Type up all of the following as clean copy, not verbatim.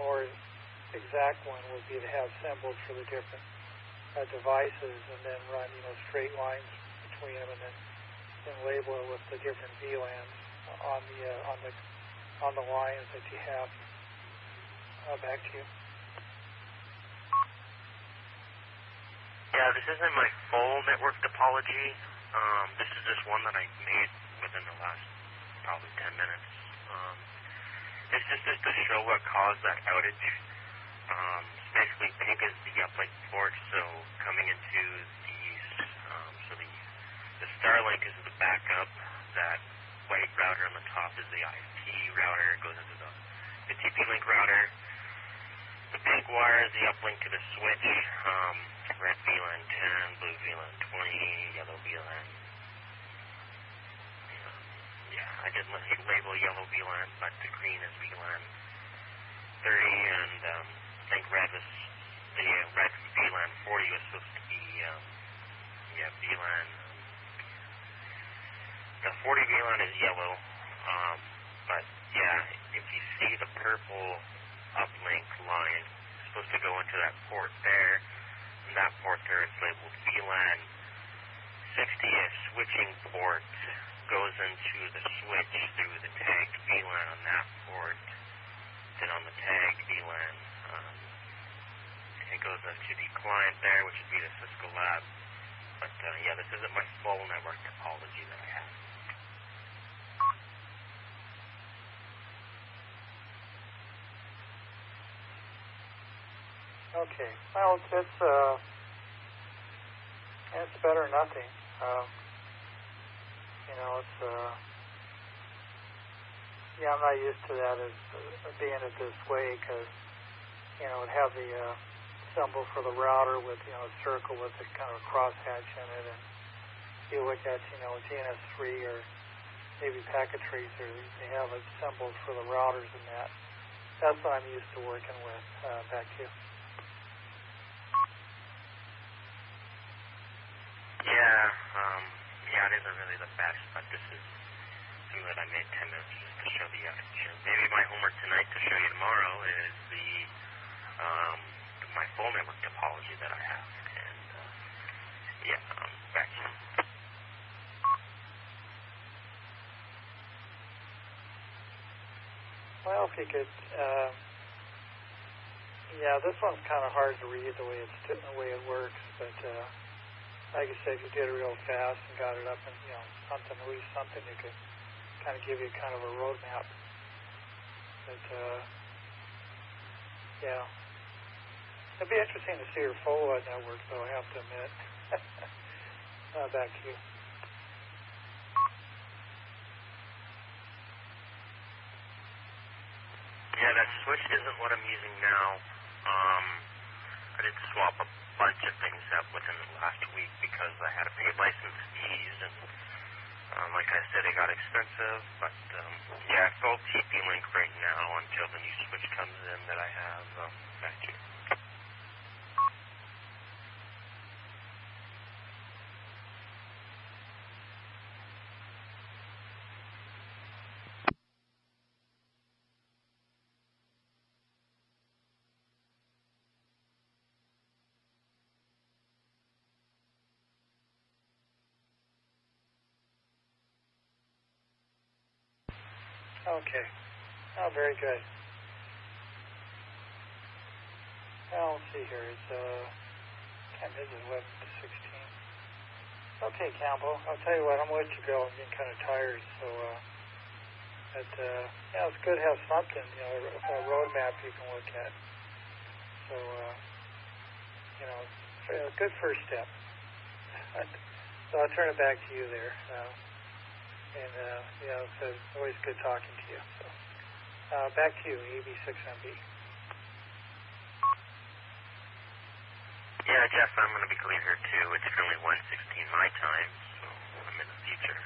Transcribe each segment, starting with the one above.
more exact one would be to have symbols for the different devices, and then run straight lines between them, and then label it with the different VLANs on the lines that you have. Back to you. Yeah, this isn't my full network topology. This is just one that I made within the last probably 10 minutes. It's just to show what caused that outage. Basically, pink is the uplink port, so coming into the Starlink is the backup. That white router on the top is the ISP router. It goes into the TP-Link router. The pink wire is the uplink to the switch. Red VLAN 10, blue VLAN 20, yellow VLAN. I did label yellow VLAN, but the green is VLAN 30, and I think red VLAN 40 was supposed to be VLAN. The 40 VLAN is yellow, but if you see the purple uplink line, it's supposed to go into that port there, and that port there is labeled VLAN 60. A switching port goes into the switch through the tagged VLAN on that port, then on the tagged VLAN, it goes up to the client there, which would be the Cisco lab. But this isn't my full network topology that I have. Okay. Well, it's better than nothing. I'm not used to that as being it this way, because it have the symbol for the router with a circle with a kind of a crosshatch in it, and you look at GNS3 or maybe Packet Tracer, they have symbols for the routers and that. That's what I'm used to working with. Back to you. It isn't really the best, but this is something that I made 10 minutes just to show the outage. Maybe my homework tonight to show you tomorrow is my full network topology that I have. And back to you. Well, if you could, this one's kind of hard to read the way it works, but like I said, if you did it real fast and got it up and, at least something you could kind of give you kind of a roadmap. But, it'd be interesting to see your full network, though, I have to admit. Back to you. Yeah, that switch isn't what I'm using now. I did swap a bunch of things up within the last week because I had to pay license fees, and like I said, it got expensive. But it's all TP-Link right now until the new switch comes in that I have. Back to you. Okay. Oh, very good. Well, let's see here. It's time is 11:16. Okay, Campbell. I'll tell you what. I'm gonna let you go. I'm getting kind of tired. So, it's good to have something. A roadmap you can look at. So, a good first step. So I'll turn it back to you there. So it's always good talking to you. So, back to you, AB6MB. Yeah, Jeff, I'm going to be clear here, too. It's currently 1:16 my time, so I'm in the future.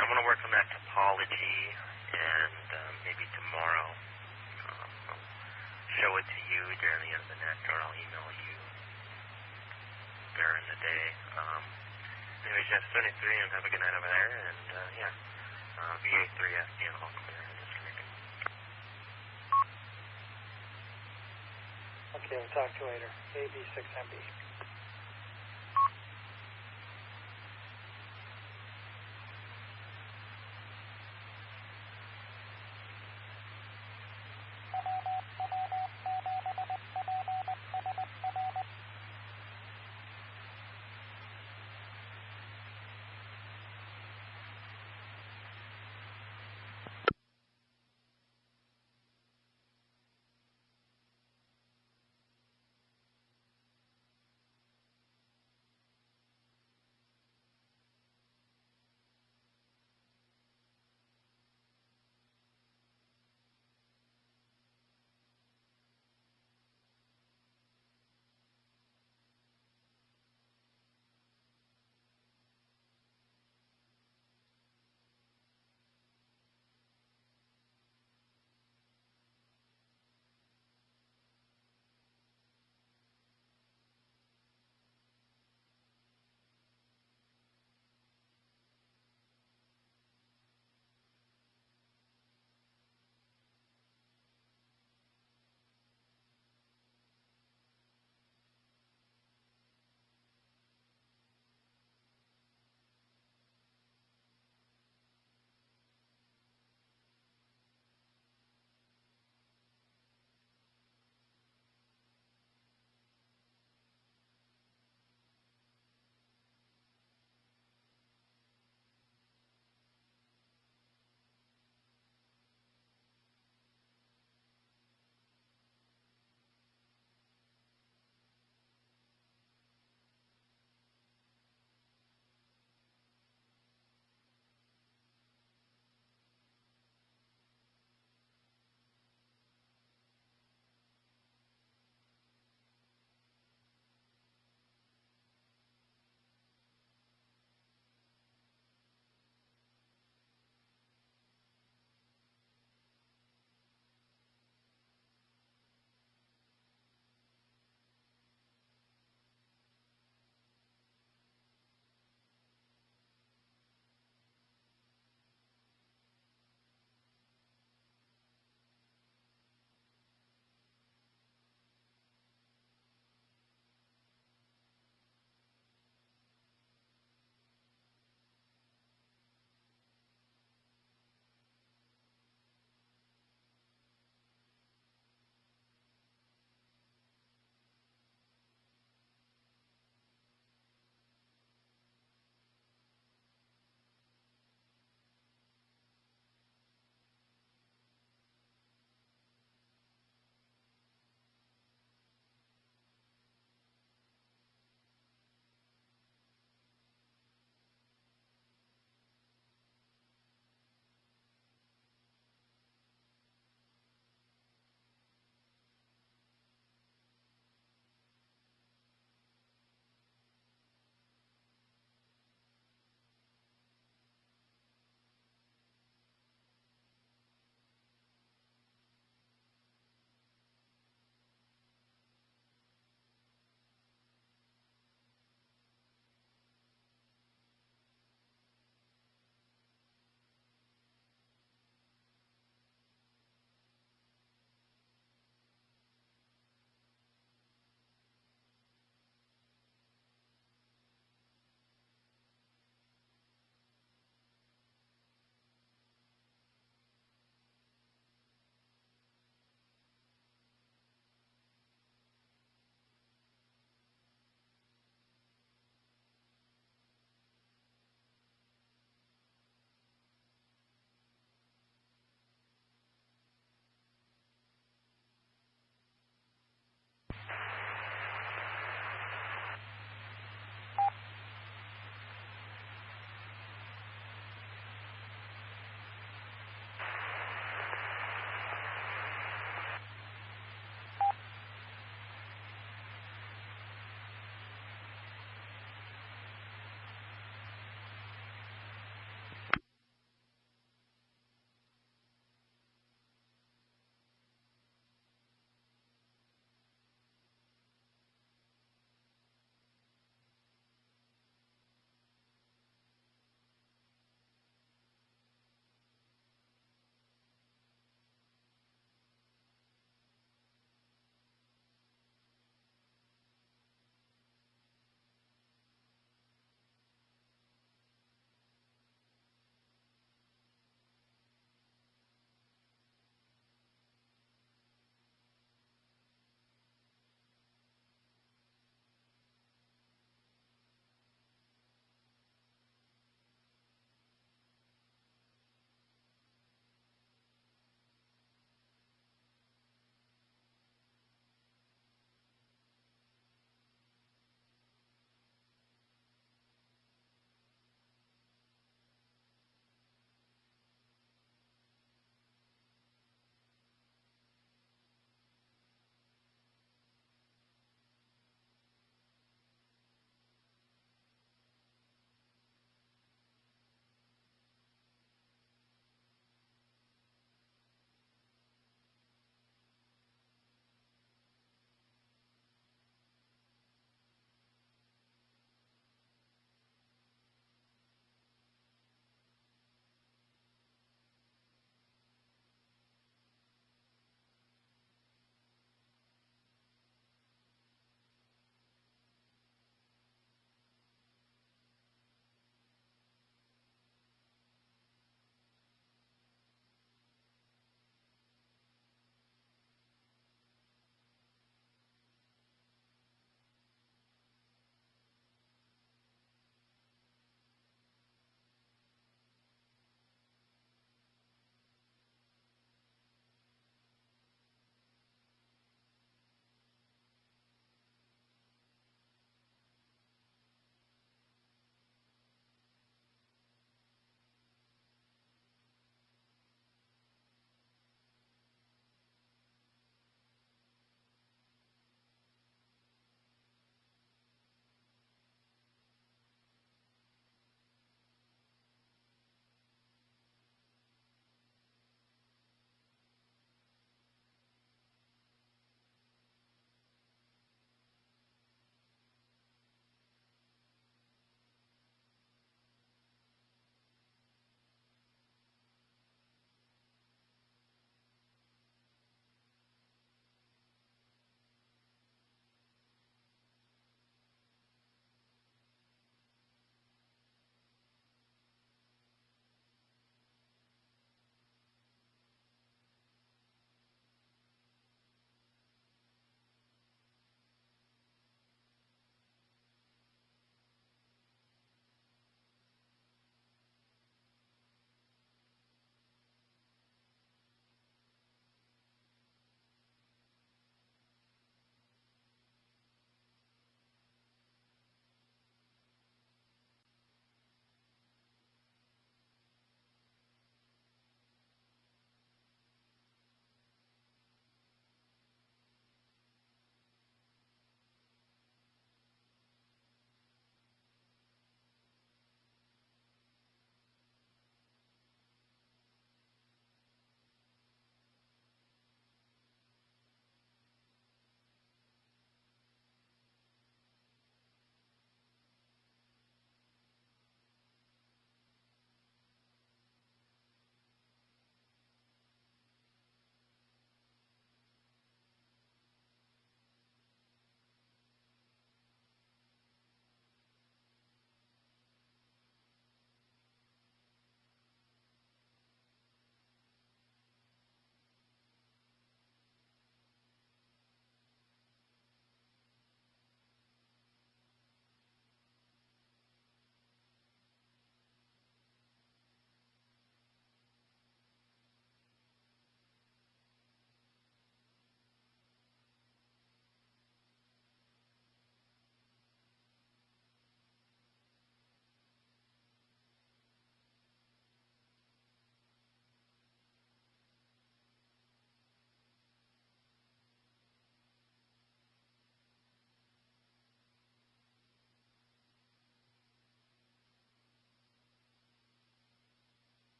I'm going to work on that topology, and maybe tomorrow I'll show it to you during the end of the net, or I'll email you during the day. Anyway, Jeff, 73, and have a good night over there, and VA3 FDN all clear. Okay, we'll talk to you later. AB6MB.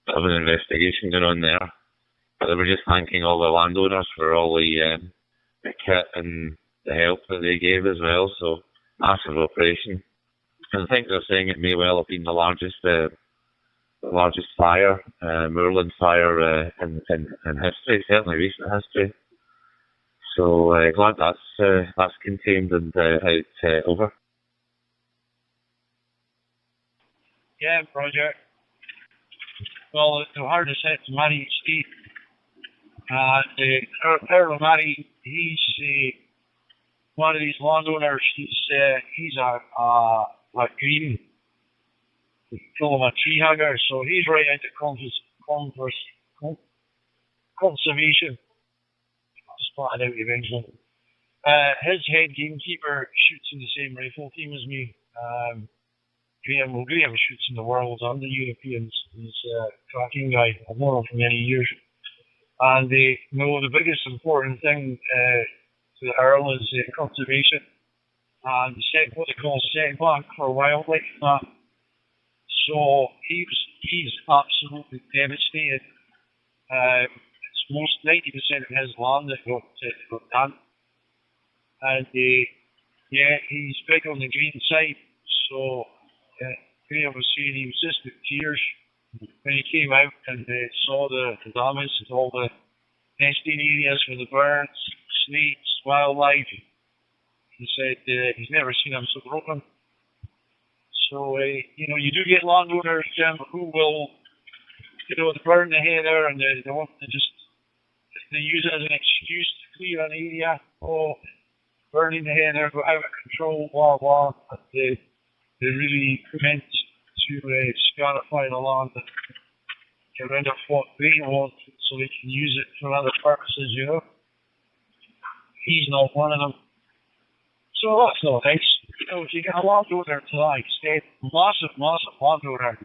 Bit of an investigation going on there. But they were just thanking all the landowners for all the kit and the help that they gave as well. So, massive operation. And I think they're saying it may well have been the largest fire, moorland fire in history, certainly recent history. So glad that's contained and out over. Yeah, Roger. Well, the hardest hit to Matty Steve. Earl Matty, he's one of these landowners. He's a green. We call him a tree hugger, so he's right into conservation. Spotted out eventually. His head gamekeeper shoots in the same rifle team as me. Graham shoots in the world and the Europeans. He's a cracking guy. I've known him for many years. And the biggest important thing to the Earl is conservation and what they call setback for wildlife. So he's absolutely devastated. It's most 90% of his land that got done. And he's big on the green side. So Graham was saying he was just in tears when he came out and saw the damage to all the nesting areas for the birds, snakes, wildlife. He said he's never seen them so broken. So, you do get landowners, who will, they burn the heather and they want to they use it as an excuse to clear an area. Oh, burning the heather, go out of control, blah, blah. But they really meant to scarify the land and get rid of what they want so they can use it for other purposes, He's not one of them. So that's not nice. If you get a landowner to that extent, massive landowner,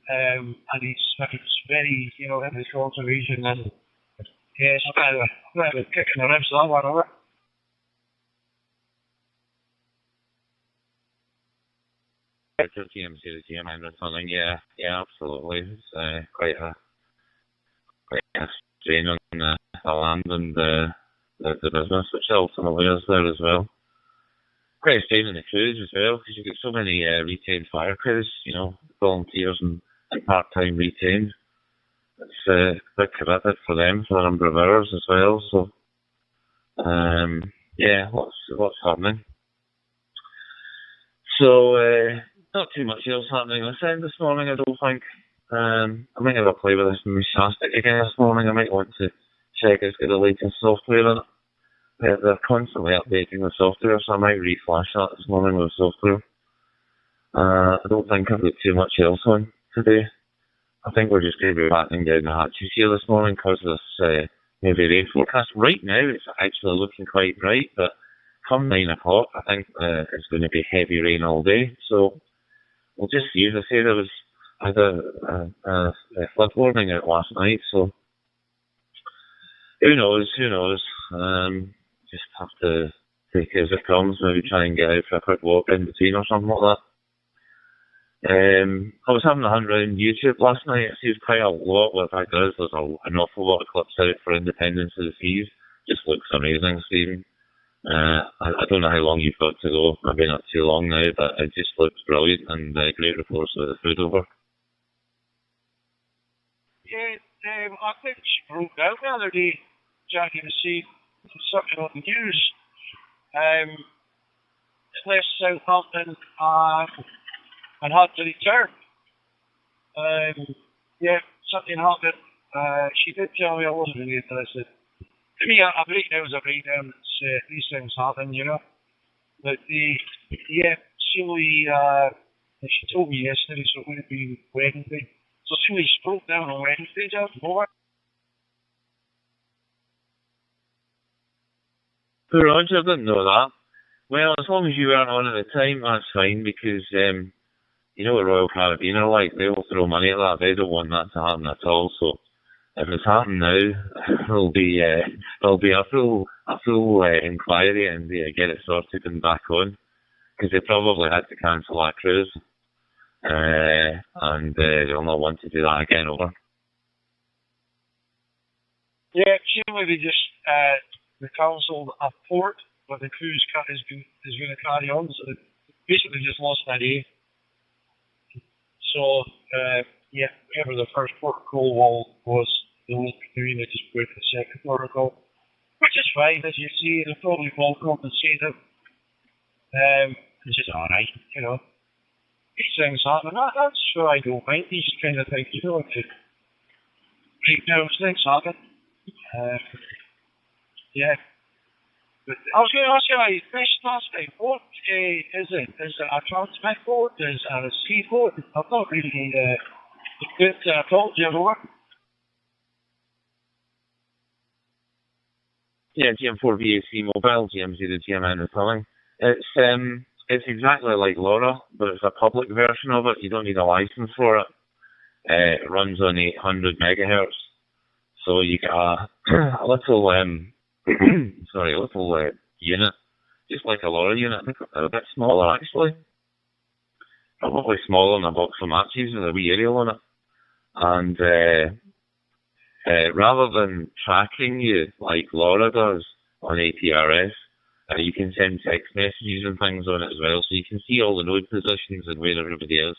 and he's very, into conservation, and it's kind of a kick in the ribs, that one, over. To TMC to TMN or something, yeah, absolutely. It's quite a strain on the land and the business, which ultimately is there as well. Quite a strain on the crews as well, because you get so many retained fire crews, volunteers and part-time retained. It's a big commitment for them for a number of hours as well. So, what's happening? So, not too much else happening on the end this morning, I don't think. I might have a play with this new Shastic again this morning. I might want to check it's got the latest software on it. They're constantly updating the software, so I might reflash that this morning with the software. I don't think I've got too much else on today. I think we're just going to be battening down the hatches here this morning because of this maybe rain forecast. Right now, it's actually looking quite bright, but come 9 o'clock, I think it's going to be heavy rain all day. So we'll just see. As I say, there was a flood warning out last night, so who knows? Just have to take it as it comes, maybe try and get out for a quick walk in between or something like that. I was having a hunt around YouTube last night. I see quite a lot. What I do is there's an awful lot of clips out for Independence of the Seas. Just looks amazing, Stephen. I don't know how long you've got to go. Maybe not too long now, but it just looks brilliant and great reports with the food over. Yeah, I think she broke out the other day, Jackie, to see something on the news. Left Southampton and had to return. Something happened. She did tell me I wasn't really interested. To me, a breakdown is a breakdown. These things happen, But she told me yesterday, so it would be Wednesday. So she broke down on Wednesday, just more. Roger, I didn't know that. Well, as long as you weren't on at the time, that's fine, because you know what Royal Caribbean are like. They will throw money at that. They don't want that to happen at all. So if it's happening now, there'll be a full inquiry and get it sorted and back on, because they probably had to cancel our cruise, and they'll not want to do that again. Over. Yeah, Chile, they just they cancelled a port, but the cruise is going to carry on, so they basically just lost that day. So, yeah, whoever the first protocol was, they'll be doing it just with the second protocol, which is fine, as you see. They'll probably will compensate it, which is alright, you know. These things happen. That's what I don't mind, these kind of things, you know. Right now, things happen. Yeah. But I was going to ask you, this last time, what is it? Is it a transmit board? Is it a C board? I've not really good talk to you over. Yeah, GM4 VAC mobile, GM0 GMN is coming. It's exactly like LoRa, but it's a public version of it. You don't need a license for it. It runs on 800 megahertz. So you get a little unit, just like a LoRa unit. I think they're a bit smaller actually. Probably smaller than a box of matches with a wee aerial on it. And rather than tracking you like LoRa does on APRS, you can send text messages and things on it as well, so you can see all the node positions and where everybody is,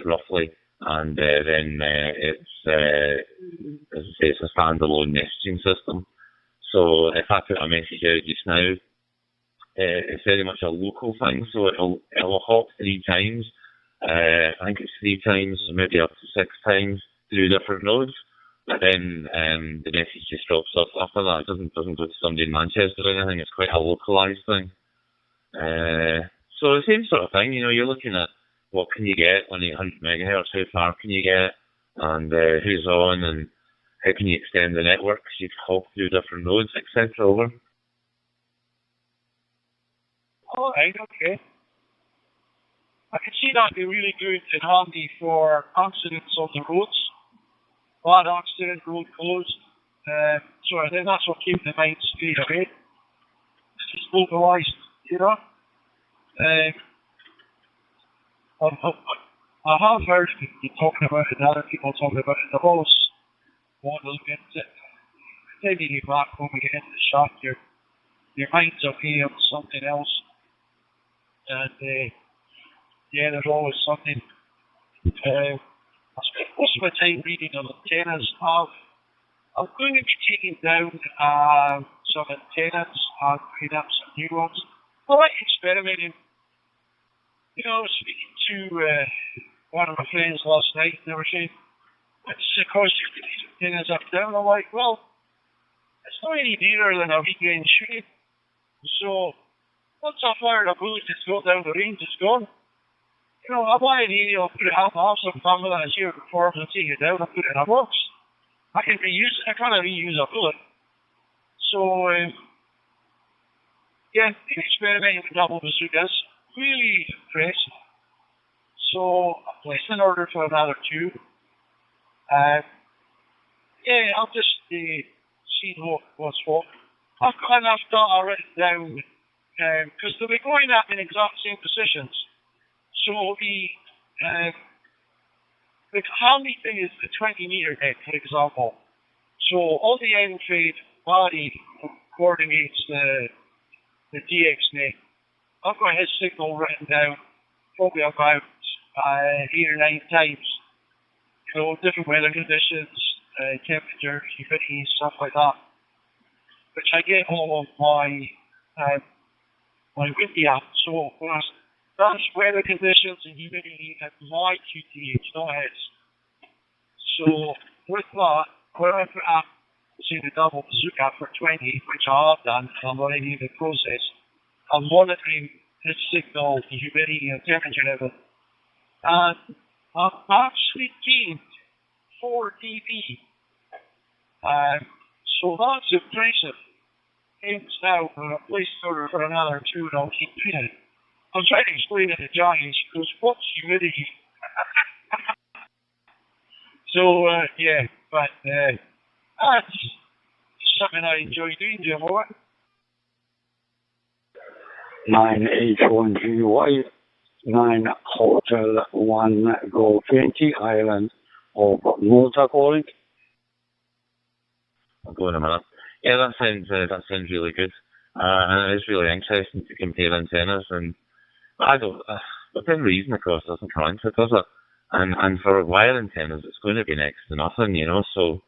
roughly. And then it's, as I say, it's a standalone messaging system. So if I put a message out just now, it's very much a local thing, so it'll hop 3 times. I think it's 3 times, maybe up to 6 times through different nodes. But then the message just drops off after that. It doesn't go to somebody in Manchester or anything. It's quite a localized thing. So the same sort of thing, you know, you're looking at what can you get on 800 megahertz, how far can you get, and who's on, and how can you extend the network, because you can hop through different nodes, etc. Over. Alright, okay. I can see that be really good and handy for accidents on the roads. Bad accident, road closed. So I think that's what keeps the mind straight away. It's just localized, you know. I have heard you talking about it and other people talking about it. I've always wanted to look into it. Maybe you back home and get into the shop, your mind's okay on something else. And yeah, there's always something. I spent most of my time reading on antennas. I'm going to be taking down some antennas and putting up some new ones. I like experimenting. You know, I was speaking to one of my friends last night, and they were saying, what's the cost to put these antennas up down? I'm like, well, it's not any dearer than a weekend shooting. So, once I fired a bullet that's got down the range, it's gone. You know, I buy an area, I'll put it half some family that is here before and take it down, I'll put it in a box. I can reuse it, I can't reuse a bullet. So, yeah, experimenting with double bazookas, really impressive. So, I placed an order for another 2. Yeah, I'll just see what's what. I've got enough data written down, because they'll be going up in exact same positions. So it'll be, the handy thing is the 20-meter deck, for example. So all the end trade body coordinates the DX net. I've got his signal written down probably about 8 or 9 times. You know, different weather conditions, temperature, humidity, stuff like that. Which I get all of my Windy app. So that's weather conditions and humidity at my QTH, not his. So with that, when I put up, say, the double bazooka for 20, which I have done, I'm already in the process, I'm monitoring his signal, the humidity and temperature level. And I've actually gained 4 dB. So that's impressive. Hence now, a place order for another 2 and I'll keep doing it. I'm trying to explain it to Johnny. She goes, what's humidity? So, yeah, But it's something I enjoy doing, Jim. What? 9H1GY, 9 Hotel 1 Go 20 Island of Malta calling. I'll go in a minute. Yeah, that sounds really good. And it's really interesting to compare antennas. And I don't, within reason, of course, doesn't count, it does it? And for wire antennas, it's going to be next to nothing, you know. So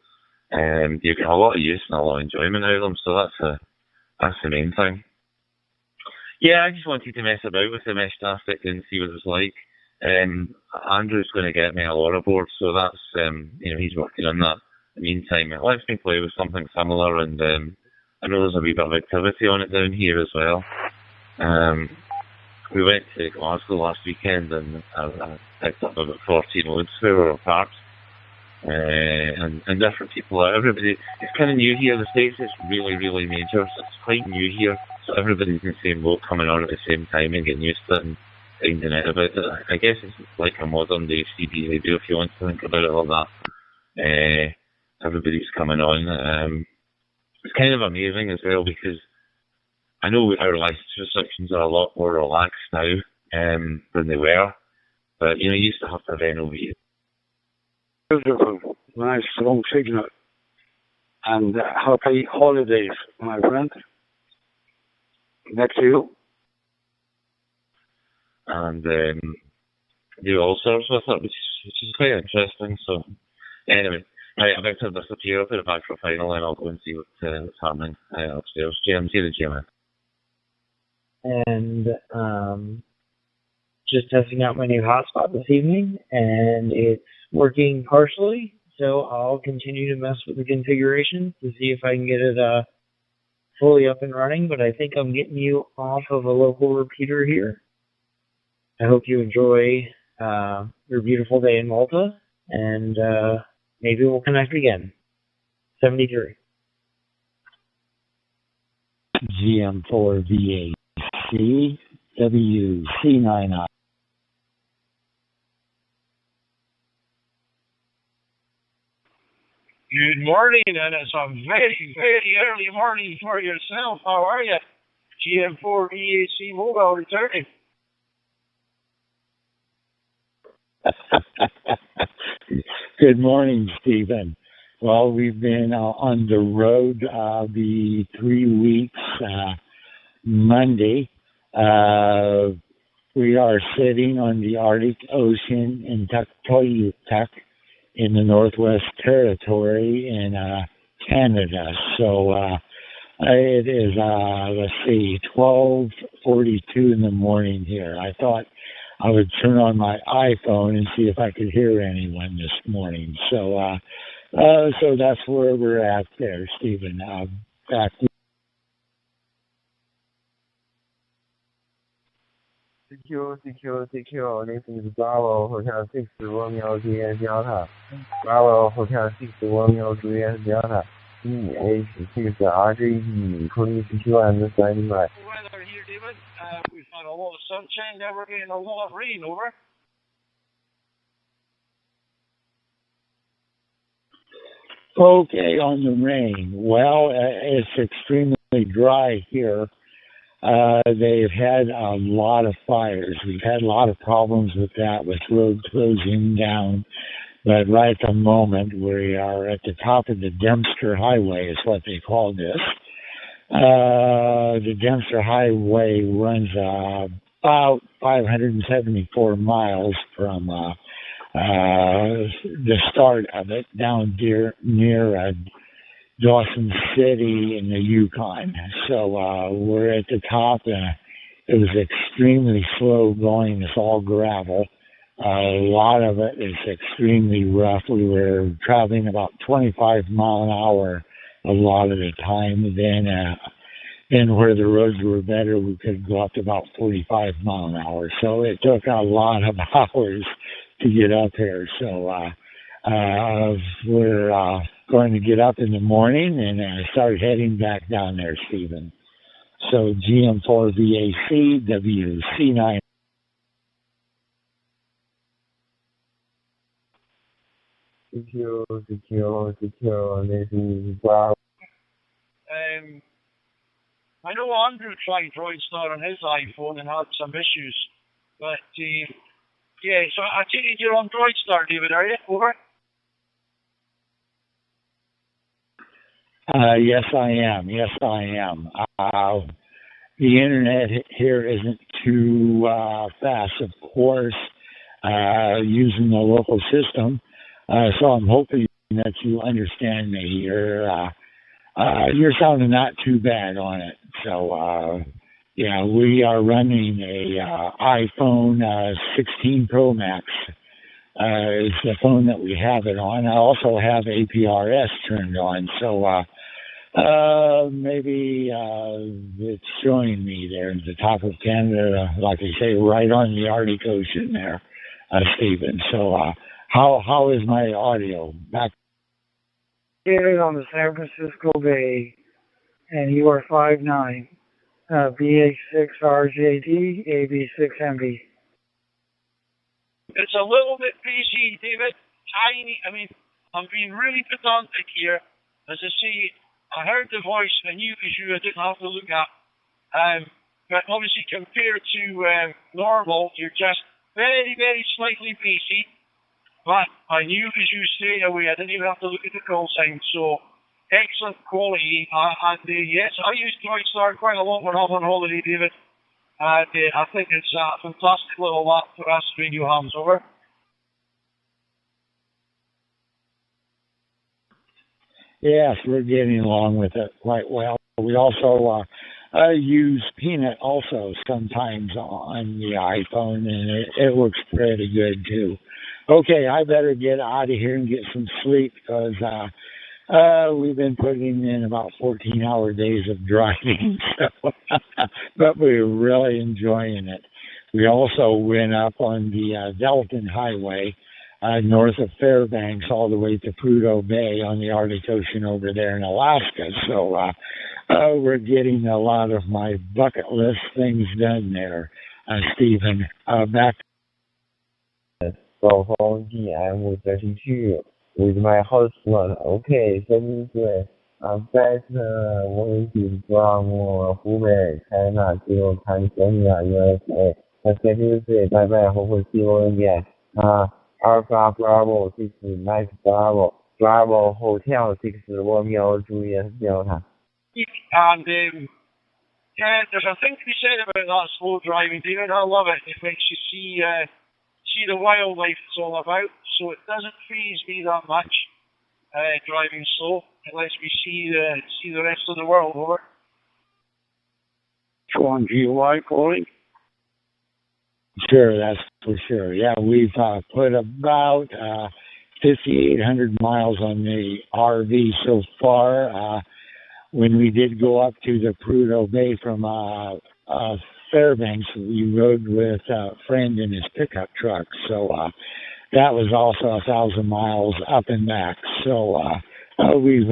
you get a lot of use and a lot of enjoyment out of them. So that's the main thing. Yeah, I just wanted to mess about with the mesh static and see what it was like. Andrew's going to get me a LoRa board, so that's he's working on that. In the meantime, it lets me play with something similar, and I know there's a wee bit of activity on it down here as well. We went to Glasgow last weekend, and I picked up about 14 loads where we were parked, and different people. Everybody, it's kind of new here. The States is really, really major, so it's quite new here. So everybody's in the same boat, coming on at the same time and getting used to it and finding out about it. I guess it's like a modern day CB radio, if you want to think about it like that. Everybody's coming on. It's kind of amazing as well, because I know our license restrictions are a lot more relaxed now than they were, but you used to have to have NOV. Beautiful, nice strong signal, and happy holidays, my friend. Back to you. And do all sorts with it, which is quite interesting. So anyway, right, I'm about to disappear. I'll put it back for a final, and I'll go and see what's happening upstairs. GM, see the GM. And just testing out my new hotspot this evening, and it's working partially. So I'll continue to mess with the configuration to see if I can get it fully up and running. But I think I'm getting you off of a local repeater here. I hope you enjoy your beautiful day in Malta, and maybe we'll connect again. 73. GM4VAC WC99. Good morning, and it's a very, very early morning for yourself. How are you? GM4VAC Mobile returning. Good morning, Stephen. Well, we've been on the road the 3 weeks. Monday, we are sitting on the Arctic Ocean in Tuktoyaktuk in the Northwest Territory in Canada. So it is, let's see, 12:42 in the morning here. I thought I would turn on my iPhone and see if I could hear anyone this morning. So so that's where we're at there, Stephen. Back. CQ, this is Bravo Hotel 6 Romeo Juliet Delta. Bravo Hotel 6 Romeo Juliet Delta. DH6 RJD, police CQ and standing by. Weather here, David. We've had a lot of sunshine, now we're getting a lot of rain, over. Okay, on the rain. Well, it's extremely dry here. They've had a lot of fires. We've had a lot of problems with that, with roads closing down. But right at the moment, we are at the top of the Dempster Highway, is what they call this. The Dempster Highway runs about 574 miles from the start of it down near Dawson City in the Yukon. So we're at the top. It was extremely slow going. It's all gravel. A lot of it is extremely rough. We were traveling about 25 mile an hour a lot of the time. Then where the roads were better, we could go up to about 45 mile an hour. So it took a lot of hours to get up here. So we're going to get up in the morning and start heading back down there, Stephen. So GM4VAC WC9. secure, this is Bravo. I know Andrew tried DroidStar on his iPhone and had some issues, but yeah, so I take it you're on DroidStar, David, are you? Over? Yes, I am. Yes, I am. The internet here isn't too fast, of course, using the local system. So I'm hoping that you understand me. You're sounding not too bad on it. So, yeah, we are running a iPhone 16 Pro Max. Is the phone that we have it on. I also have APRS turned on. So, maybe it's showing me there at the top of Canada, like they say, right on the Arctic Ocean there, Stephen. So, how is my audio? Back Located on the San Francisco Bay, and you are 5'9", BH6RJD, AB6MB. It's a little bit PC, David. Tiny. I mean, I'm being really pedantic here. As I say, I heard the voice, I knew it was you, I didn't have to look at. But obviously compared to normal, you're just very, very slightly PC. But I knew it was you straight away, I didn't even have to look at the call sign. So, excellent quality. And yes, I use DroidStar quite a lot when I'm on holiday, David. And I think it's a fantastic little app for us radio hams. Over. Yes, we're getting along with it quite well. We also use Peanut also sometimes on the iPhone, and it works pretty good too. Okay, I better get out of here and get some sleep because we've been putting in about 14-hour days of driving, so but we're really enjoying it. We also went up on the Delton Highway north of Fairbanks all the way to Prudhoe Bay on the Arctic Ocean over there in Alaska. So we're getting a lot of my bucket list things done there, Stephen. Back. Go home DM32 with my husband. Okay, 73. I'm back working from Hubei, China to Tanzania, USA. 73. Bye bye. Hope to see you again. Alpha Bravo 6 Mike Bravo Bravo Hotel 6 Romeo Juliet Delta. And yeah, there's a thing to be said about that slow driving, David. I love it. It makes you see the wildlife it's all about. So it doesn't faze me that much driving slow. It lets me see the rest of the world. Over. Sean GY calling. Sure, that's for sure. Yeah, we've put about 5,800 miles on the RV so far. When we did go up to the Prudhoe Bay from Fairbanks, we rode with a friend in his pickup truck. So that was also 1,000 miles up and back. So we've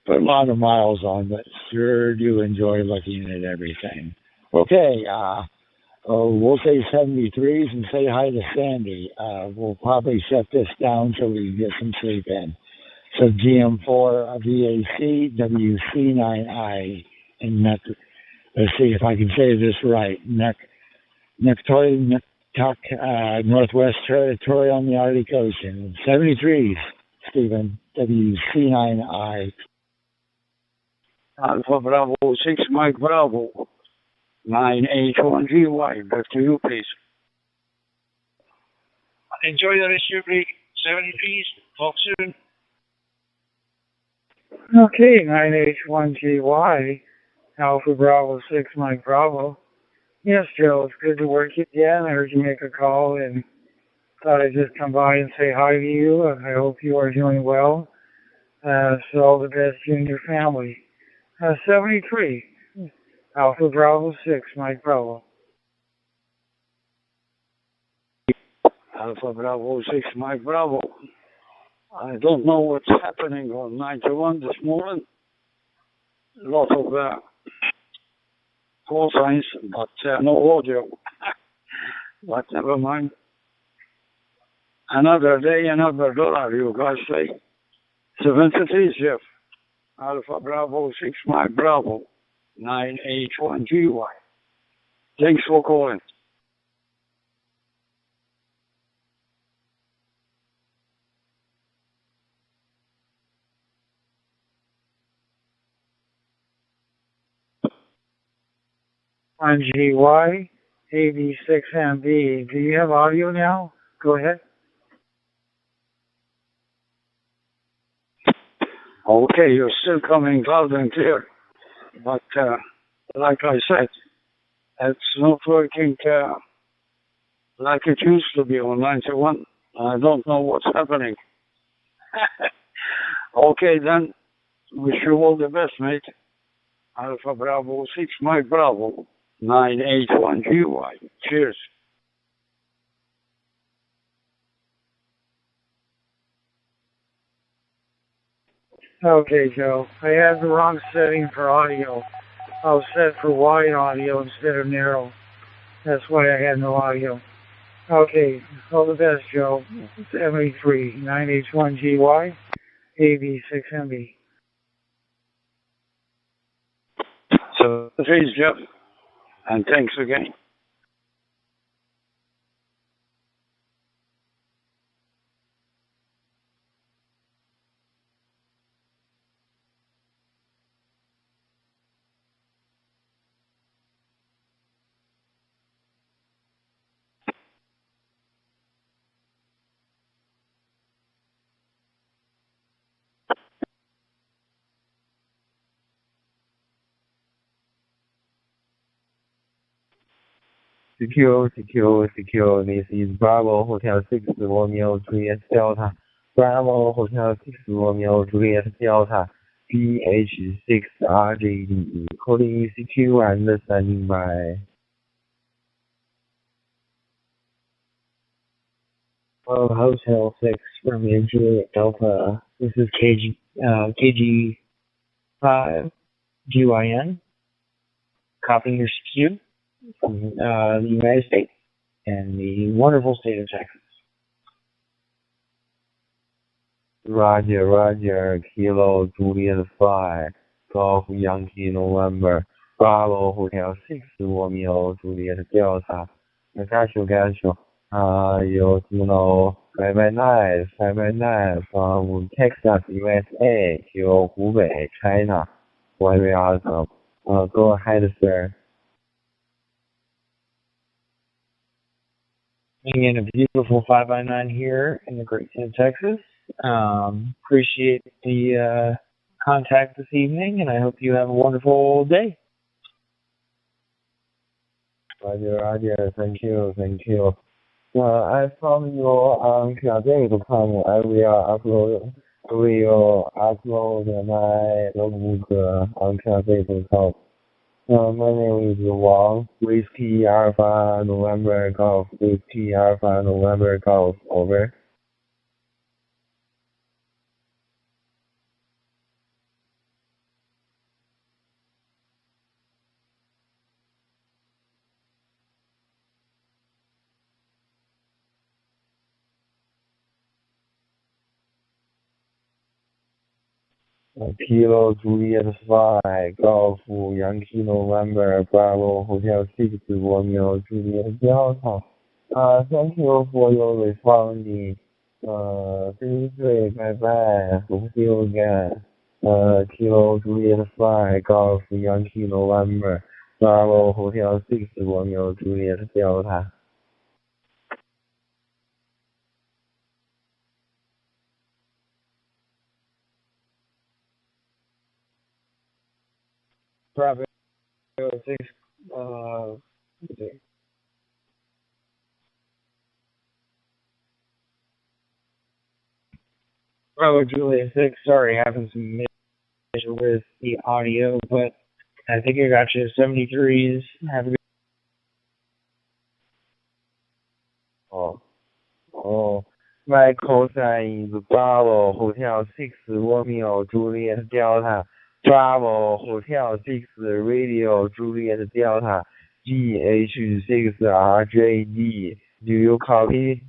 put a lot of miles on, but sure do enjoy looking at everything. Okay, we'll say 73s and say hi to Sandy. We'll probably shut this down so we can get some sleep in. So GM4 VAC WC9I and let's see if I can say this right. Northwest Territory on the Arctic Ocean. 73s, Stephen, WC9I. Alpha Bravo 6 Mike Bravo 9H1GY. Back to you, please. Enjoy the rest of your break. 73s. Talk soon. Okay, 9H1GY, Alpha Bravo 6 Mike Bravo. Yes, Joe, it's good to work with you again. I heard you make a call and thought I'd just come by and say hi to you. I hope you are doing well. So all the best to you and your family. 73, Alpha Bravo 6 Mike Bravo. Alpha Bravo 6 Mike Bravo. I don't know what's happening on 91 this morning. A lot of call signs, but no audio. But never mind. Another day, another dollar, you guys say. 73, Jeff. Alpha Bravo 6 Mike Bravo 9H1 GY. Thanks for calling. On GY, AB6MB. Do you have audio now? Go ahead. Okay, you're still coming loud and clear. But like I said, it's not working like it used to be on 91. I don't know what's happening. Okay, then. Wish you all the best, mate. Alpha Bravo 6 Mike Bravo 9H1 GY. Cheers. Okay, Joe. I had the wrong setting for audio. I was set for wide audio instead of narrow. That's why I had no audio. Okay, all the best, Joe. 73 9H1 GY, AB6MB. So, thanks, Jeff. And thanks again. Secure, this is Bravo Hotel 6 Romeo Juliet Delta. Bravo Hotel 6 Romeo Juliet Delta. DH6RJD. Calling ECQ and standing by. Hotel 6 Romeo Juliet Delta. This is KG5 GYN. Copying your CQ from the United States and the wonderful state of Texas. Roger, Kilo Juliet 5, Golf Yankee November, Bravo Hotel 6 Romeo Juliet Delta. Got you. You know, Bye night from Texas, USA to Hubei, China. Very awesome. Go ahead, sir. In a beautiful 5x9 here in the great state of Texas. Appreciate the contact this evening, and I hope you have a wonderful day. Roger. Thank you. I found your talkgroups.com. I will upload my logbook on talkgroups.com. My name is Wang, Whiskey Alpha November Golf, Whiskey Alpha November Golf, over. Kilo Juliet 5, Golf Yankee November Bravo Hotel 6 Romeo Juliet Delta. Thank you for your responding. Bye. Hope to see you again. Kilo Juliet 5, Golf Yankee November Bravo Hotel 6 Romeo Juliet Delta. Bravo 6, Bravo Juliet 6, sorry, having some issue with the audio, but I think I got you 73s. Have a good My call sign is Bravo Hotel 6 Romeo Juliet Delta. Bravo Hotel 6 Radio Juliet Delta. GH6RJD. Do you copy?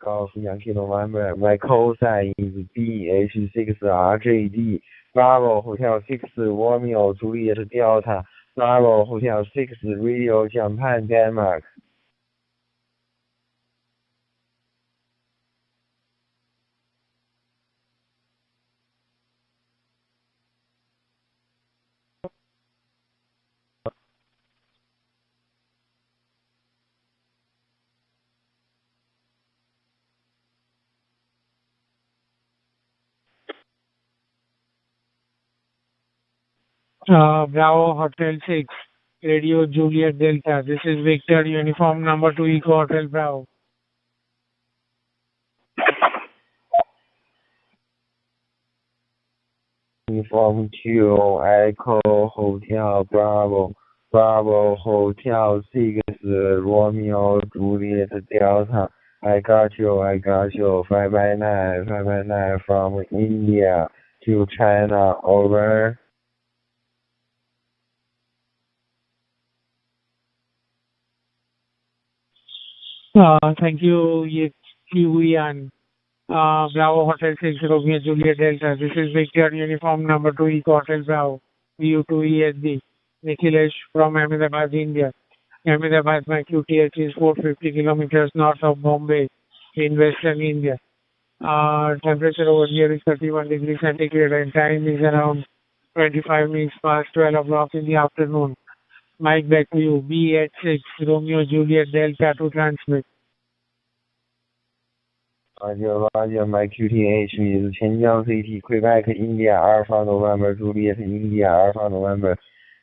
Golf Yankee November. My call sign is BH6RJD. Bravo Hotel 6 Romeo Juliet Delta. Bravo Hotel 6 Radio Japan Denmark. Bravo Hotel 6, Radio Juliet Delta. This is Victor, uniform number 2 Eco Hotel Bravo. Uniform 2 Echo Hotel Bravo. Bravo Hotel 6 Romeo Juliet Delta. I got you. 5x9 from India to China, over. Thank you, Ian. Bravo Hotel 6 Romeo Juliet Delta. This is Victor, uniform number 2 Eco Hotel Bravo. VU2ESD. Nikhilesh from Ahmedabad, India. Ahmedabad, my QTH is 450 kilometers north of Bombay in western India. Temperature over here is 31 degrees centigrade and time is around 25 minutes past 12 o'clock in the afternoon. Mike, back to you. B86 Romeo Juliet Delta to transmit. Roger, my QTH is Tianjiang City, Quebec, India, Alpha November, Juliet, India, Alpha November.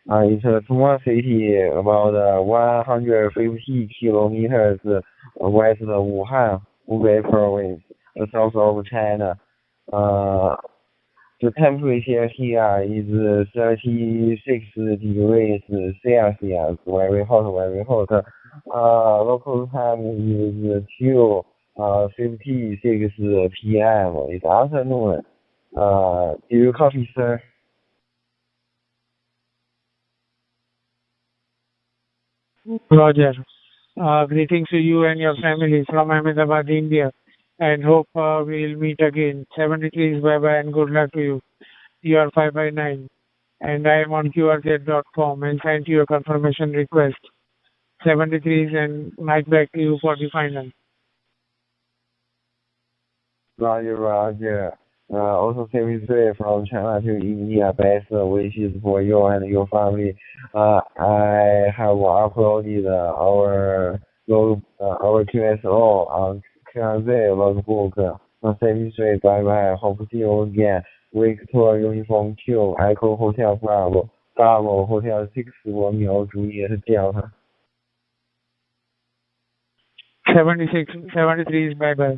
It's a small city about 150 kilometers west of Wuhan, Hubei province, south of China. The temperature here is 36 degrees Celsius, very hot, very hot. Local time is 2:56 p.m. It's afternoon. Do you copy, sir? Roger. Greetings to you and your family from Ahmedabad, India, and hope we'll meet again. 73s, bye-bye and good luck to you. You are 5x9, and I am on qrz.com and sent you a confirmation request. 73s and Mike, back to you for the final. Roger. Also 73 from China to India. Best wishes for you and your family. I have uploaded our QSO on QRZ logbook. 73, bye-bye. Hope to see you again. Victor Uniform 2 Echo Hotel Bravo. Bravo Hotel 6 Romeo Juliet Delta. 73s, bye-bye.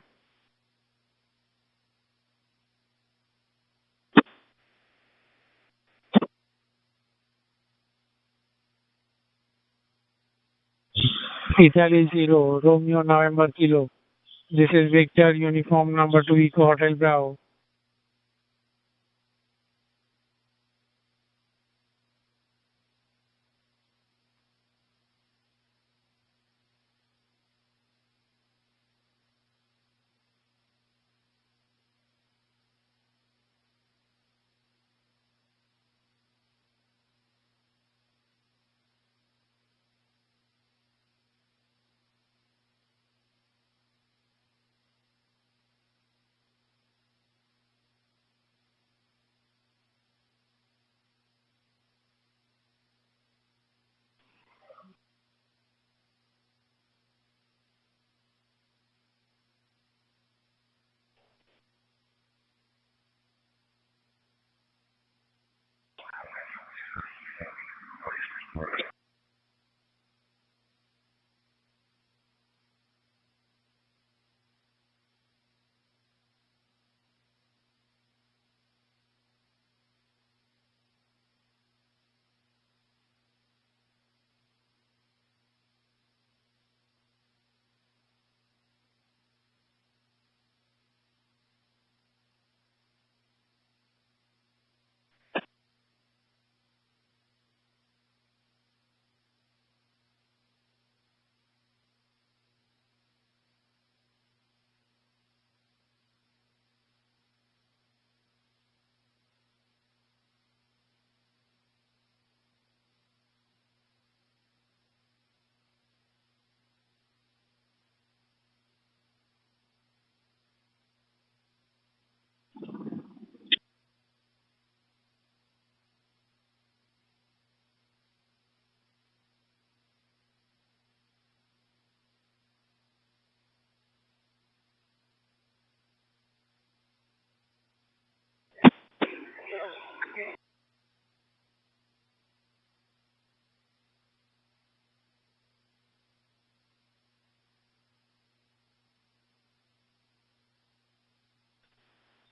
Italy 0, Romeo November Kilo. This is Victor, uniform number 2 Eco Hotel Bravo.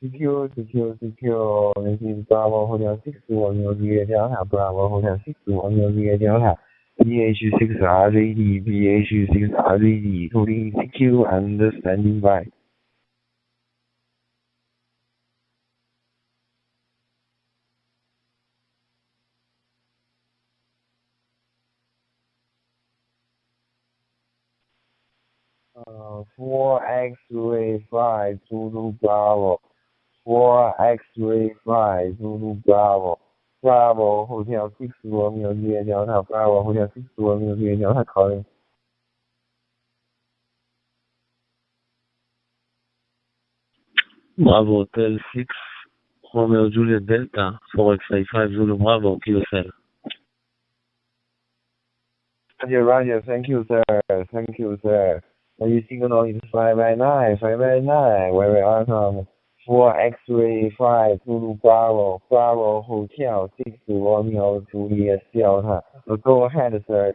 Secure. This is Bravo Hotel 610 Juliet Delta. Bravo Hotel 610 Juliet Delta. BH6RJD, BH6RJD, totally secure and standing by. Four X-ray 5 Zulu Bravo. 4 X-ray 5 Zulu Bravo. Bravo Hotel 6 Romeo Juliet Delta. Bravo Hotel 6 Romeo Juliet Delta calling. Bravo Hotel 6 Romeo Juliet Delta 4X-ray 5 Zulu Bravo QSL. Roger. Thank you, sir. Your signal is 5x9, very awesome. 4 X-ray 5 Zulu Bravo. Bravo Hotel 6 Romeo Juliet Delta. Go ahead, sir.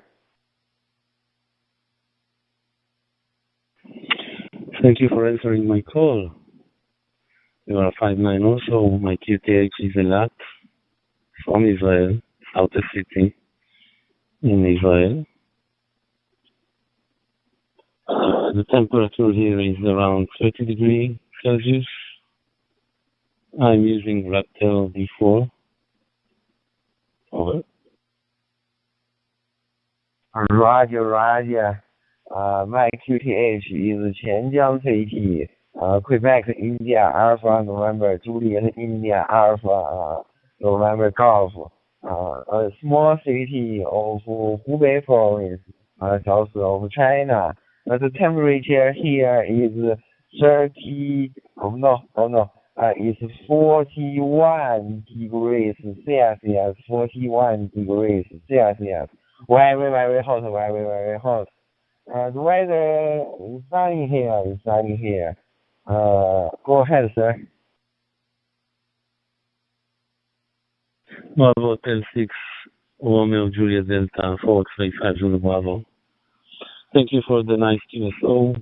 Thank you for answering my call. You are 59 also. My QTH is Elat from Israel, outer city in Israel. The temperature here is around 30 degrees Celsius. I'm using Raptel D4. Over. Roger. My QTH is Qianjiang City. Quebec India Alpha November Juliet India Alpha November Golf. A small city of Hubei province, south of China. The temperature here is 41 degrees Celsius. 41 degrees Celsius. Very hot. The weather is sunny here. Go ahead, sir. Bravo Hotel 6 Romeo Juliet Delta 4X-ray 5 Zulu Bravo. Thank you for the nice QSO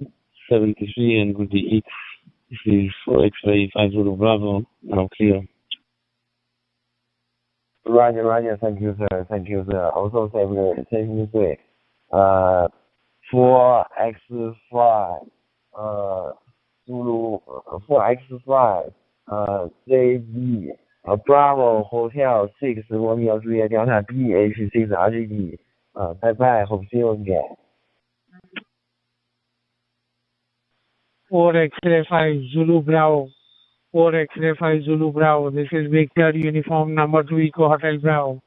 73 and good DX. This is 4X-ray 5 Zulu Bravo. Now clear. Roger. Thank you, sir. Also same way. 4X5 Zulu 4X5 JD Bravo Hotel 6 Romeo Juliet Delta BH6RGD. Bye. Hope see you again. 4 X-ray 5 Zulu Bravo. 4 X-ray 5 Zulu Bravo. This is Victor Uniform number 2 Eco Hotel Bravo.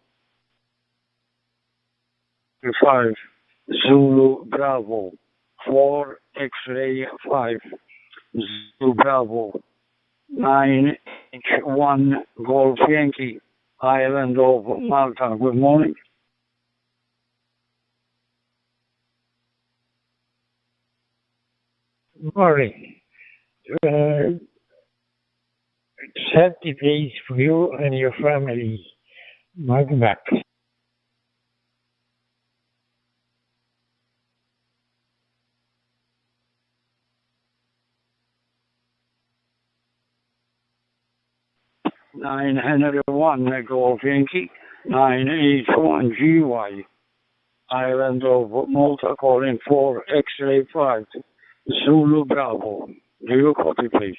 5 Zulu Bravo. 4 X-ray 5 Zulu Bravo. 9H1 Golf Yankee, Island of Malta. Good morning. Morning. Happy days for you and your family. Welcome back. Nine Henry 1 Golf Yankee, 9H1 GY, Island of Malta, calling for X-ray 5 Zulu Bravo. Do you copy, please?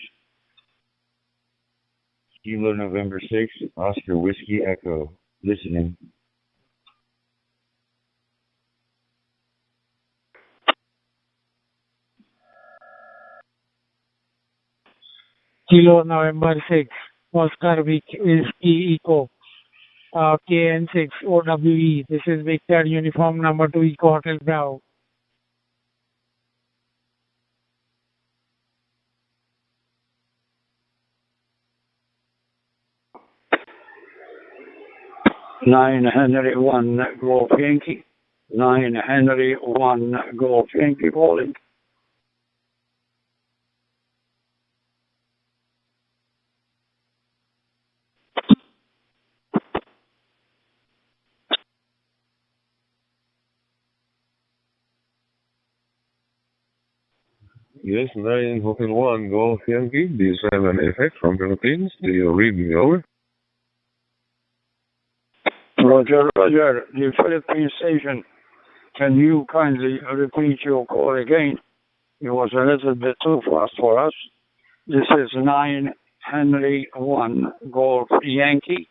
Kilo November 6, Oscar Whiskey Echo. Listening. Kilo November 6, Oscar Whiskey Echo. KN6 OWE. This is Victor Uniform number 2 Eco Hotel Bravo. Nine Henry 1 Golf Yankee, 9 Henry 1 Golf Yankee calling. Yes, 9 Hotel 1 Golf Yankee, D7 FX from Philippines. Do you read me over? Roger, Roger, the Philippine station. Can you kindly repeat your call again? It was a little bit too fast for us. This is 9 Henry 1 Golf Yankee.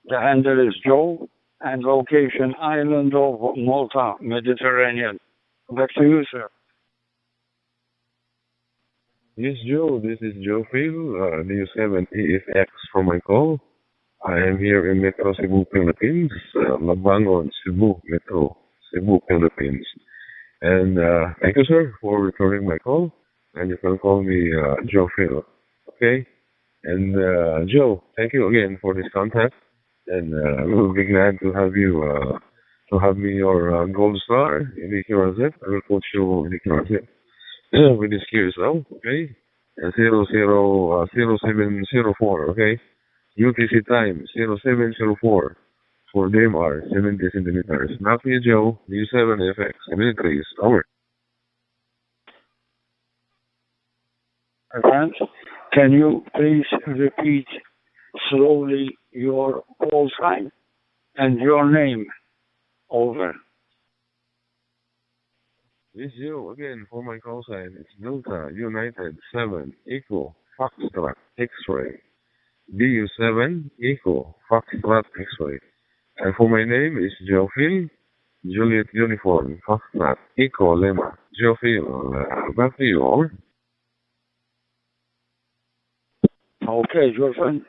The handle is Joe, and location island of Malta, Mediterranean. Back to you, sir. Yes, Joe, this is Joe Phil, D7 EFX for my call. I am here in Metro Cebu, Philippines, Labangon, Cebu, Metro Cebu, Philippines. And thank you, sir, for returning my call. And you can call me Joe Phil, okay? And Joe, thank you again for this contact. And we'll be glad to have you, to have me your gold star in the QRZ. I will put you in the QRZ with this clear now, okay? 0704, okay? UTC time 0704 for DMR 70 centimeters. Matthew Joe, D7FX, minute please, over. Friends, can you please repeat slowly your call sign and your name? Over. This Joe again for my call sign. It's Delta United 7 Echo Foxtrot X-ray. DU7 Echo Foxtrot X-ray. And for my name is Joe Phil, Juliet Uniform Foxtrot Echo Lima. Joe Phil, back to you, over. Okay, your friend.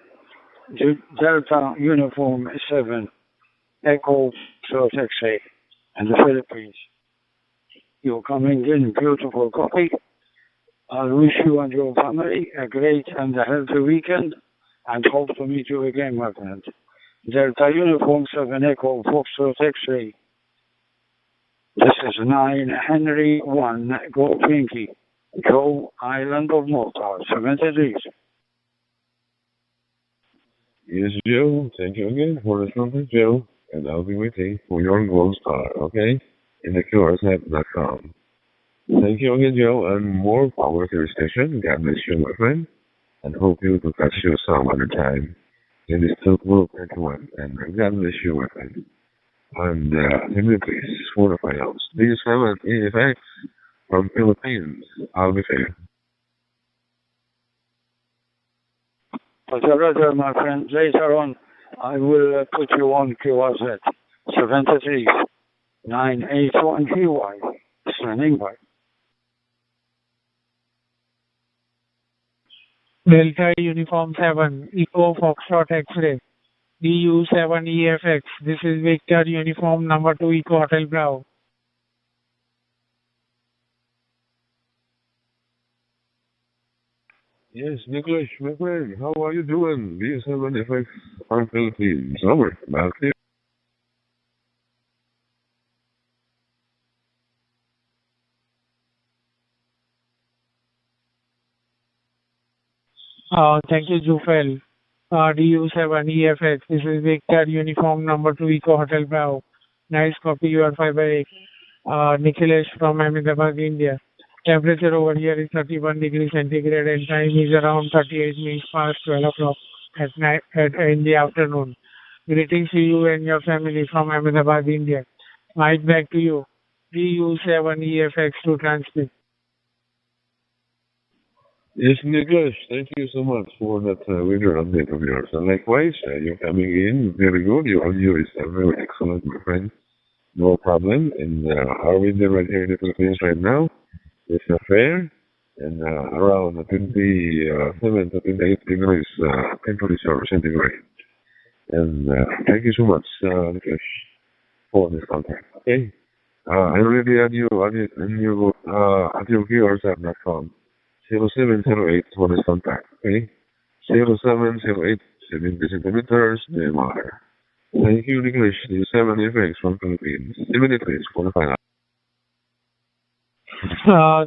Delta Uniform 7 Echo Foxtrot X-ray and the Philippines. You're coming in, beautiful copy. I wish you and your family a great and a healthy weekend and hope to meet you again, my friend. Delta Uniform 7 Echo Foxtrot X-ray. This is 9 Henry 1 Golf Yankee, Joe, Island of Malta, 70 degrees. Yes, Joe. Thank you again for the number, Joe. And I'll be waiting for your gold star, okay? In the QRZ.com. Thank you again, Joe, and more power to your station. God bless you, my friend. And hope you to catch you some other time in this talkgroup 21. And God bless you, my friend. And please, for the finals. D7 EFX from Philippines. I'll be fair. Roger, my friend, later on, I will put you on QRZ 73 981 QY, standing by. Delta Uniform 7, Echo Foxtrot X-ray, DU7 EFX. This is Victor Uniform number 2 Echo Hotel Bravo. Yes, Nicholas, my friend, how are you doing? D7 FX from Philippines. Over. Back to you. Thank you, Jufel. DU7 EFX. This is Victor Uniform number 2 Echo Hotel Bravo. Nice copy, you are 5/8. Nikhilesh from Ahmedabad, India. Temperature over here is 31 degrees centigrade and time is around 38 minutes past 12 o'clock at night in the afternoon. Greetings to you and your family from Ahmedabad, India. Mike, back to you. DU7 EFX to transmit. Yes, Nicholas, thank you so much for that weather update of yours. And likewise, you're coming in very good. Your audio is very excellent, my friend. No problem. And our weather right here in the Philippines right now is fair and around 27 to 28 degrees temperature centigrade. And thank you so much, Nicholas, for this contact. Okay. I already had you at your QRZ.com. 0708 for this contact, okay? 0708 70 centimeters, DMR. Thank you, English, the 7 FX from Philippines. 7 FX for the final.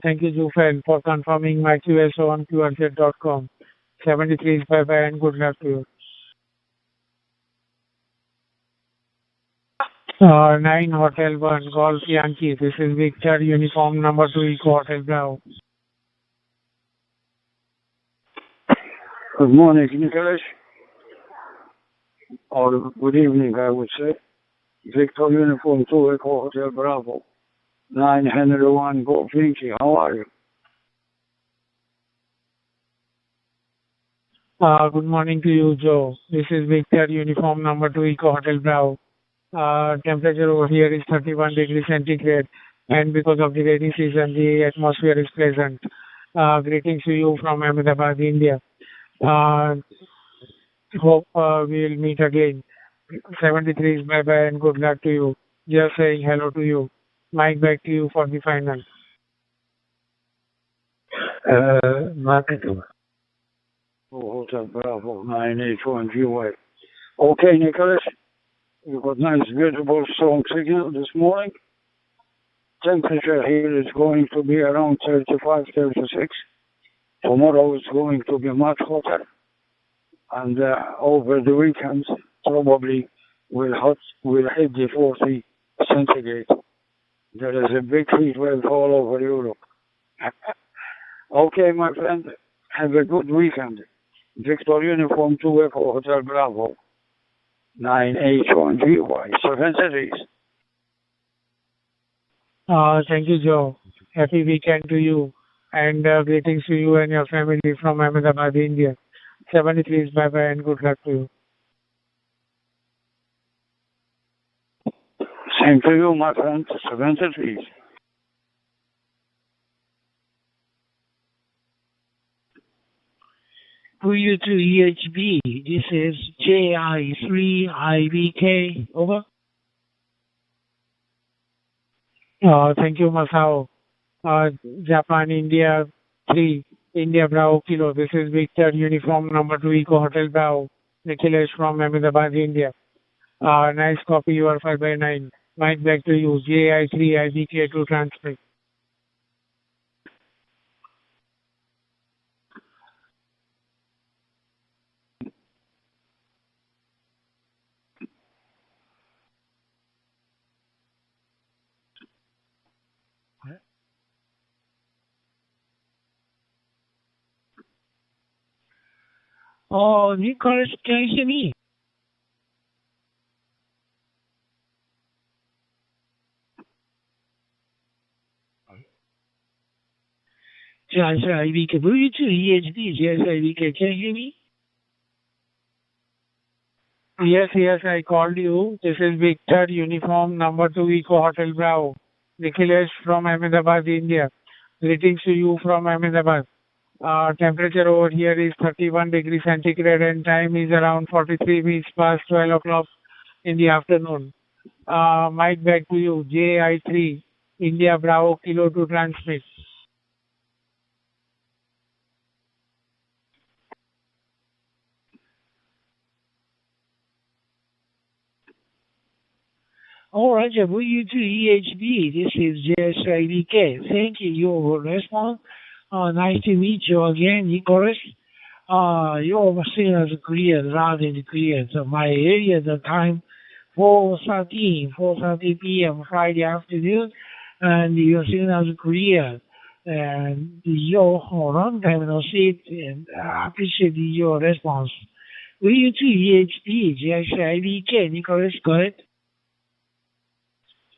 Thank you, Jufel, for confirming my QSO on QRZ.com. 73 is bye-bye and good luck to you. 9 Hotel 1 Golf Yankee. This is Victor Uniform number 2 Echo Hotel Bravo. Good morning, Nicholas. Or good evening, I would say. Victor Uniform 2 Echo Hotel Bravo. 901 Go Pinky. How are you? Good morning to you, Joe. This is Victor Uniform number 2 Eco Hotel Bravo. Temperature over here is 31 degrees centigrade, and because of the rainy season, the atmosphere is pleasant. Greetings to you from Ahmedabad, India. Hope we'll meet again. 73 is bye-bye and good luck to you. Just saying hello to you. Mike, back to you for the final. Marketing. Hotel Bravo 981 GY. Okay, Nicholas. You got nice, beautiful, strong signal this morning. Temperature here is going to be around 35, 36. Tomorrow is going to be much hotter. And over the weekend, probably we'll hit the 40 centigrade. There is a big heat wave all over Europe. Okay, my friend, have a good weekend. Victor Uniform 2 Echo Hotel Bravo, 981 GY, 7 cities. Thank you, Joe. Happy weekend to you. And greetings to you and your family from Ahmedabad, India. 73 is bye-bye and good luck to you. Same to you, my friend. 73. W2EHB, this is JI3IVK, over. Thank you, Masao. Japan, India 3, India Bravo Kilo. This is Victor Uniform number 2 Eco Hotel Bravo. Nikhilesh from Ahmedabad, India. Nice copy, you are 5/9. Mike, back to you. JI3IVK to transmit. Oh, Nicholas, can you hear me? JI3IVK, W2EHB, JI3IVK, can you hear me? Yes, I called you. This is Victor Uniform number 2 Eco Hotel Bravo. Nikhilesh from Ahmedabad, India. Greetings to you from Ahmedabad. Temperature over here is 31 degrees centigrade and time is around 43 minutes past 12 o'clock in the afternoon. Mike, back to you. JI3, India Bravo Kilo to transmit. All right, W2EHB, this is JSIVK. Thank you, your response. Nice to meet you again, Nicholas. Your signal is clear, loud and clear. So my area, the time 4:30 p.m. Friday afternoon, and your signal is clear. And your long time no see, and I appreciate your response. W2EHB, JSIVK, Nicholas, go ahead.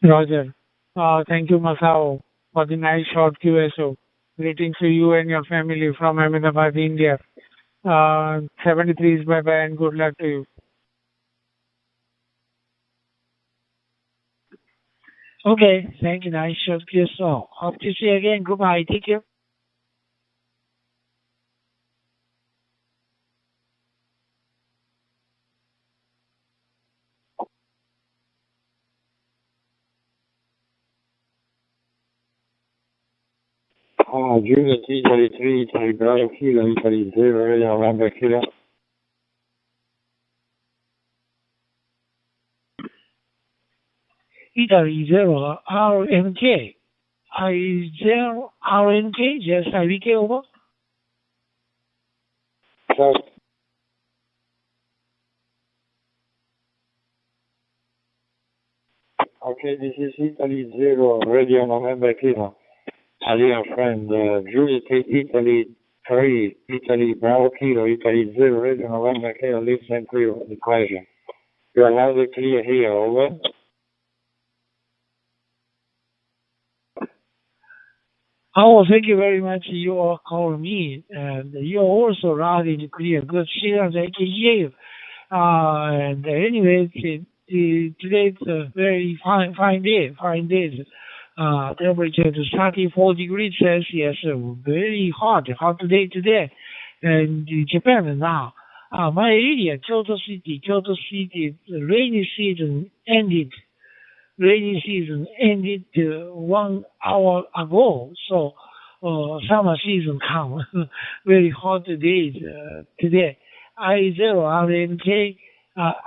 Roger. Thank you, Masao, for the nice short QSO. Greetings to you and your family from Ahmedabad, India. 73 is bye-bye and good luck to you. Okay, thank you. Nice short QSO. Hope to see you again. Goodbye. Take care. Juliet, Italy 3, Italy Bravo Kilo, Italy 0, November Kilo. Italy 0, RNK. I0, RNK, just IVK, over. First. Okay, this is Italy 0, Radio November Kilo. A dear friend, Juliet, Italy 3, Italy, Bravo Kilo, Italy 0, Radio November Kilo, listen clear of the question. You are loud and clear here, over. Oh, thank you very much. You are calling me, and you're also loud and clear. Good signals, I can hear you. And anyway, today's a very fine day. Temperature is 34 degrees Celsius. Very hot day today. And in Japan now, my area, Kyoto City, rainy season ended 1 hour ago. So summer season come. Very hot days today. I0RNK,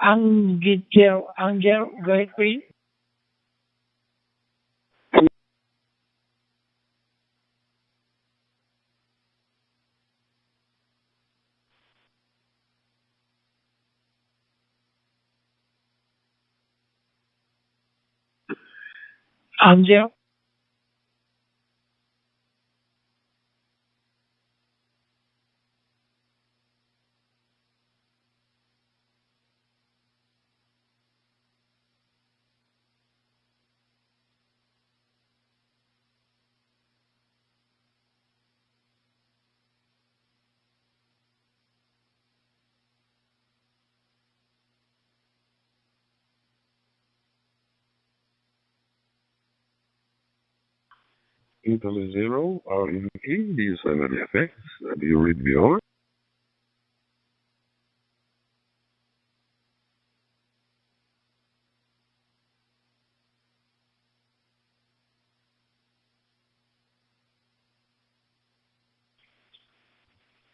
Angel, go ahead, please. Angel. Italy 0, RNK, do you have any effects? Do you read me over?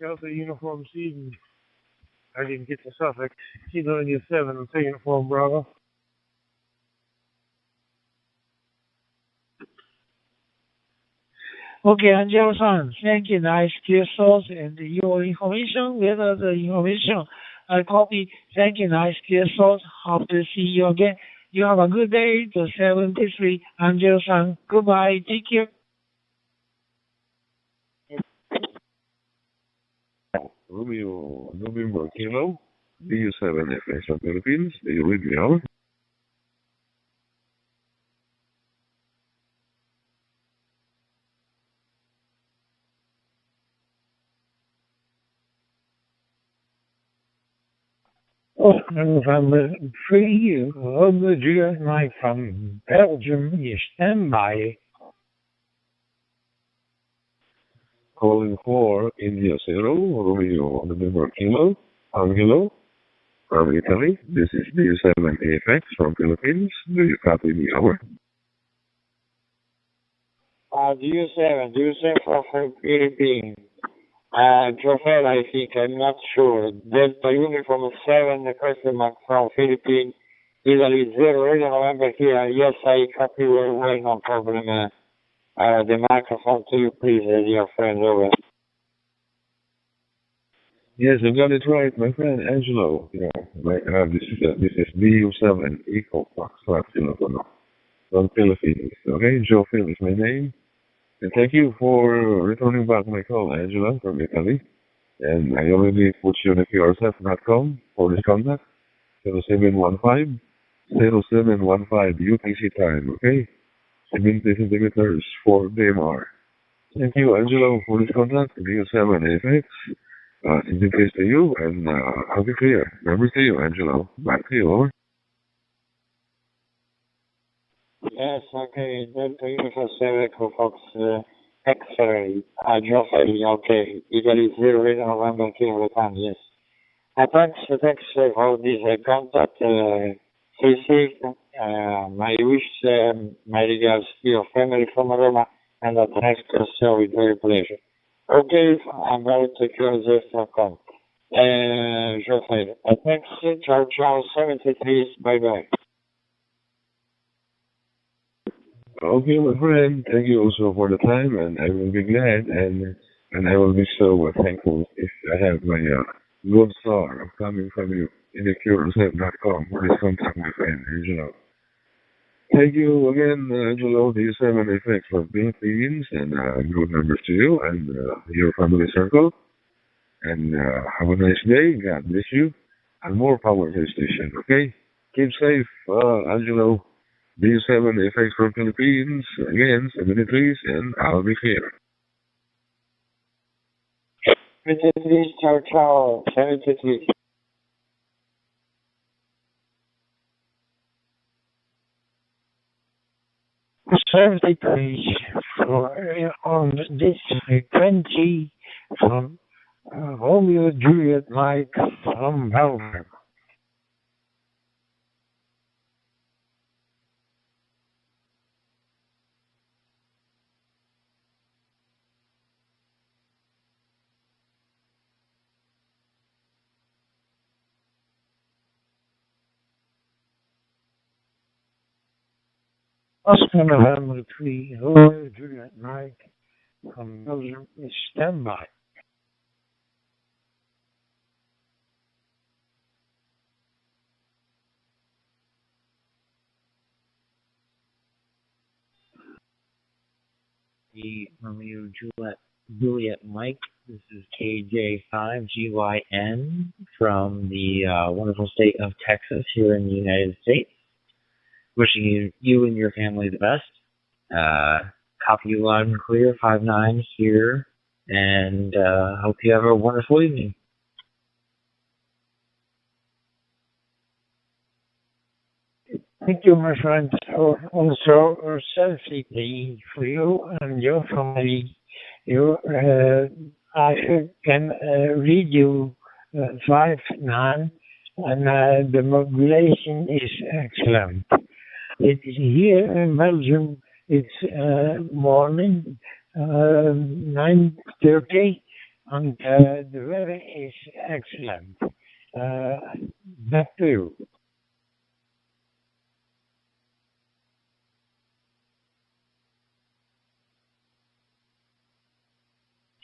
Delta Uniform Season. I didn't get the suffix. Kilo India 7, Delta Uniform Bravo. Okay, Angel-san, thank you. Nice clear source and your information, whether the information I copy. Thank you, nice clear source. Hope to see you again. You have a good day. The 73, Angel-san. Goodbye. Take care. Romeo, November Kilo, do you have any effects on Philippines? Do you read me over? Oh, from the free of the GSI from Belgium, you stand by. Calling for India 0, Romeo, November Kilo, Angelo, from Italy. This is D7 AFX from Philippines. Do you copy me over? D7 from Philippines. Jofel, I think, I'm not sure. Delta Uniform 7, the question mark from Philippines. Italy 0, Radio November here. Yes, I copy very well, no problem. The microphone to you, please, dear friend, over. Yes, I got it right, my friend Angelo. You know, this is DU7 Eco Foxtrot Uniform from Philippines. Okay, Joe Phil is my name. And thank you for returning back my call, Angela, from Italy. And I already put you on the QRSF.com for this contact. 0715 UTC time, okay? 70 centimeters for DMR. Thank you, Angelo, for this contact. DU7 AFX. In the case to you, and I'll be clear. Remember to you, Angelo. Back to you, over. Yes, okay. Delta Uniform 7, Fox X-ray. Jofel, okay. Italy 0, Radio November Kilo, yes. Thanks for this contact. Stay safe. My wish, my regards to your family from Roma, and at the next show with very pleasure. Okay, I'm going to close this account. Jofel, thanks. Ciao, 73, bye-bye. Okay, my friend. Thank you also for the time, and I will be glad, and I will be so thankful if I have my good star coming from you in the QRSF.com for this contact, my friend, Angelo. Thank you again, Angelo, D7FX from Philippines, and good numbers to you and your family circle. And have a nice day. God bless you. And more power to the station, okay? Keep safe, Angelo. D7FX from Philippines. Again, 73s, and I'll be here. 73, ciao, ciao. 73. 73 for on this frequency from Romeo Juliet Mike from Belgium. Oscar November 3, Romeo Juliet Mike from Belgium is standby. The Romeo Juliet Mike. This is KJ5GYN from the wonderful state of Texas here in the United States. Wishing you and your family the best. Copy you loud and clear, 5-9 here, and hope you have a wonderful evening. Thank you, my friend. Also, selfie for you and your family. I can read you 5-9, and the modulation is excellent. It is here in Belgium. It's morning, 9:30, and the weather is excellent. Back to you.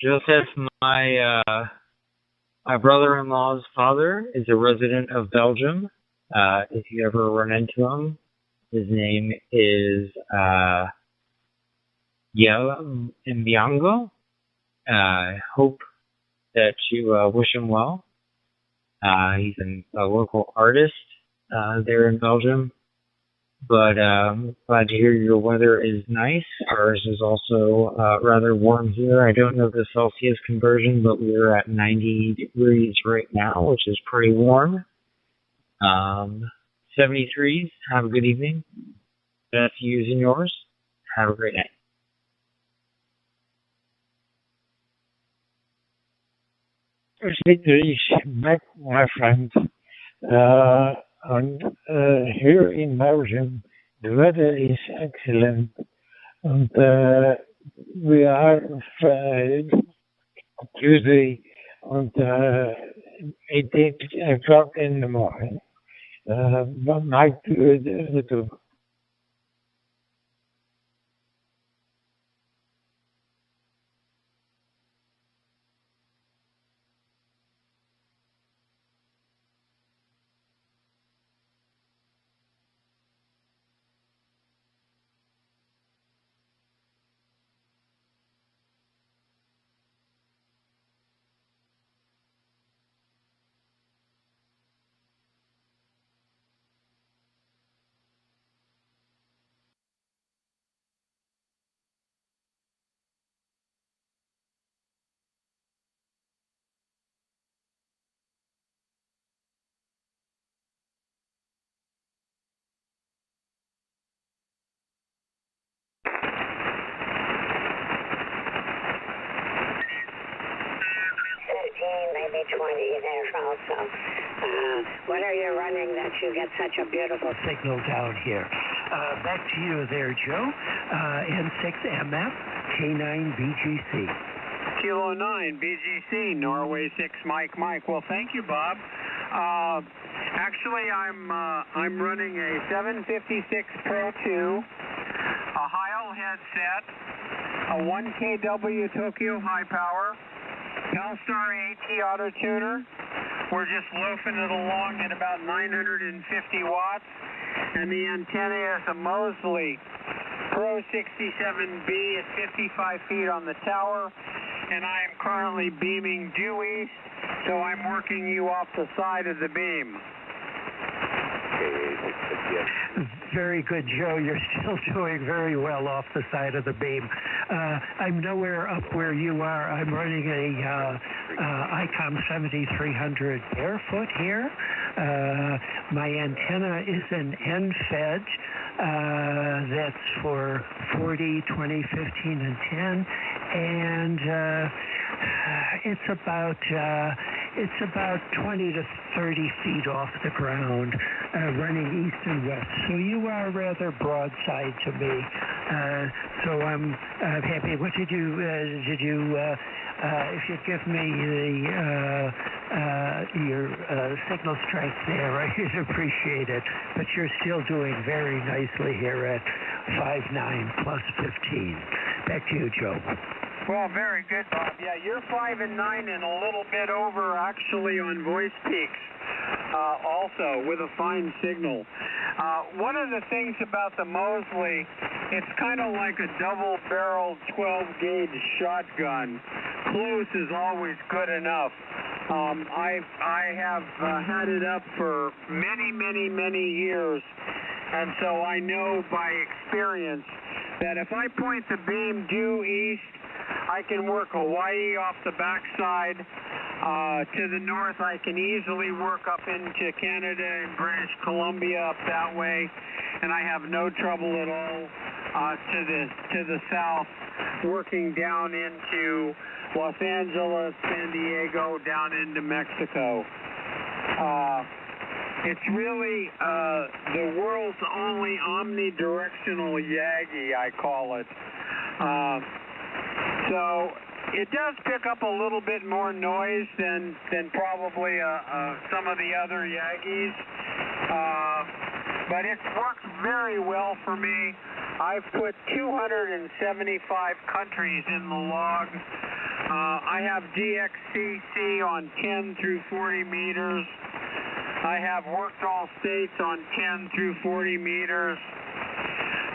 Joseph, my brother-in-law's father is a resident of Belgium. If you ever run into him, his name is Mbiango. I hope that you wish him well. He's a local artist there in Belgium. But glad to hear your weather is nice. Ours is also rather warm here. I don't know the Celsius conversion, but we're at 90 degrees right now, which is pretty warm. 73s. Have a good evening. Best to you and yours. Have a great night. Back, my friend. And here in Belgium, the weather is excellent, and we are Tuesday on 8 o'clock in the morning. But night to maybe 20 there also. When are you running that you get such a beautiful signal down here? Back to you there, Joe. N6MF, K9BGC. Kilo 9, BGC, Norway 6, Mike. Well, thank you, Bob. Actually, I'm running a 756 Pro 2, a Heil headset, a 1kW Tokyo high power, Telstar AT auto tuner. We're just loafing it along at about 950 watts. and the antenna is a Mosley Pro 67B at 55 feet on the tower, and I am currently beaming due east, so I'm working you off the side of the beam. Very good, Joe. You're still doing very well off the side of the beam. I'm nowhere up where you are. I'm running a ICOM 7300 barefoot here. My antenna is an end-fed. That's for 40, 20, 15, and 10. And it's about 20 to 30 feet off the ground, running east and west. So you are rather broadside to me. So I'm happy. What did you if you give me your signal strength there, I'd appreciate it. But you're still doing very nicely here at 5.9 plus 15. Back to you, Joe. Well, very good, Bob. Yeah, you're 5 and 9 and a little bit over actually on voice peaks, also with a fine signal. One of the things about the Mosley, it's kind of like a double-barreled 12-gauge shotgun. Close is always good enough. I have had it up for many, many, many years, and so I know by experience that if I point the beam due east, I can work Hawaii off the backside. To the north, I can easily work up into Canada and British Columbia up that way, and I have no trouble at all to the south, working down into Los Angeles, San Diego, down into Mexico. It's really the world's only omnidirectional Yagi, I call it. So it does pick up a little bit more noise than probably some of the other Yagis, but it's worked very well for me. I've put 275 countries in the log. I have DXCC on 10 through 40 meters. I have worked all states on 10 through 40 meters.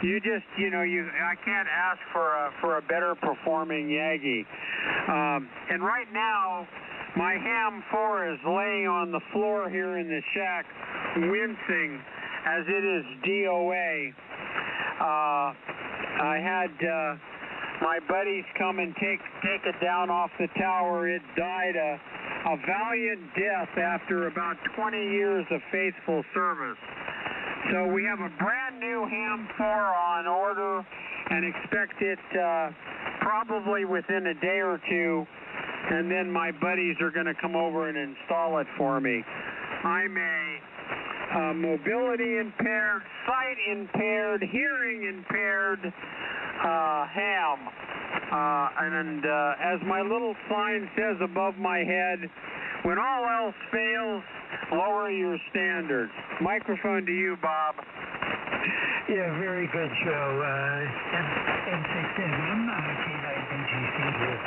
You just, I can't ask for a better performing Yagi. And right now, my Ham 4 is laying on the floor here in the shack, wincing as it is DOA. I had my buddies come and take it down off the tower. It died a valiant death after about 20 years of faithful service. So we have a brand new Ham 4 on order and expect it probably within a day or two, and then my buddies are going to come over and install it for me. I'm a mobility impaired, sight impaired, hearing impaired ham. And as my little sign says above my head, when all else fails, lower your standards. Microphone to you, Bob. Yeah, very good, Joe. M6MM, K9BGC here.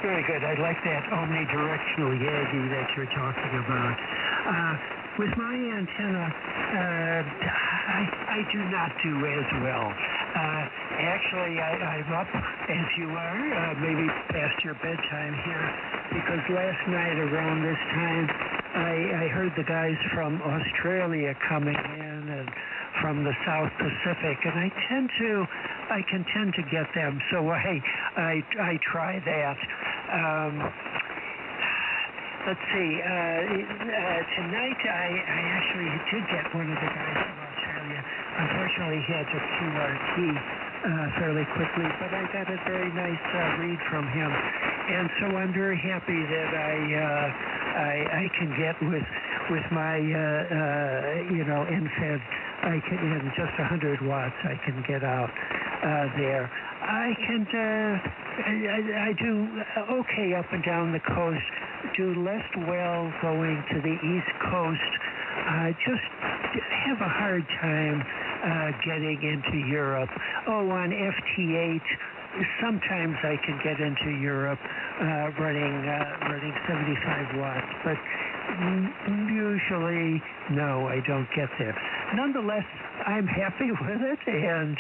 Very good. I like that omnidirectional Yagi that you're talking about. With my antenna, I do not do as well. Actually, I'm up as you are, maybe past your bedtime here, because last night around this time, I heard the guys from Australia coming in and from the South Pacific, and I can tend to get them, so I try that. Let's see, tonight I actually did get one of the guys from Australia. Unfortunately, he had to QRT fairly quickly, but I got a very nice read from him. And so I'm very happy that I can get with my, NFED, I can, in just 100 watts, I can get out there. I do okay up and down the coast, do less well going to the East Coast. Just have a hard time getting into Europe. On FT8, sometimes I can get into Europe running 75 watts, but Usually, no, I don't get there. Nonetheless, I'm happy with it, and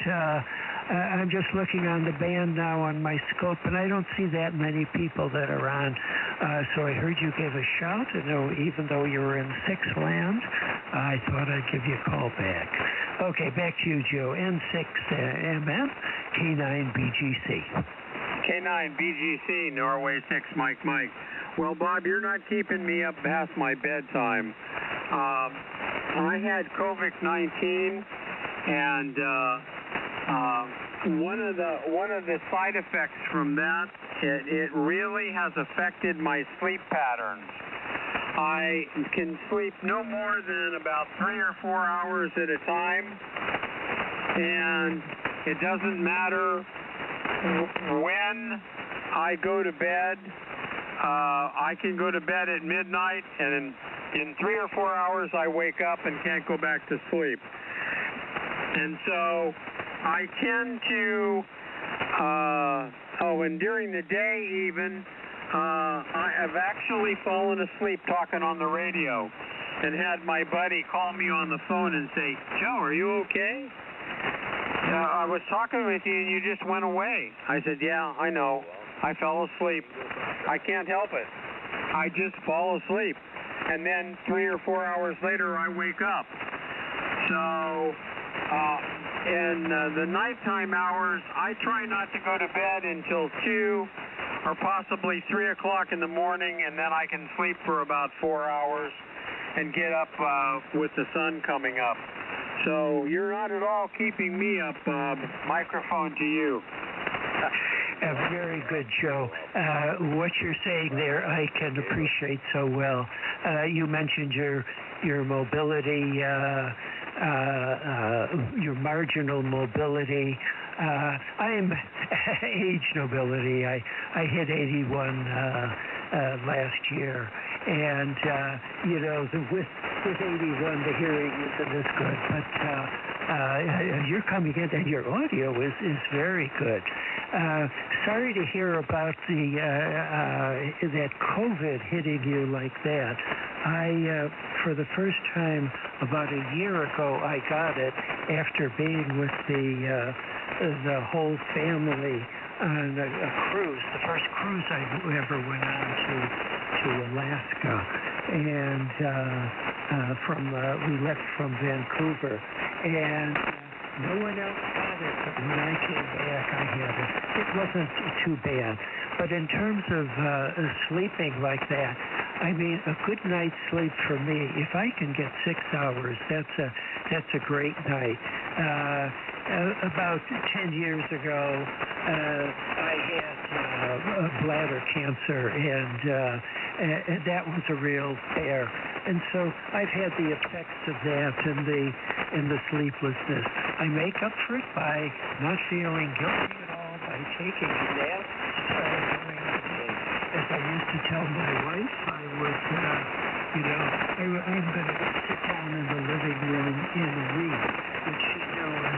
I'm just looking on the band now on my scope, and I don't see that many people that are on. So I heard you gave a shout, and even though you were in 6 land, I thought I'd give you a call back. Okay, back to you, Joe. N6MF, K9BGC. K9BGC, Norway 6 Mike. Well, Bob, you're not keeping me up past my bedtime. I had COVID-19, and one of the side effects from that, it really has affected my sleep patterns. I can sleep no more than about 3 or 4 hours at a time, and it doesn't matter when I go to bed. I can go to bed at midnight, and in 3 or 4 hours I wake up and can't go back to sleep. And so I tend to, and during the day even, I have actually fallen asleep talking on the radio and had my buddy call me on the phone and say, Joe, are you okay? I was talking with you and you just went away. I said, yeah, I know. I fell asleep. I can't help it. I just fall asleep. And then 3 or 4 hours later, I wake up. So in the nighttime hours, I try not to go to bed until 2 or possibly 3 o'clock in the morning, and then I can sleep for about 4 hours and get up with the sun coming up. So you're not at all keeping me up, Bob. Microphone to you. Very good, Joe. What you're saying there, I can appreciate so well. You mentioned your mobility, your marginal mobility. I'm age nobility. I hit 81 last year, and with 81, the hearing isn't as good. But you're coming in, and your audio is very good. Sorry to hear about that COVID hitting you like that. For the first time about a year ago, I got it after being with the whole family on a cruise, the first cruise I ever went on to Alaska, and we left from Vancouver, and no one else got it, but when I came back, I had it. It wasn't too bad, but in terms of sleeping like that, I mean, a good night's sleep for me, if I can get 6 hours, that's a great night. About 10 years ago, I had bladder cancer, and that was a real tear. And so I've had the effects of that and the sleeplessness. I make up for it by not feeling guilty at all, by taking a nap during the day. As I used to tell my wife, I would, I'm going to sit down in the living room and read, which she knows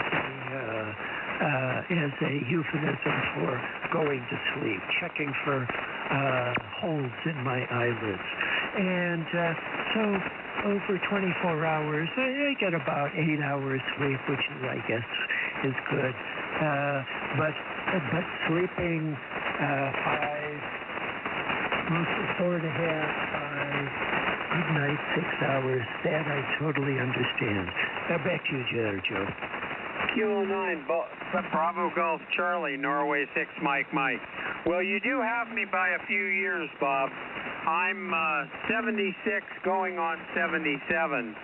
as a euphemism for going to sleep, checking for holes in my eyelids. And so over 24 hours, I get about 8 hours sleep, which is, I guess, is good. But sleeping 4.5, 5, good night, 6 hours, that I totally understand. Back to you, Joe. Q09, Bravo Golf Charlie, Norway 6 Mike. Well, you do have me by a few years, Bob. I'm 76 going on 77.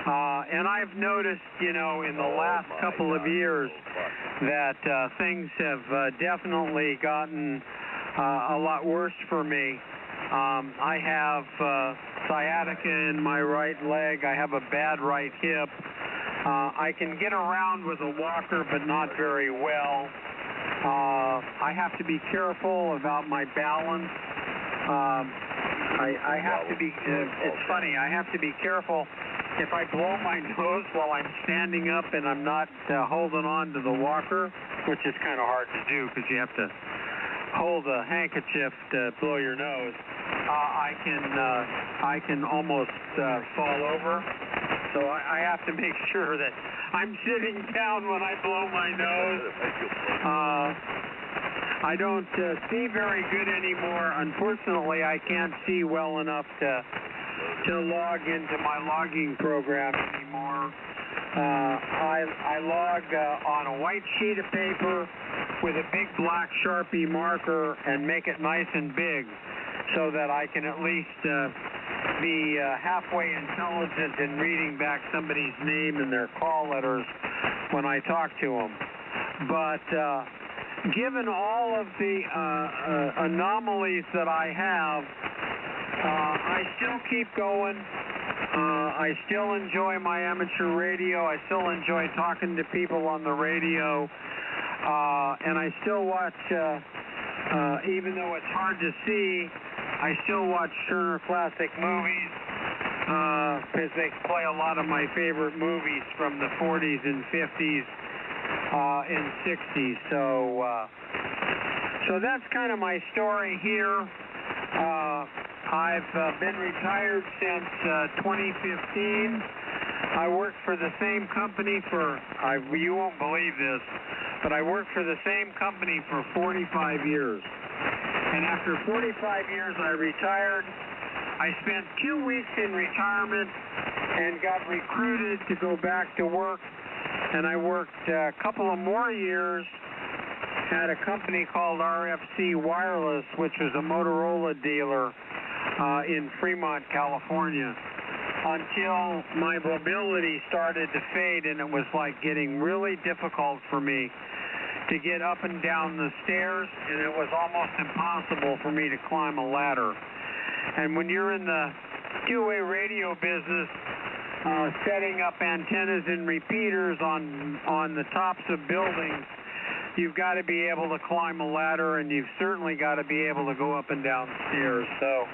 And I've noticed, in the last couple of years that things have definitely gotten a lot worse for me. I have sciatica in my right leg. I have a bad right hip. I can get around with a walker, but not very well. I have to be careful about my balance. I have to be, it's funny, I have to be careful if I blow my nose while I'm standing up and I'm not holding on to the walker, which is kind of hard to do because you have to hold a handkerchief to blow your nose. I can almost fall over. So I have to make sure that I'm sitting down when I blow my nose. I don't see very good anymore. Unfortunately, I can't see well enough to log into my logging program anymore. I log on a white sheet of paper with a big black Sharpie marker and make it nice and big so that I can at least be halfway intelligent in reading back somebody's name and their call letters when I talk to them. But given all of the anomalies that I have, I still keep going. I still enjoy my amateur radio. I still enjoy talking to people on the radio. And I still watch, even though it's hard to see, I still watch Turner Classic Movies because they play a lot of my favorite movies from the 40s and 50s and 60s. So that's kind of my story here. I've been retired since 2015. I worked for the same company for, you won't believe this, but I worked for the same company for 45 years. And after 45 years, I retired. I spent 2 weeks in retirement and got recruited to go back to work. And I worked a couple of more years at a company called RFC Wireless, which was a Motorola dealer in Fremont, California, until my mobility started to fade, and it was like getting really difficult for me to get up and down the stairs, and it was almost impossible for me to climb a ladder. And when you're in the two-way radio business, setting up antennas and repeaters on the tops of buildings, you've got to be able to climb a ladder, and you've certainly got to be able to go up and down stairs. So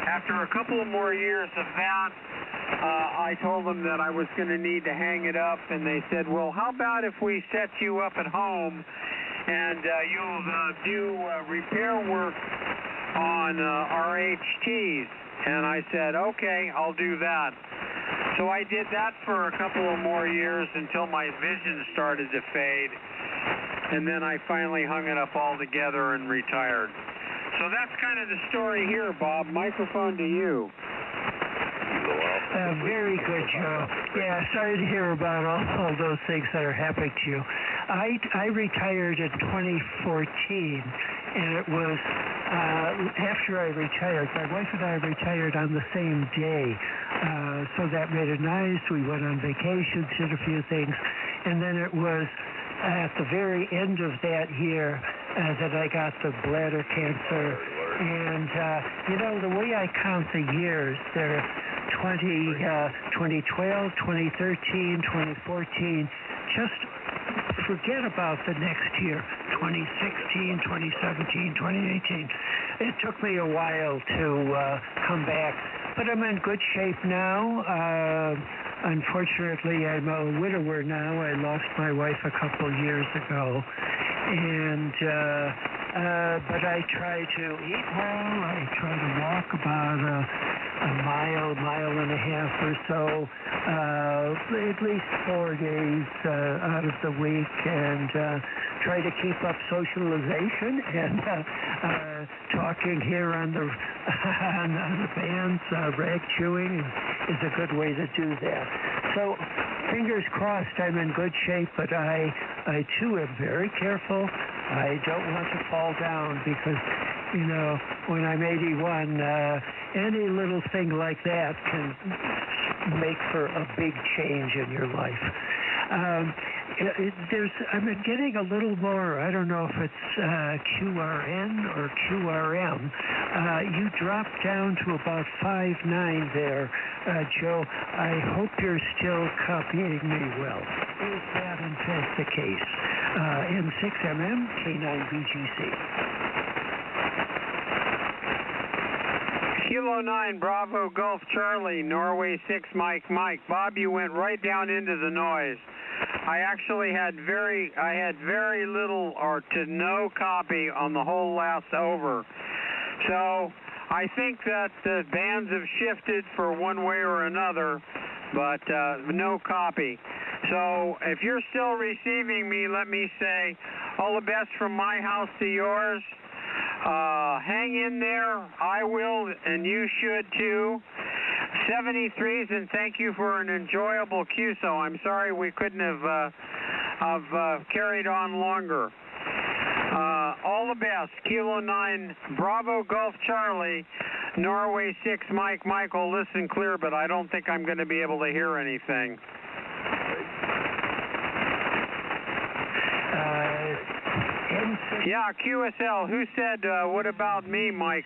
after a couple of more years of that, I told them that I was going to need to hang it up, and they said, well, how about if we set you up at home and you'll do repair work on RHTs? And I said, okay, I'll do that. So I did that for a couple of more years until my vision started to fade, and then I finally hung it up altogether and retired. So that's kind of the story here, Bob. Microphone to you. Very good, Joe. Yeah, sorry to hear about all those things that are happening to you. I retired in 2014, and it was after I retired. My wife and I retired on the same day, so that made it nice. We went on vacation, did a few things, and then it was at the very end of that year that I got the bladder cancer. And, you know, the way I count the years, there are 2012, 2013, 2014, just forget about the next year, 2016, 2017, 2018. It took me a while to come back, but I'm in good shape now. Unfortunately, I'm a widower now. I lost my wife a couple years ago, and but I try to eat well. I try to walk about a mile and a half or so, at least 4 days out of the week, and try to keep up socialization and talking here on the bands. Rag chewing is a good way to do that. So fingers crossed, I'm in good shape, but I too am very careful. I don't want to fall down because, you know, when I'm 81, any little thing like that can make for a big change in your life. I'm getting a little more, I don't know if it's QRN or QRM. You dropped down to about 5'9" there, Joe. I hope you're still copying me well. Is that in fact the case? M6MM, K9BGC. Kilo 9, Bravo, Golf, Charlie, Norway 6, Mike. Bob, you went right down into the noise. I actually had very little or to no copy on the whole last over. So I think that the bands have shifted for one way or another, but no copy. So if you're still receiving me, let me say all the best from my house to yours. Hang in there. I will, and you should too. 73s, and thank you for an enjoyable QSO. I'm sorry we couldn't have carried on longer. All the best. Kilo 9, Bravo Golf Charlie, Norway 6, Mike. Michael, listen clear, but I don't think I'm going to be able to hear anything. Yeah, QSL. Who said, what about me, Mike?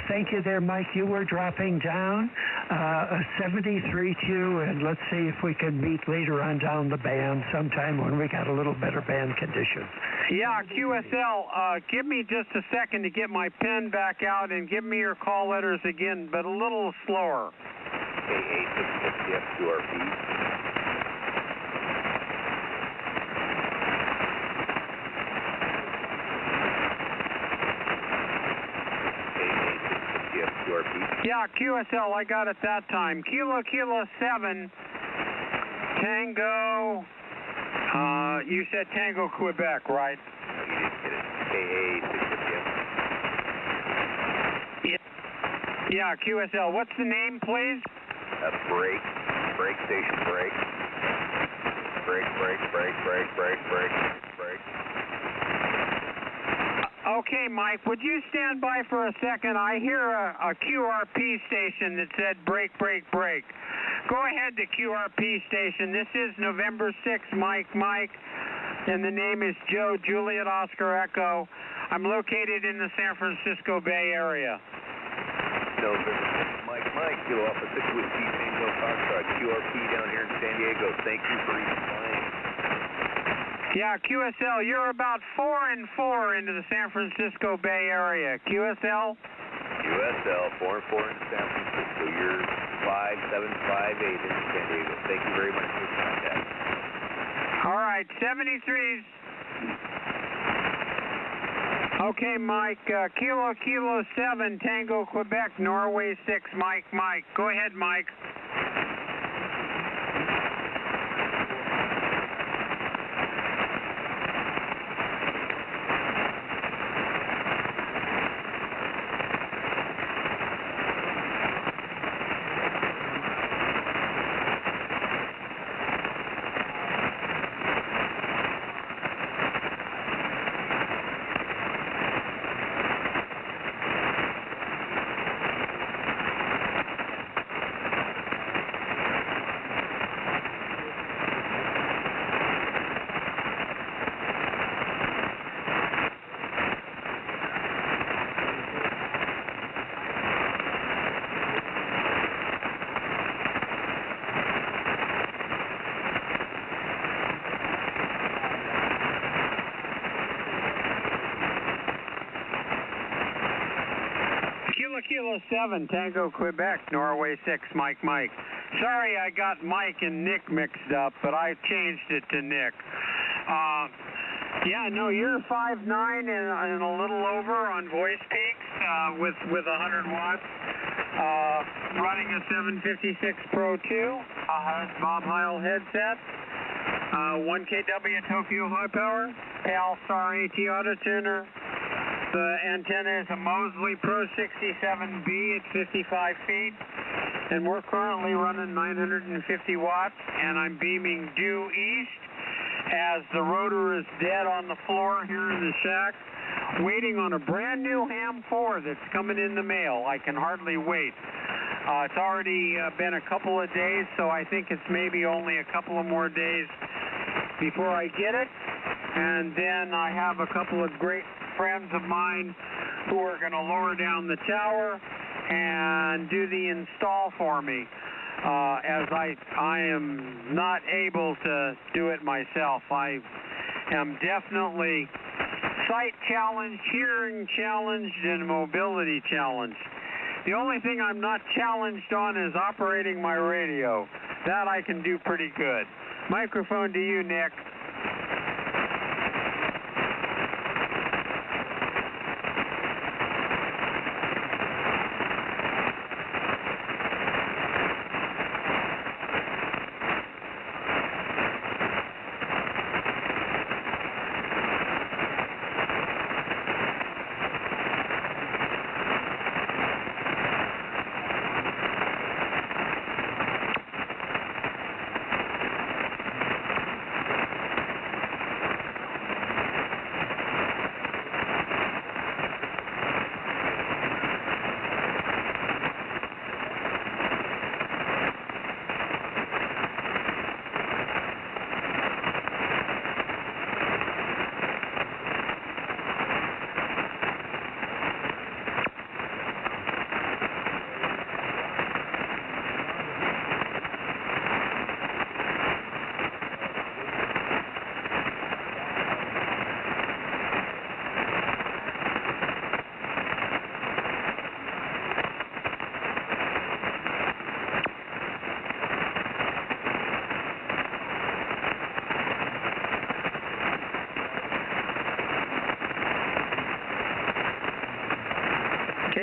Thank you there, Mike. You were dropping down a 73-2, and let's see if we can meet later on down the band sometime when we got a little better band condition. Yeah, QSL, give me just a second to get my pen back out and give me your call letters again, but a little slower. K86QRP. Yeah, QSL, I got it that time. Kilo 7, Tango, you said Tango, Quebec, right? Yeah, QSL, what's the name, please? Break station, break. Okay, Mike, would you stand by for a second? I hear a QRP station that said break. Go ahead to QRP station. This is November 6th, Mike, and the name is Joe, Juliet Oscar Echo. I'm located in the San Francisco Bay Area. Mike, Kilo Alpha 6 Whiskey Tango Foxtrot, QRP down here in San Diego. Thank you for replying. Yeah, QSL, you're about 4 and 4 into the San Francisco Bay Area. QSL? QSL, 4 and 4 into San Francisco. You're 5758 into San Diego. Thank you very much for your contact. All right, 73s. Okay, Mike, Kilo 7, Tango, Quebec, Norway 6, Mike. Go ahead, Mike. Kilo 7, Tango, Quebec, Norway 6, Mike. Sorry I got Mike and Nick mixed up, but I changed it to Nick. Yeah, no, you're 5'9" and a little over on voice peaks with 100 watts. Running a 756 Pro 2, Bob Heil headset, 1kW Tokyo high power, PAL Star AT auto tuner. The antenna is a Mosley Pro 67B at 55 feet, and we're currently running 950 watts, and I'm beaming due east as the rotor is dead on the floor here in the shack, waiting on a brand new Ham 4 that's coming in the mail. I can hardly wait. It's already been a couple of days, so I think it's maybe only a couple of more days before I get it, and then I have a couple of great friends of mine who are going to lower down the tower and do the install for me, as I am not able to do it myself. I am definitely sight challenged, hearing challenged, and mobility challenged. The only thing I'm not challenged on is operating my radio. That I can do pretty good. Microphone to you, Nick.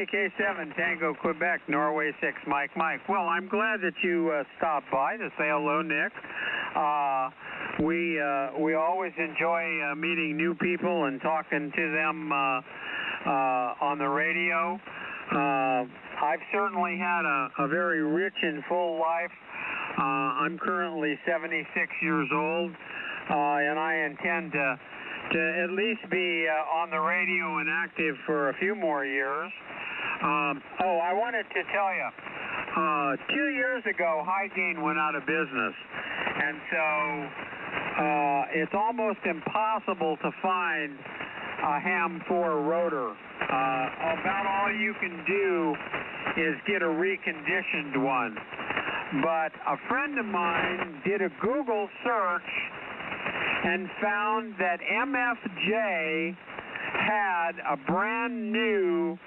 AK7, Tango, Quebec, Norway 6, Mike. Well, I'm glad that you stopped by to say hello, Nick. We always enjoy meeting new people and talking to them on the radio. I've certainly had a very rich and full life. I'm currently 76 years old, and I intend to at least be on the radio and active for a few more years. I wanted to tell you, 2 years ago, High Gain went out of business, and so it's almost impossible to find a ham 4 rotor. About all you can do is get a reconditioned one. But a friend of mine did a Google search and found that MFJ had a brand new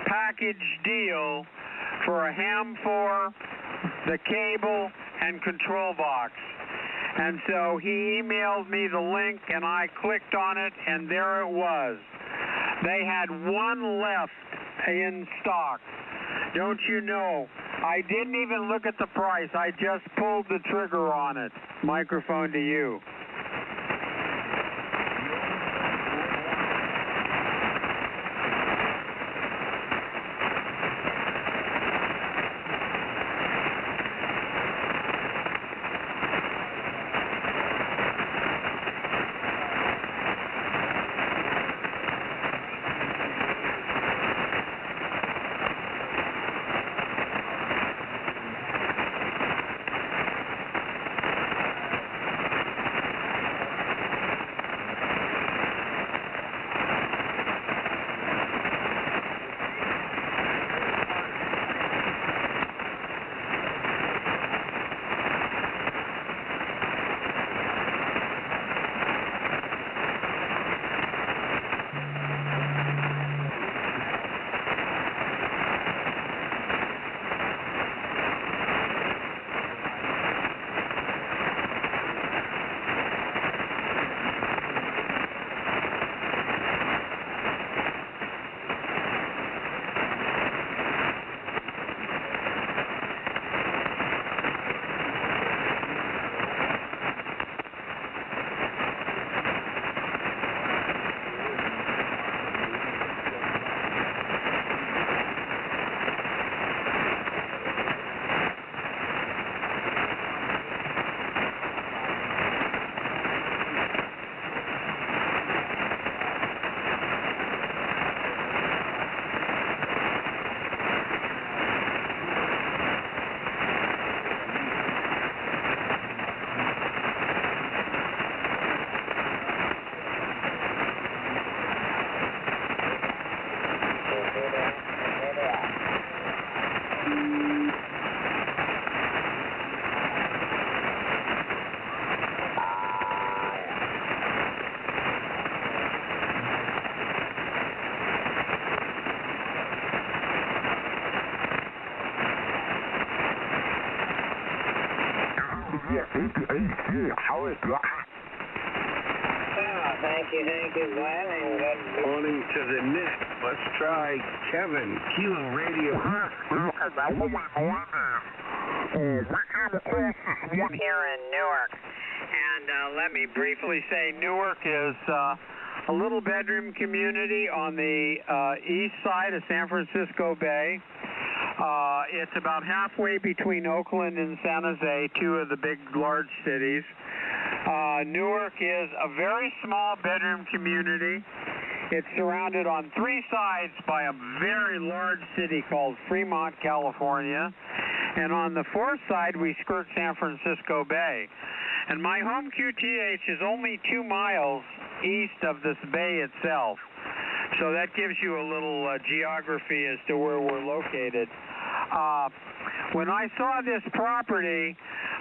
package deal for a ham 4, the cable, and control box. And so he emailed me the link, and I clicked on it, and there it was. They had one left in stock. Don't you know? I didn't even look at the price. I just pulled the trigger on it. Microphone to you. Thank you, Glenn, and good morning to the net. Let's try Kevin, Kilo Radio. Here in Newark. And let me briefly say Newark is a little bedroom community on the east side of San Francisco Bay. It's about halfway between Oakland and San Jose, two of the big, large cities. Newark is a very small bedroom community. It's surrounded on three sides by a very large city called Fremont, California. And on the fourth side, we skirt San Francisco Bay. And my home QTH is only 2 miles east of this bay itself. So that gives you a little geography as to where we're located. When I saw this property,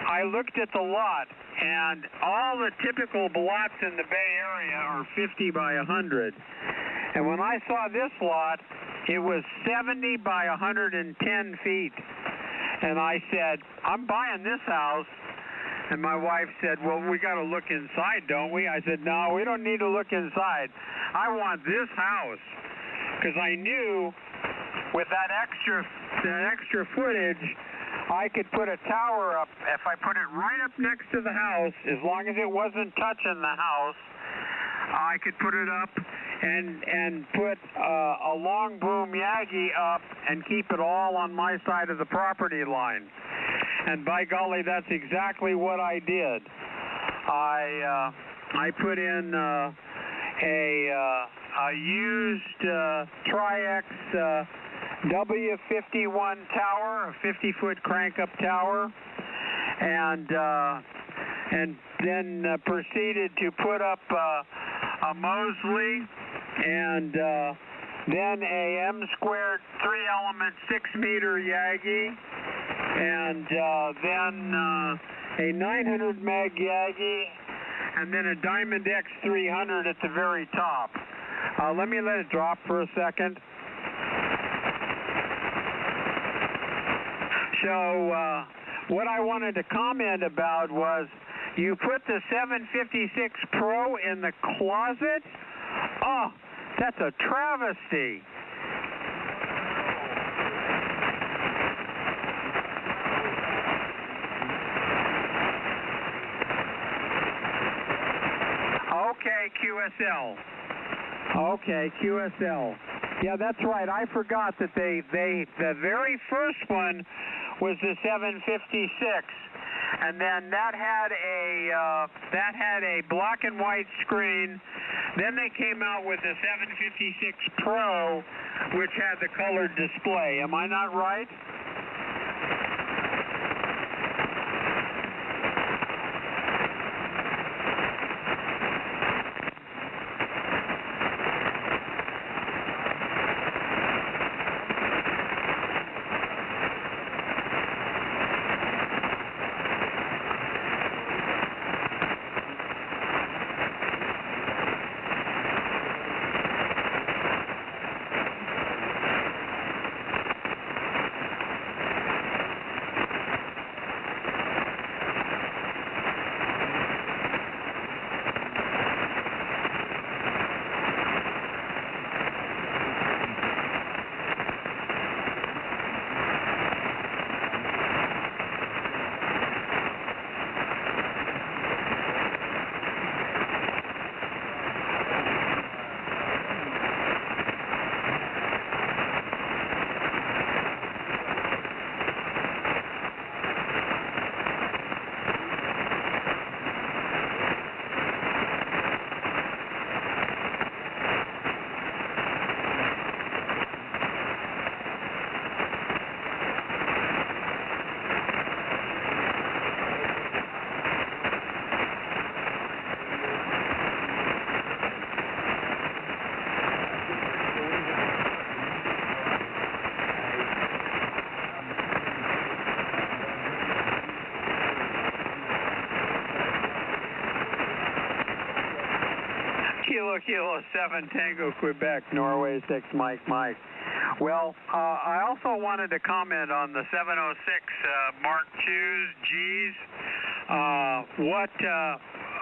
I looked at the lot, and all the typical lots in the Bay Area are 50 by 100. And when I saw this lot, it was 70 by 110 feet. And I said, I'm buying this house. And my wife said, well, we got to look inside, don't we? I said, no, we don't need to look inside. I want this house. Because I knew with that extra footage, I could put a tower up. If I put it right up next to the house, as long as it wasn't touching the house, I could put it up and put a long boom Yagi up and keep it all on my side of the property line. And by golly, that's exactly what I did. I put in a used Tri-X W51 tower, a 50-foot crank-up tower, and then proceeded to put up a Mosley, and then a M-squared 3-element 6-meter Yagi, and then a 900 meg Yagi, and then a Diamond X 300 at the very top. Let it drop for a second. So what I wanted to comment about was you put the 756 Pro in the closet? Oh, that's a travesty. Okay, QSL. Okay, QSL. Yeah, that's right. I forgot that the very first one was the 756, and then that had a black and white screen. Then they came out with the 756 Pro, which had the colored display. Am I not right? Kilo 7 Tango Quebec, Norway 6 Mike. Well, I also wanted to comment on the 706 Mark IIs, Gs.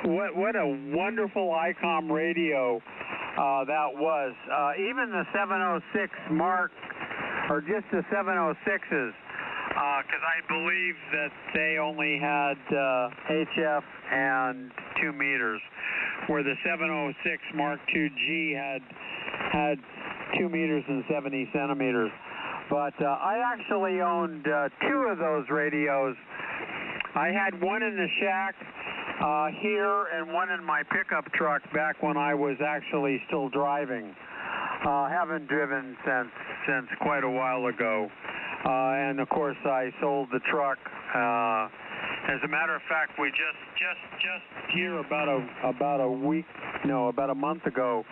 What a wonderful ICOM radio that was. Even the 706 Mark, or just the 706s, because I believe that they only had HF and 2 meters, where the 706 Mark II G had 2 meters and 70 centimeters. But I actually owned 2 of those radios. I had one in the shack here and one in my pickup truck back when I was actually still driving. Haven't driven since quite a while ago. And of course I sold the truck. As a matter of fact, we just here about a month ago,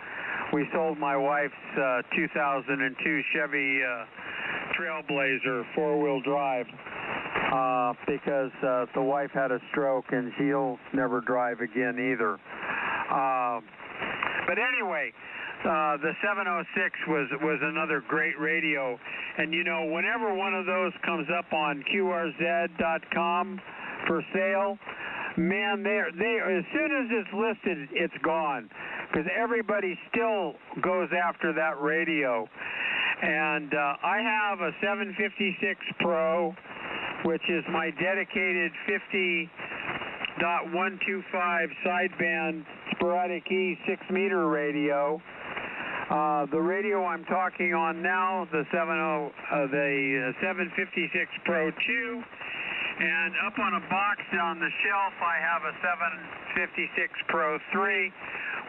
we sold my wife's 2002 Chevy Trailblazer 4-wheel drive because the wife had a stroke and she'll never drive again either. But anyway, the 706 was another great radio, and you know, whenever one of those comes up on QRZ.com for sale, man, they as soon as it's listed, it's gone, because everybody still goes after that radio. And I have a 756 Pro, which is my dedicated 50.125 sideband sporadic E 6-meter radio. The radio I'm talking on now, the 756 Pro 2, and up on a box on the shelf I have a 756 Pro 3,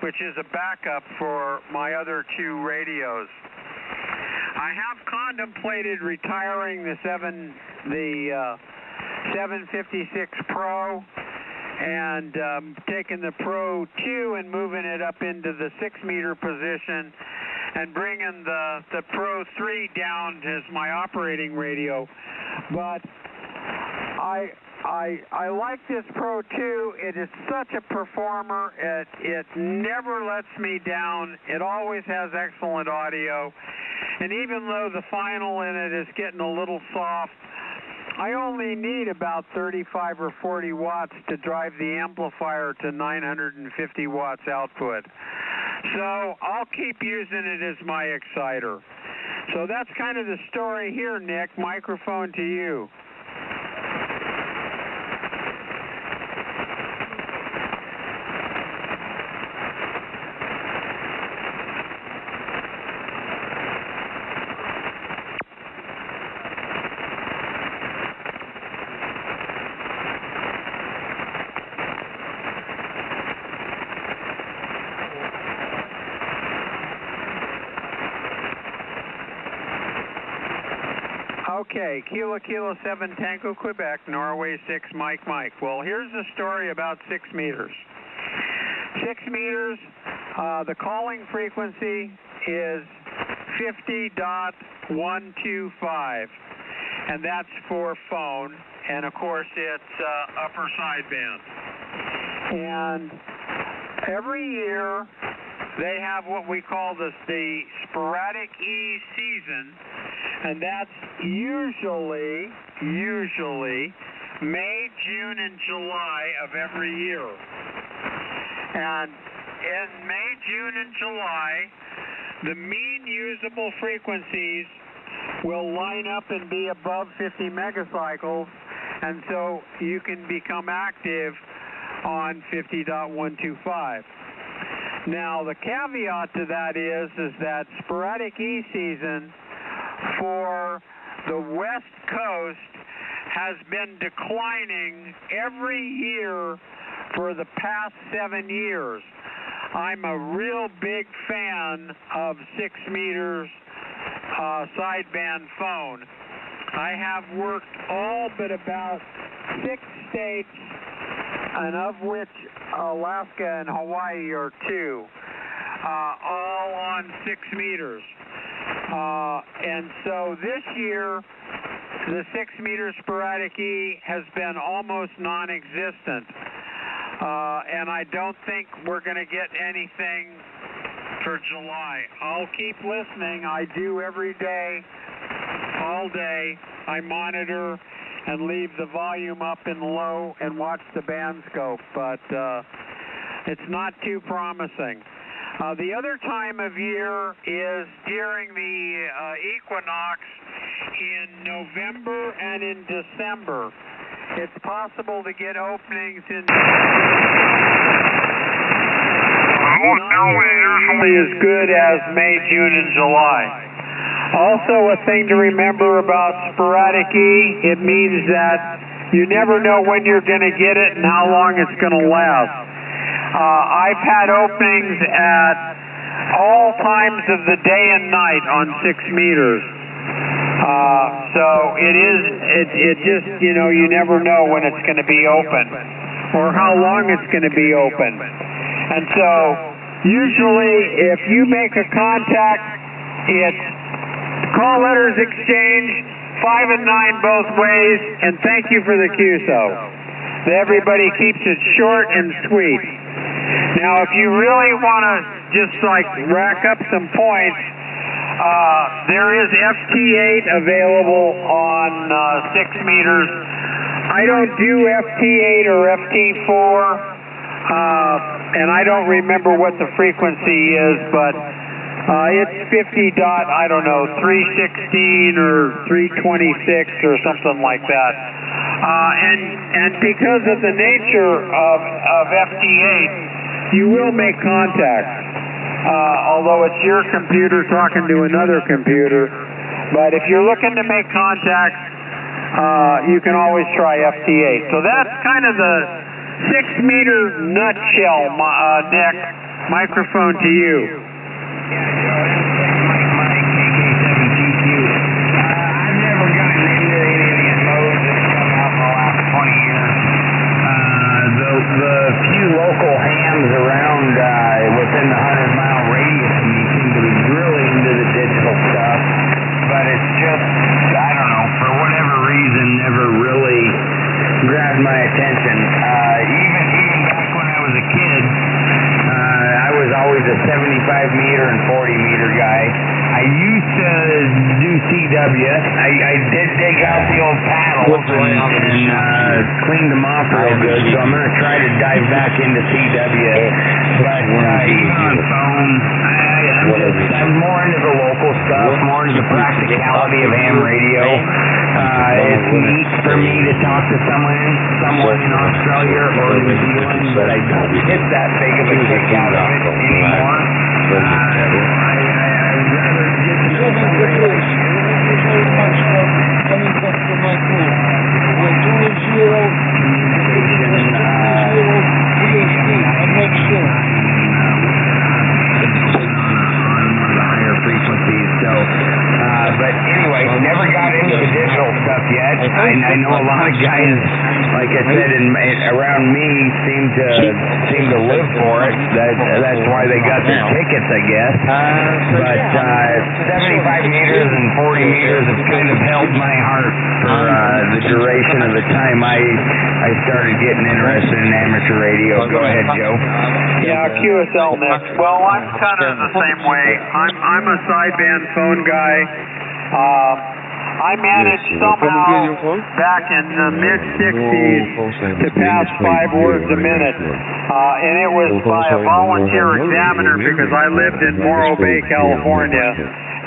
which is a backup for my other two radios. I have contemplated retiring the 756 Pro and taking the Pro 2 and moving it up into the 6-meter position and bringing the Pro 3 down as my operating radio. But I like this Pro 2. It is such a performer. It never lets me down. It always has excellent audio. And even though the final in it is getting a little soft, I only need about 35 or 40 watts to drive the amplifier to 950 watts output. So I'll keep using it as my exciter. So that's kind of the story here, Nick. Microphone to you. Okay, Kilo 7 Tango Quebec, Norway 6 Mike. Well, here's the story about 6 meters. 6 meters, the calling frequency is 50.125, and that's for phone, and of course it's upper sideband. And every year they have what we call the sporadic E season, and that's usually May, June, and July of every year. And in May, June, and July, the mean usable frequencies will line up and be above 50 megacycles, and so you can become active on 50.125. Now, the caveat to that is that sporadic E season for the West Coast has been declining every year for the past 7 years. I'm a real big fan of 6 meters sideband phone. I have worked all but about 6 states, and of which Alaska and Hawaii are 2, all on 6 meters. And so this year, the 6-meter sporadic E has been almost non-existent. And I don't think we're going to get anything for July. I'll keep listening. I do every day, all day. I monitor and leave the volume up and low and watch the band scope, but it's not too promising. The other time of year is during the equinox in November and in December. It's possible to get openings in usually as good as May, June, and July. Also, a thing to remember about sporadic E, it means that you never know when you're going to get it and how long it's going to last. I've had openings at all times of the day and night on 6 meters. So it just, you know, you never know when it's going to be open or how long it's going to be open. And so usually if you make a contact, it's call letters exchange, 5 and 9 both ways, and thank you for the QSO. Everybody keeps it short and sweet. Now, if you really want to just like rack up some points, there is FT8 available on 6 meters. I don't do FT8 or FT4, and I don't remember what the frequency is, but It's 50 dot, I don't know, 316 or 326 or something like that. And because of the nature of FT8, you will make contact. Although it's your computer talking to another computer. But if you're looking to make contact, you can always try FT8. So that's kind of the 6-meter nutshell, Nick. Microphone to you. I've never gotten into any of these modes that have come out in the last 20 years. The few local hams around within the 100-mile radius of me seem to be really into the digital stuff, but it's just, I don't know, for whatever reason, never really grabbed my attention. Even back when I was a kid, I was always a 75-meter and 40-meter guy. I used to do CW. I did dig out the old paddles and cleaned them off real good, so I'm going to try to dive back into CW. But even on phone, I'm more into the local stuff, more into the practicality of ham radio. It's neat for me to talk to someone in Australia or New Zealand, but I don't get that big of a kick out of it anymore. But anyway, never got into the digital stuff yet. I know a lot of guys, like I said, around me seem to live for it. That's why they got their tickets, I guess. But 75 meters and 40 meters have kind of held my heart for the duration of the time I started getting interested in amateur radio. Go ahead, Joe. Yeah, QSL next. Well, I'm kind of the same way. I'm a sideband phone guy. I managed somehow back in the mid-60s to pass 5 words a minute. And it was by a volunteer examiner because I lived in Morro Bay, California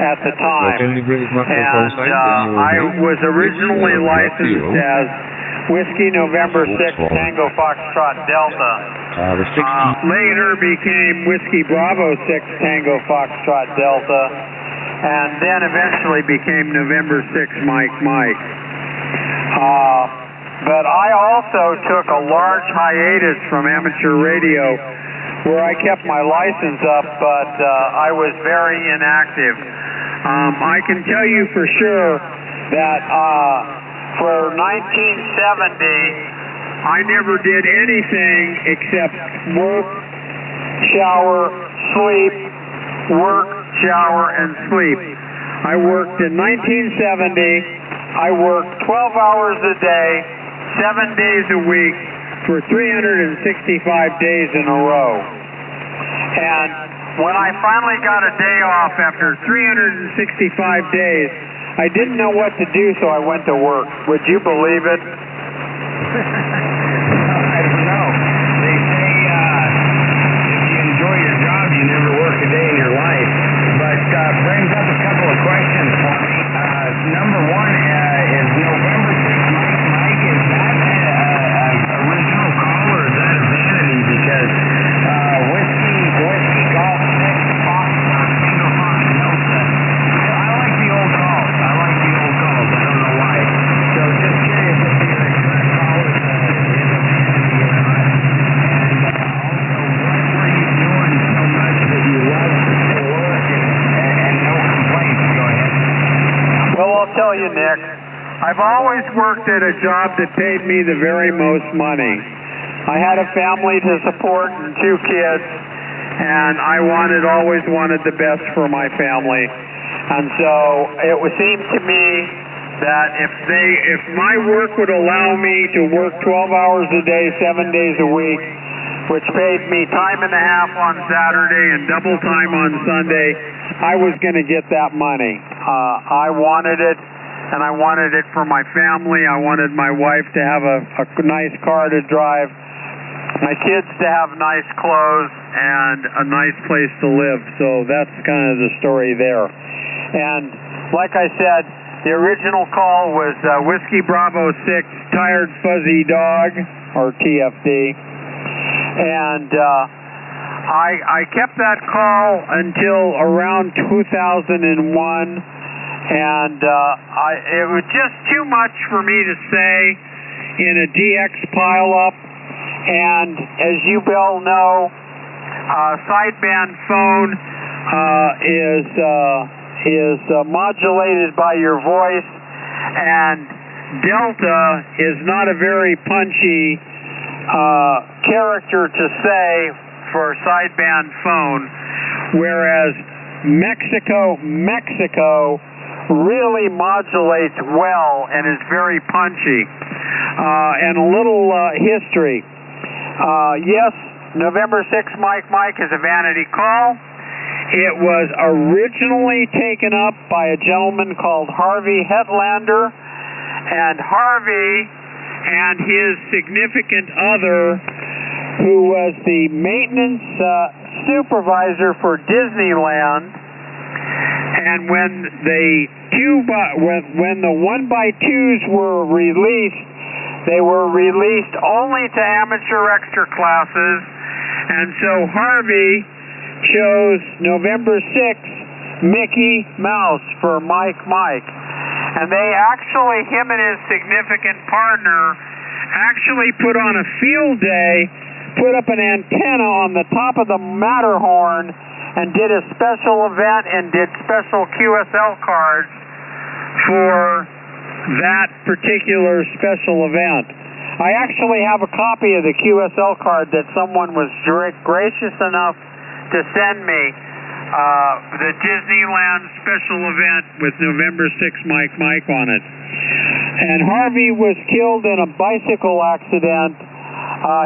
at the time. And I was originally licensed as Whiskey November 6 Tango Foxtrot Delta. Later became Whiskey Bravo 6 Tango Foxtrot Delta. And then eventually became November 6 Mike. But I also took a large hiatus from amateur radio where I kept my license up, but I was very inactive. I can tell you for sure that for 1970, I never did anything except work, shower, sleep, work, shower, and sleep. I worked in 1970. I worked 12 hours a day, 7 days a week for 365 days in a row. And when I finally got a day off after 365 days, I didn't know what to do, so I went to work. Would you believe it? I don't know. They say if you enjoy your job, you never work a day in your life. But brings up a couple of questions for me. Number one is November 6th, Mike, is that an original call or is that a vanity? Because Whiskey Golf 6 Foxtrot, Tango Fox Delta. I like the old calls. I don't know why. So just curious if you're a correct caller is a vanity or not. And also, what were you doing so much that you loved to work and no complaints? Go ahead. Well, I'll tell you, Nick, I've always worked at a job that paid me the very most money. I had a family to support and 2 kids, and I always wanted the best for my family. And so it seemed to me that if my work would allow me to work 12 hours a day, 7 days a week, which paid me time and a half on Saturday and double time on Sunday, I was going to get that money. I wanted it, and I wanted it for my family. I wanted my wife to have a nice car to drive. my kids to have nice clothes and a nice place to live. So that's kind of the story there. And like I said, the original call was Whiskey Bravo 6 Tired Fuzzy Dog, or TFD. And I kept that call until around 2001. And it was just too much for me to say in a DX pileup. And as you well know, sideband phone is modulated by your voice, and Delta is not a very punchy character to say for sideband phone, whereas Mexico really modulates well and is very punchy. And a little history. Yes, November 6 Mike is a vanity call. It was originally taken up by a gentleman called Harvey Hetlander, and Harvey and his significant other, who was the maintenance supervisor for Disneyland, and when the 1x2s were released, they were released only to amateur extra classes, and so Harvey chose November 6th Mickey Mouse for Mike. And they actually, him and his significant partner, actually put on a field day, put up an antenna on the top of the Matterhorn, and did a special event and did special QSL cards for that particular special event. I actually have a copy of the QSL card that someone was gracious enough to send me, the Disneyland special event with November 6 Mike on it. And Harvey was killed in a bicycle accident.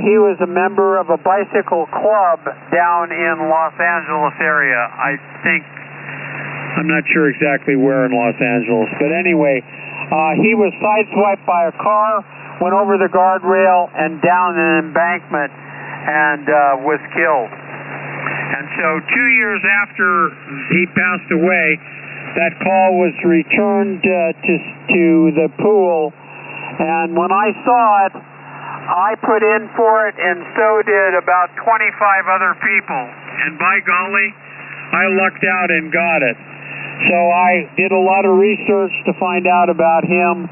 He was a member of a bicycle club down in Los Angeles area. I'm not sure exactly where in Los Angeles, but anyway, he was sideswiped by a car, went over the guardrail and down an embankment, and was killed. And so 2 years after he passed away, that call was returned to the pool, and when I saw it, I put in for it, and so did about 25 other people. And by golly, I lucked out and got it. So I did a lot of research to find out about him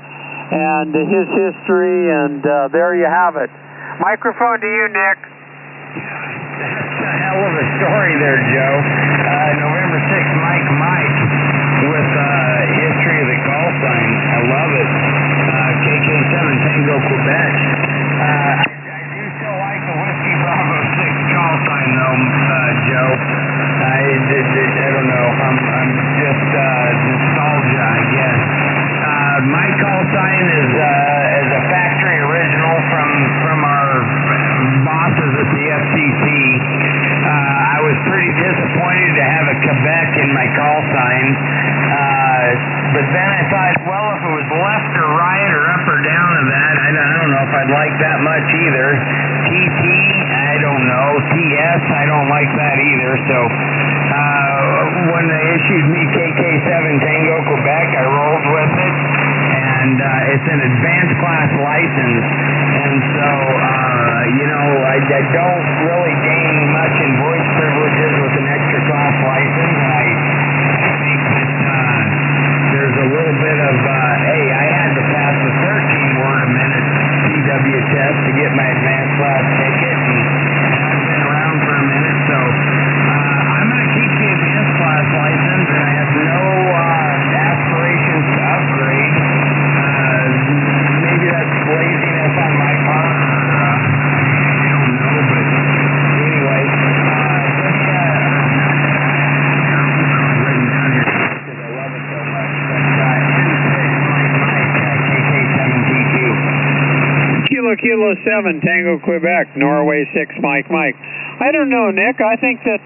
and his history, and there you have it. Microphone to you, Nick. That's a hell of a story there, Joe. November 6th, Mike with history of the call sign. I love it. KK7 Tango Quebec. I do still like the Whiskey Bravo 6 call sign though, Joe. I don't know. I'm just nostalgia, I guess. My call sign is a factory original from our bosses at the FCC. I was pretty disappointed to have a Quebec in my call sign. But then I thought, well, if it was left or right or up or down of that, I don't know if I'd like that much either. TT, I don't know. TS, I don't like that either. So when they issued me KK7 Tango Quebec, I rolled with it. And it's an advanced class license. And so, I don't really gain much in voice privileges with an extra class license. And I think that there's a little bit of, I had to pass the 13 word a minute PW test to get my advanced class ticket, and I've been around for a minute, so I'm going to keep the advanced class license, and I have no aspirations to upgrade. Maybe that's laziness on my part, or I don't know, but anyway, Kilo 7 Tango Quebec, Norway 6 Mike. I don't know, Nick. I think that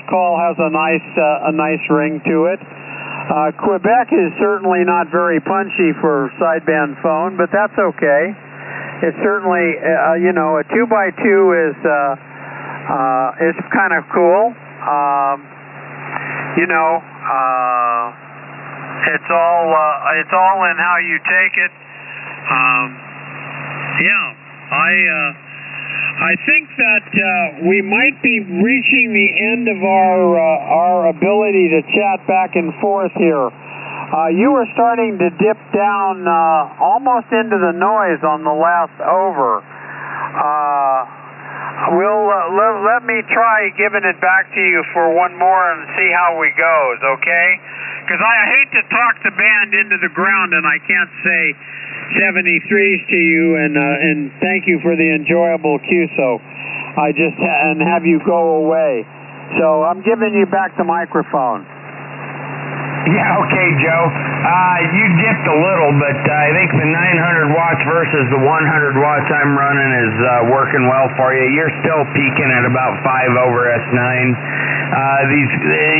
call has a nice ring to it. Quebec is certainly not very punchy for sideband phone, but that's okay. it's certainly, you know, a 2x2 is kind of cool. You know, it's all in how you take it. Yeah, I think that we might be reaching the end of our ability to chat back and forth here. You were starting to dip down almost into the noise on the last over. Let me try giving it back to you for one more and see how we goes, okay? Because I hate to talk the band into the ground and I can't say 73s to you and thank you for the enjoyable QSO. And have you go away. So I'm giving you back the microphone. Yeah, okay, Joe. You dipped a little, but I think the 900 watts versus the 100 watts I'm running is working well for you. You're still peaking at about 5 over S9. These,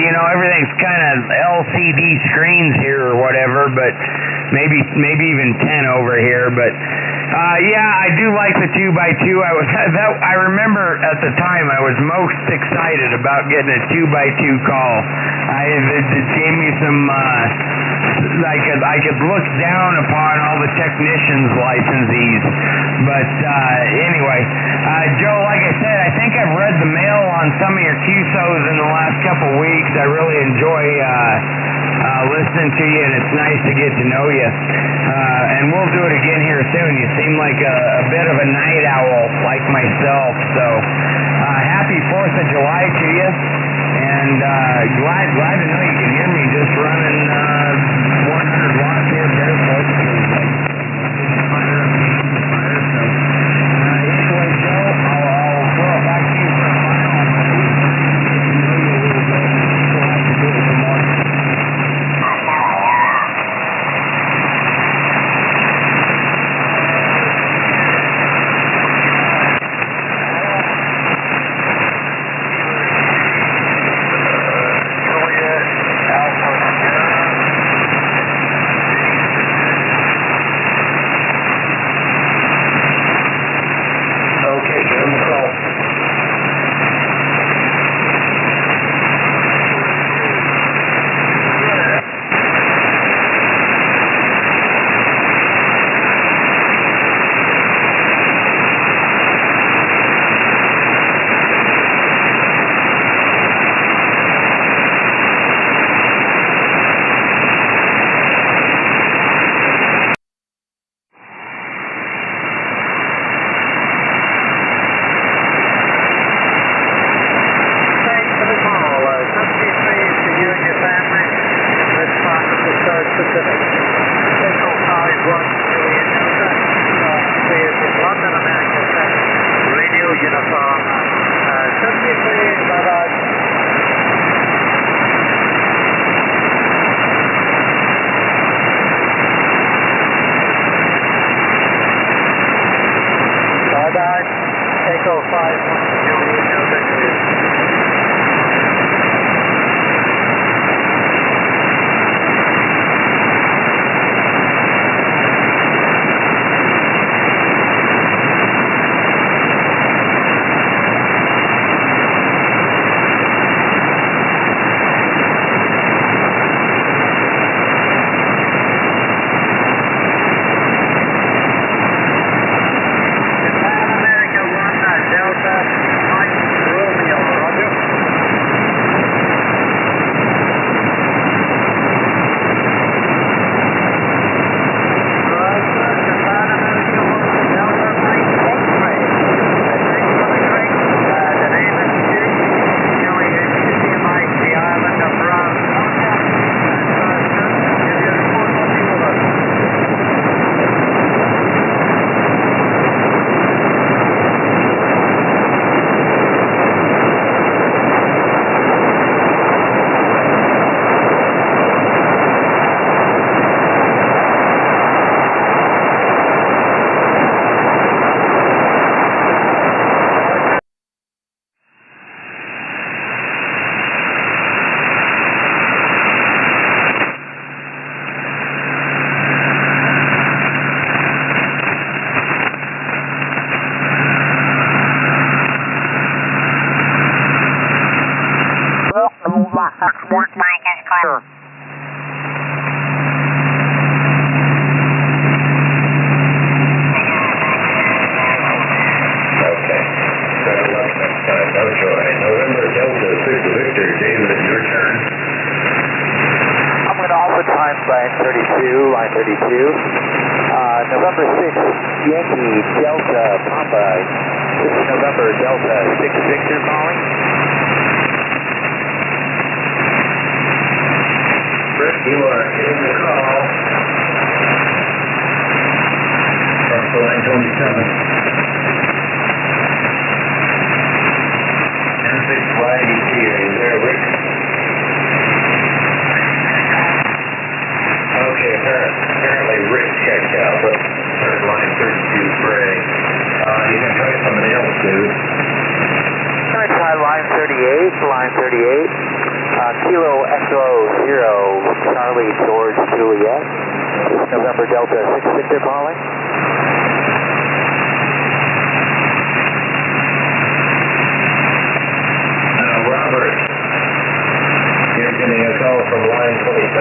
you know, everything's kind of LCD screens here or whatever, but maybe even 10 over here. But yeah, I do like the 2x2. I remember at the time I was most excited about getting a 2x2 call. It gave me some. I could look down upon all the technicians' licensees. But anyway, Joe, like I said, I think I've read the mail on some of your QSOs in the last couple weeks. I really enjoy listening to you, and it's nice to get to know you. And we'll do it again here soon. You seem like a bit of a night owl like myself. So happy 4th of July to you. And glad to know you can hear me just running 100 watts here barefoot. Anyway, Joe, I'll throw it back to you for a final. I know you a little bit. We'll have to do it some more. Alpha Sierra. Work mic is clear. Okay. Better luck next time. No joy. November Delta 6 Victor. David, your turn. I'm going to offer time line 32, line 32. November 6 Yankee Delta Papa. This is November Delta 6 Victor calling. Rick, you are getting the call from line 27. M6 YDT, are you there, Rick? Okay, apparently Rick checked out, but heard line 32 Bray. You can try somebody else, dude. Can I try line 38, line 38? Kilo Echo 0, Charlie George Juliet. This is November Delta 6 Victor calling. Robert, you're getting a call from line 27.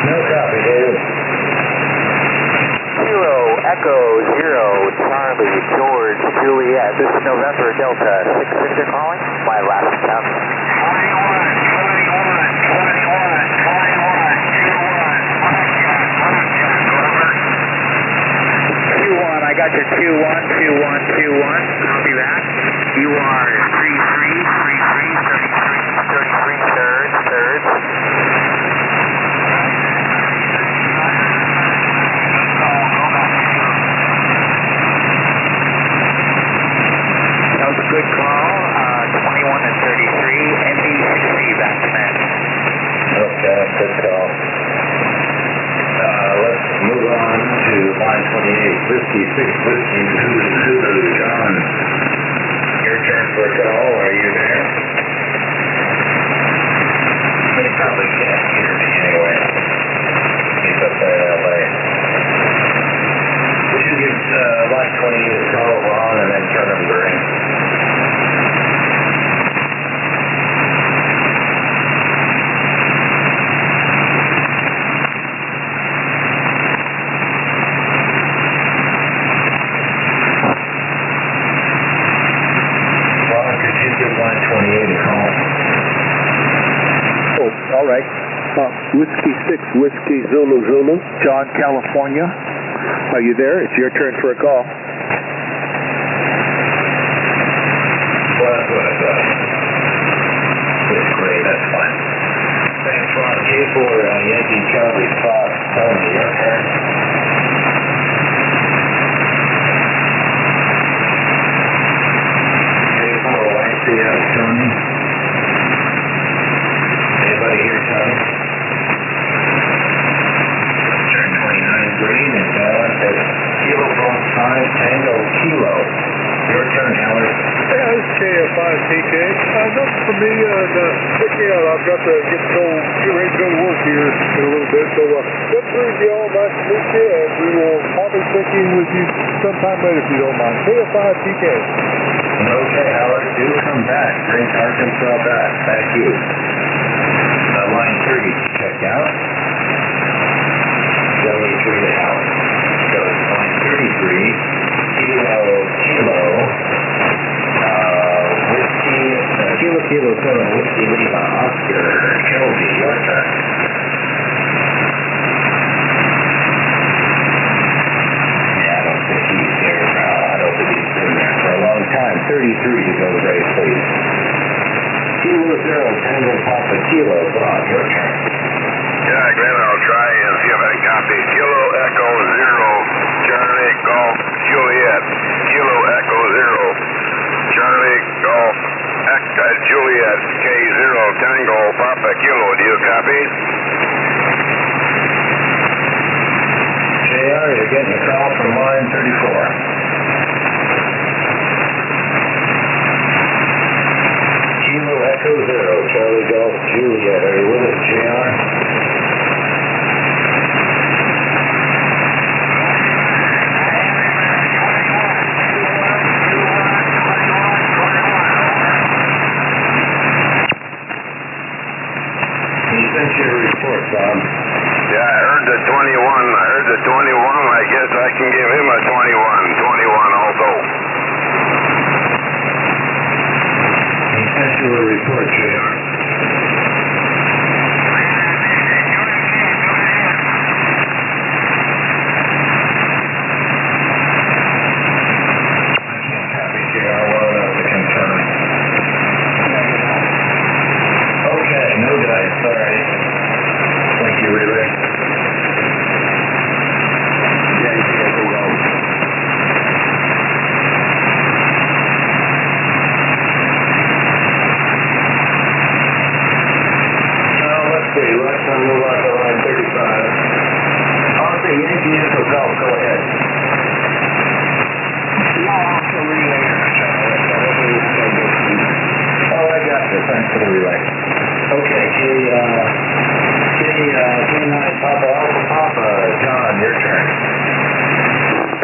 No copy, David. Kilo Echo 0, Charlie George Juliet. This is November Delta 6 Victor calling. My last count. 21, I got your 21, 21, 21. Copy that. You are 33, third. That was a good call. 21 and 33, ND60 back to man. Okay, good call. Let's move on to line 28. Whiskey 6 Whiskey Zulu John. Your turn for a call. Are you there? He probably can't hear me anyway. He's up there in LA. Would you give line 28 a call, Ron, and then turn him green? Line 28 a call. Oh, all right. Whiskey 6, Whiskey Zulu Zulu, John, California. Are you there? It's your turn for a call. Well, that's what I thought. It's great, that's fine. Thanks, Ron. K4 Yankee Charlie Fox. Tell me your turn. Yeah, Tony. Anybody here, Tony? Turn 29 green and at Kilo from 5 Tango Kilo. Your turn, Howard. Yeah, this is KF5 PK. Nothing for me. I've got to get ready to go to work here in a little bit. So, good to meet you all. Nice to meet you. And we will probably check in with you sometime later if you don't mind. KF5 PK. Okay, Howard, do come back. Bring Arkansas back. Thank you. Line 30 checked out. W3 to Howard. So it's line 33, Kilo, Whiskey, Kilo 7, Whiskey Lima, Oscar, Kelby, your turn. Yeah, I don't think he's there. I don't think he's been there for a long time. 33 to go to race, please. Kilo 0, Tango Papa Kilo. Bob, your turn. Yeah, Glenn, I'll try and see if I can copy. Kilo Echo 0, Charlie Golf Juliet. Kilo Echo 0, Charlie Golf Juliet. K0 Tango Papa Kilo. Do you copy? JR, you're getting a call from line 34. Kilo Echo 0, Charlie Golf Juliet. Are you with us, JR? I heard the 21. I guess I can give him a 21 also. Issue a report, JR.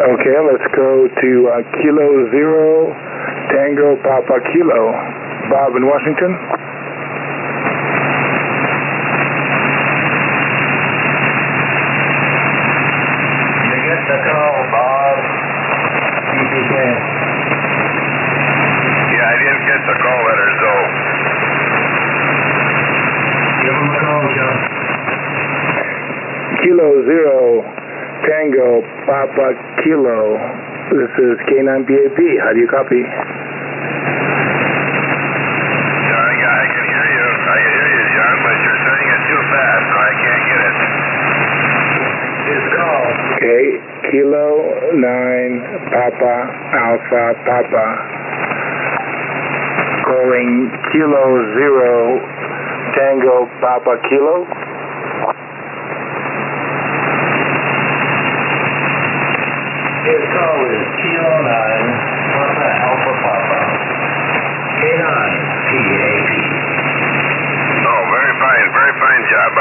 Okay, let's go to Kilo 0, Tango Papa Kilo. Bob in Washington. You get the call, Bob. CPK. Yeah, I didn't get the call letters though. Give him a call, John. Kilo 0, Tango Papa Kilo. This is K9BAP. How do you copy? Yeah, I can hear you. I can hear you, John, but you're saying it too fast, so I can't get it. His call. Okay, Kilo 9 Papa Alpha Papa. Calling Kilo 0, Tango Papa Kilo. His call is Kilo 9, Papa Alpha Papa, K9 PAP. Oh, very fine job.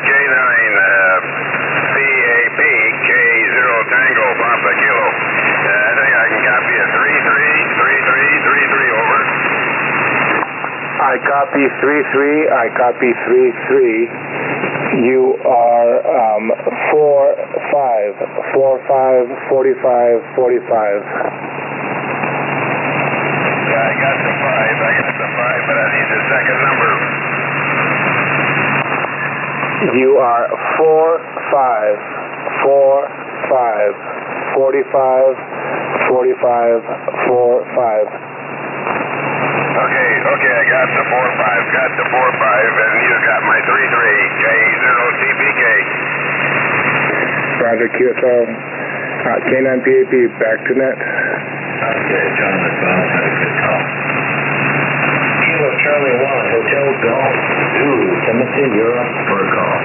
K9 PAP, K0 Tango Papa Kilo. I think I can copy a 33, over. I copy 33, I copy 33. You are 45, 45, 45. Yeah, I got the 5, but I need the second number. You are 45, 45, 45, 45, 45. Okay, I got the 45, and you got my 33, K0 TPK. Roger, QSO. K9PAP, back to net. Okay, John McDonald had a good call. Kilo Charlie 1, Hotel Golf, Zulu, Timothy, you're up for a call.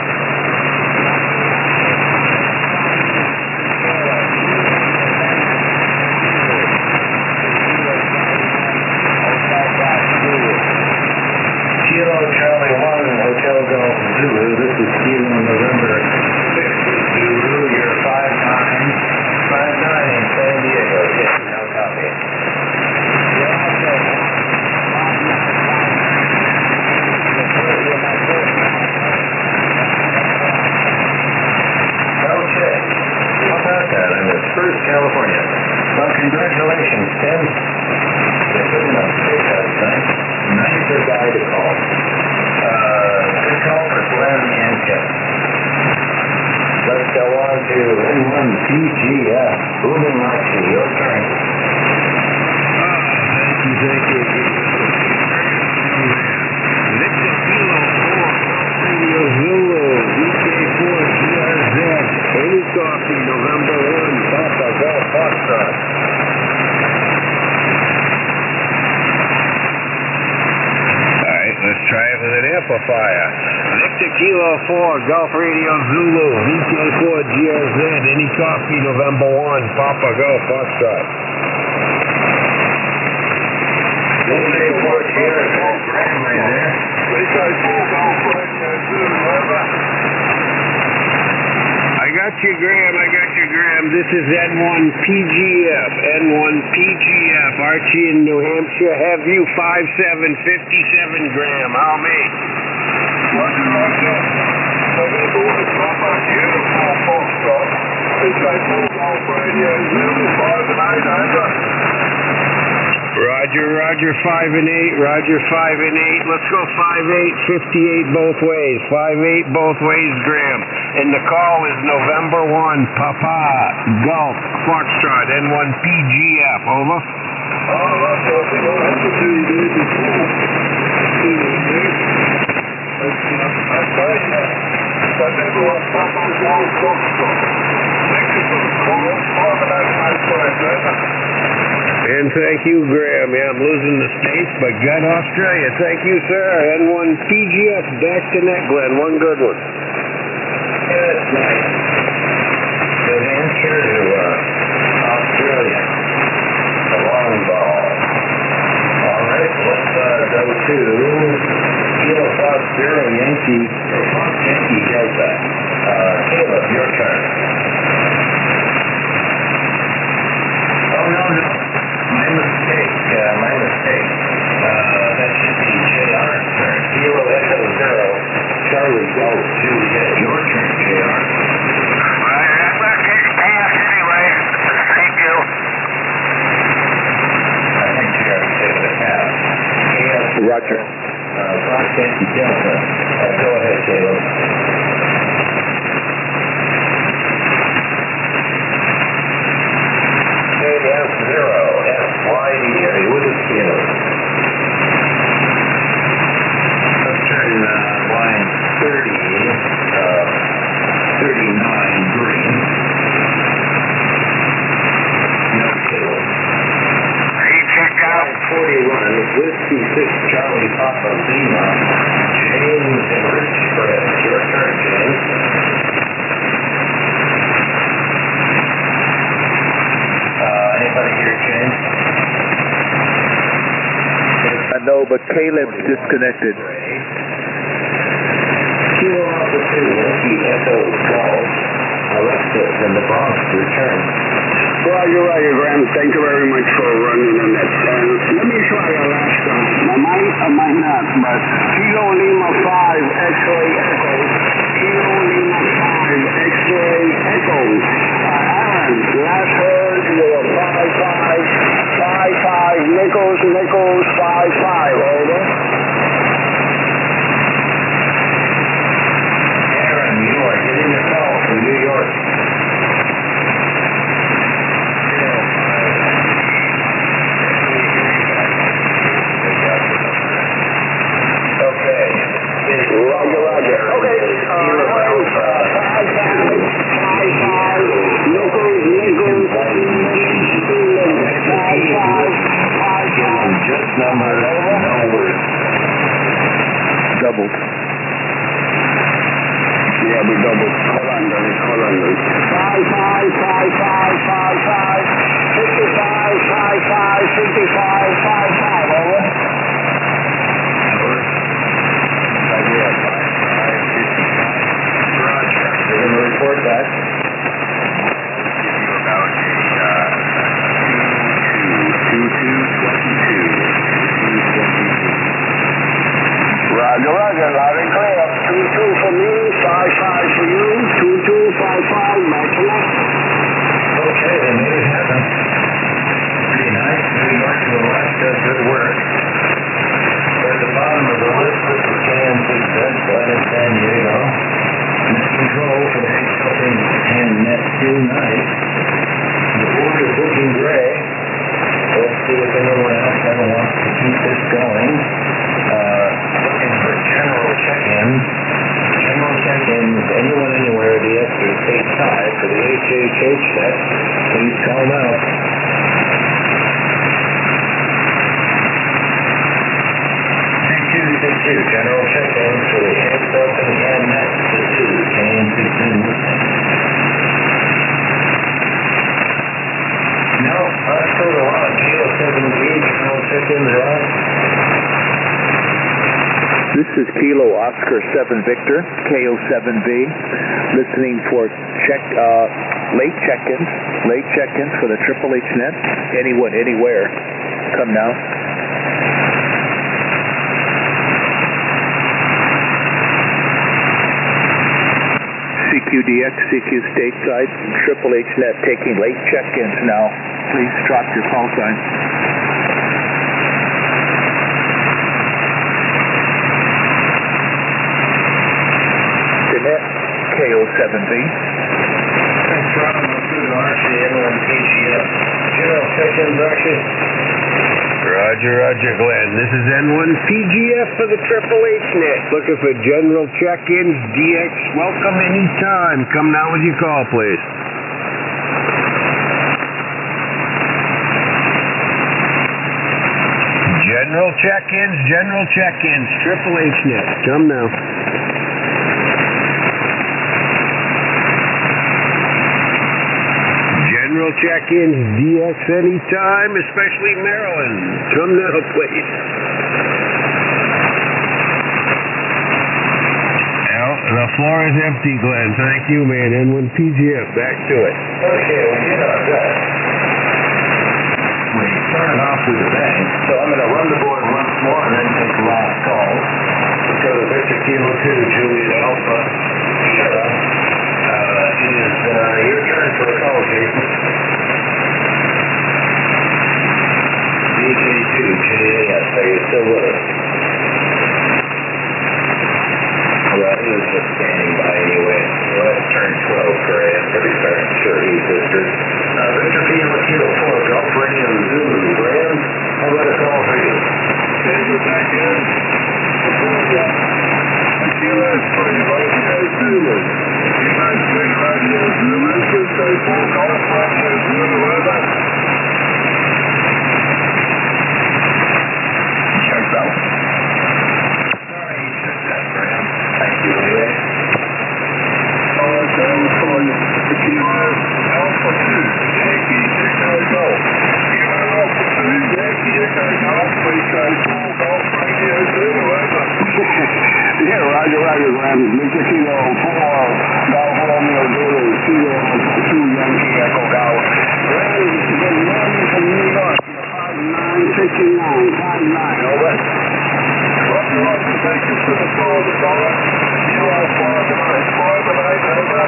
Kilo Charlie 1, Hotel Golf Zulu. This is Kilo November 6th, Zulu. You're 5959 in San Diego. Yes, no copy. Okay. How about that? I'm in Spruce, California. Well, congratulations, Tim. You're putting a big tonight. Nicer guy to call. Good call for Glenn and Tim. Let's go on to N1 PGF. Booming Nazi, your turn. Thank you. Victor Kilo 4, Radio Zulu, VK4 GRZ, Any Coffee, November 1, Papa Golf Foxtrot. Let's try it with an amplifier. Victor Kilo 4, Golf Radio Zulu, VK4 GRZ, Any Coffee, November 1, Papa Golf Foxtrot. VK4 GRZ, Graham right there. I got you, Graham. This is N1 PGF. Archie in New Hampshire. Have you 5757, Graham? How me? Delta 1, Papa Uniform Foxtrot. It's a full Golf Radio, 05 and 8 over. Roger, 5 and 8, Roger, 5 and 8. Let's go 5-8, 58 both ways. 5-8 both ways, Graham. And the call is November 1, Papa, Golf, Foxtrot, N1 PGF, over. That's what we got. That's the 2 you did before. 2 you did. That's right, yeah. So November 1, Papa, Golf, Foxtrot. Thank you for the call. 5 and 8, over. And thank you, Graham. Yeah, I'm losing the States, but got Australia. Thank you, sir. N1 PGF, back to net, Glenn. One good one. Good night. Good answer to Australia. The long ball. All right, let's go to Kilo Fox Zero Yankee, or Fox Yankee Delta. Caleb, your turn. Oh, no. My mistake. That should be JR's turn. Kilo Echo Zero, Charlie Golf Juliet. Your turn, JR. I'm going to take a pass anyway. Thank you. I think JR's taking a pass. Roger. Fox Yankee Delta. Go ahead, Caleb. KF0, SYD, are you with us, Caleb? Let's turn line 30, 39 green. No, Caleb. Are you checked out? 41, Whiskey 6, Charlie Papa Lima, James and Rich Fred. Your turn, James. Anybody here, James? No, but Caleb's disconnected. Kilo Alpha 2, Yankee Echo Golf, Alexis in the Bronx, return. Roger, Graham. Thank you very much for running on that. Let me try your last time. I might not, but Kilo Lima 5 X-ray Echo. Kilo Lima 5 X-ray Echo. Aaron, last heard you were 5-5, Nichols, 5-5, over. Aaron, you are getting a call from New York. Okay. Roger. Okay. 5-5, just numbers, no words. Doubled. Yeah, we doubled. Hold on, guys. 5-5, 55, over. Idea 5-5, 55. Roger. They're going to report back. Roger, loud and clear. 2-2 for me, 5-5 for you. 2-2, 5-5, maximum. Okay, they made it happen. Pretty nice. New York to Alaska, good work. At the bottom of the list, this is KN6Z, Glenn in San Diego. Net control for the H-Helping and Net 2, nice. The board is looking gray. Let's see if anyone else ever wants to keep this going. Looking for general check-ins. General check-ins, anyone, anywhere, the extra state side for the HHH set. Please call now. 3262, general check-ins for the H-Helping and Net 2, KN6 listening. No, let's go to one. Kilo 7B, general check-ins are on. This is Kilo Oscar 7 Victor, KO7B, listening for late check-ins for the Triple H net. Anyone, anywhere. Come now. QDX, CQ stateside, Triple H net taking late check-ins now. Please drop your call sign. Net KO7V. Thanks, Ron. Let's go to Archie, N1PGF. General check-ins, Archie. Roger, Glenn. This is N1PGF for the Triple H net. Looking for general check-ins, DX. Welcome anytime. Come now with your call, please. General check-ins, Triple H net. Come now. General check-ins, DX anytime, especially Maryland. Come now, please. Well, the floor is empty, Glenn. Thank you, man. N1PGF, back to it. Okay, we did our best. We started off with a bang, so I'm going to run the board once more and then take the last call. Let's go to Victor Kilo 2, Juliet Alpha, Sierra. It is your turn for a call, Jason. DJ2, JAS, are you still with us? Well, he was just standing by anyway. Let's turn 12 for him. Sure, he's Victor. Victor Kilo 4, Golf Radio Zulu. Graham, how about a call for you? Denver back in. QS 3, Radio Zulu. United States Radio Zulu, State 4, Golf Radio Zulu, over. Check out. Sorry, you took that, Graham. Thank you, anyway. For QS Alpha 2, Yankee, Echo Golf. QS Alpha 2, Yankee, Echo Golf, State 4, Golf Radio Zulu, over. Yeah, Roger, Glenn. Mr. Kilo 4, Golf Romeo Zulu, Kilo 2, Yankee Echo Golf. Glenn, good morning from New York. 5969, 59, over. Roger, thank you for the call, the caller. You are 5-9, over.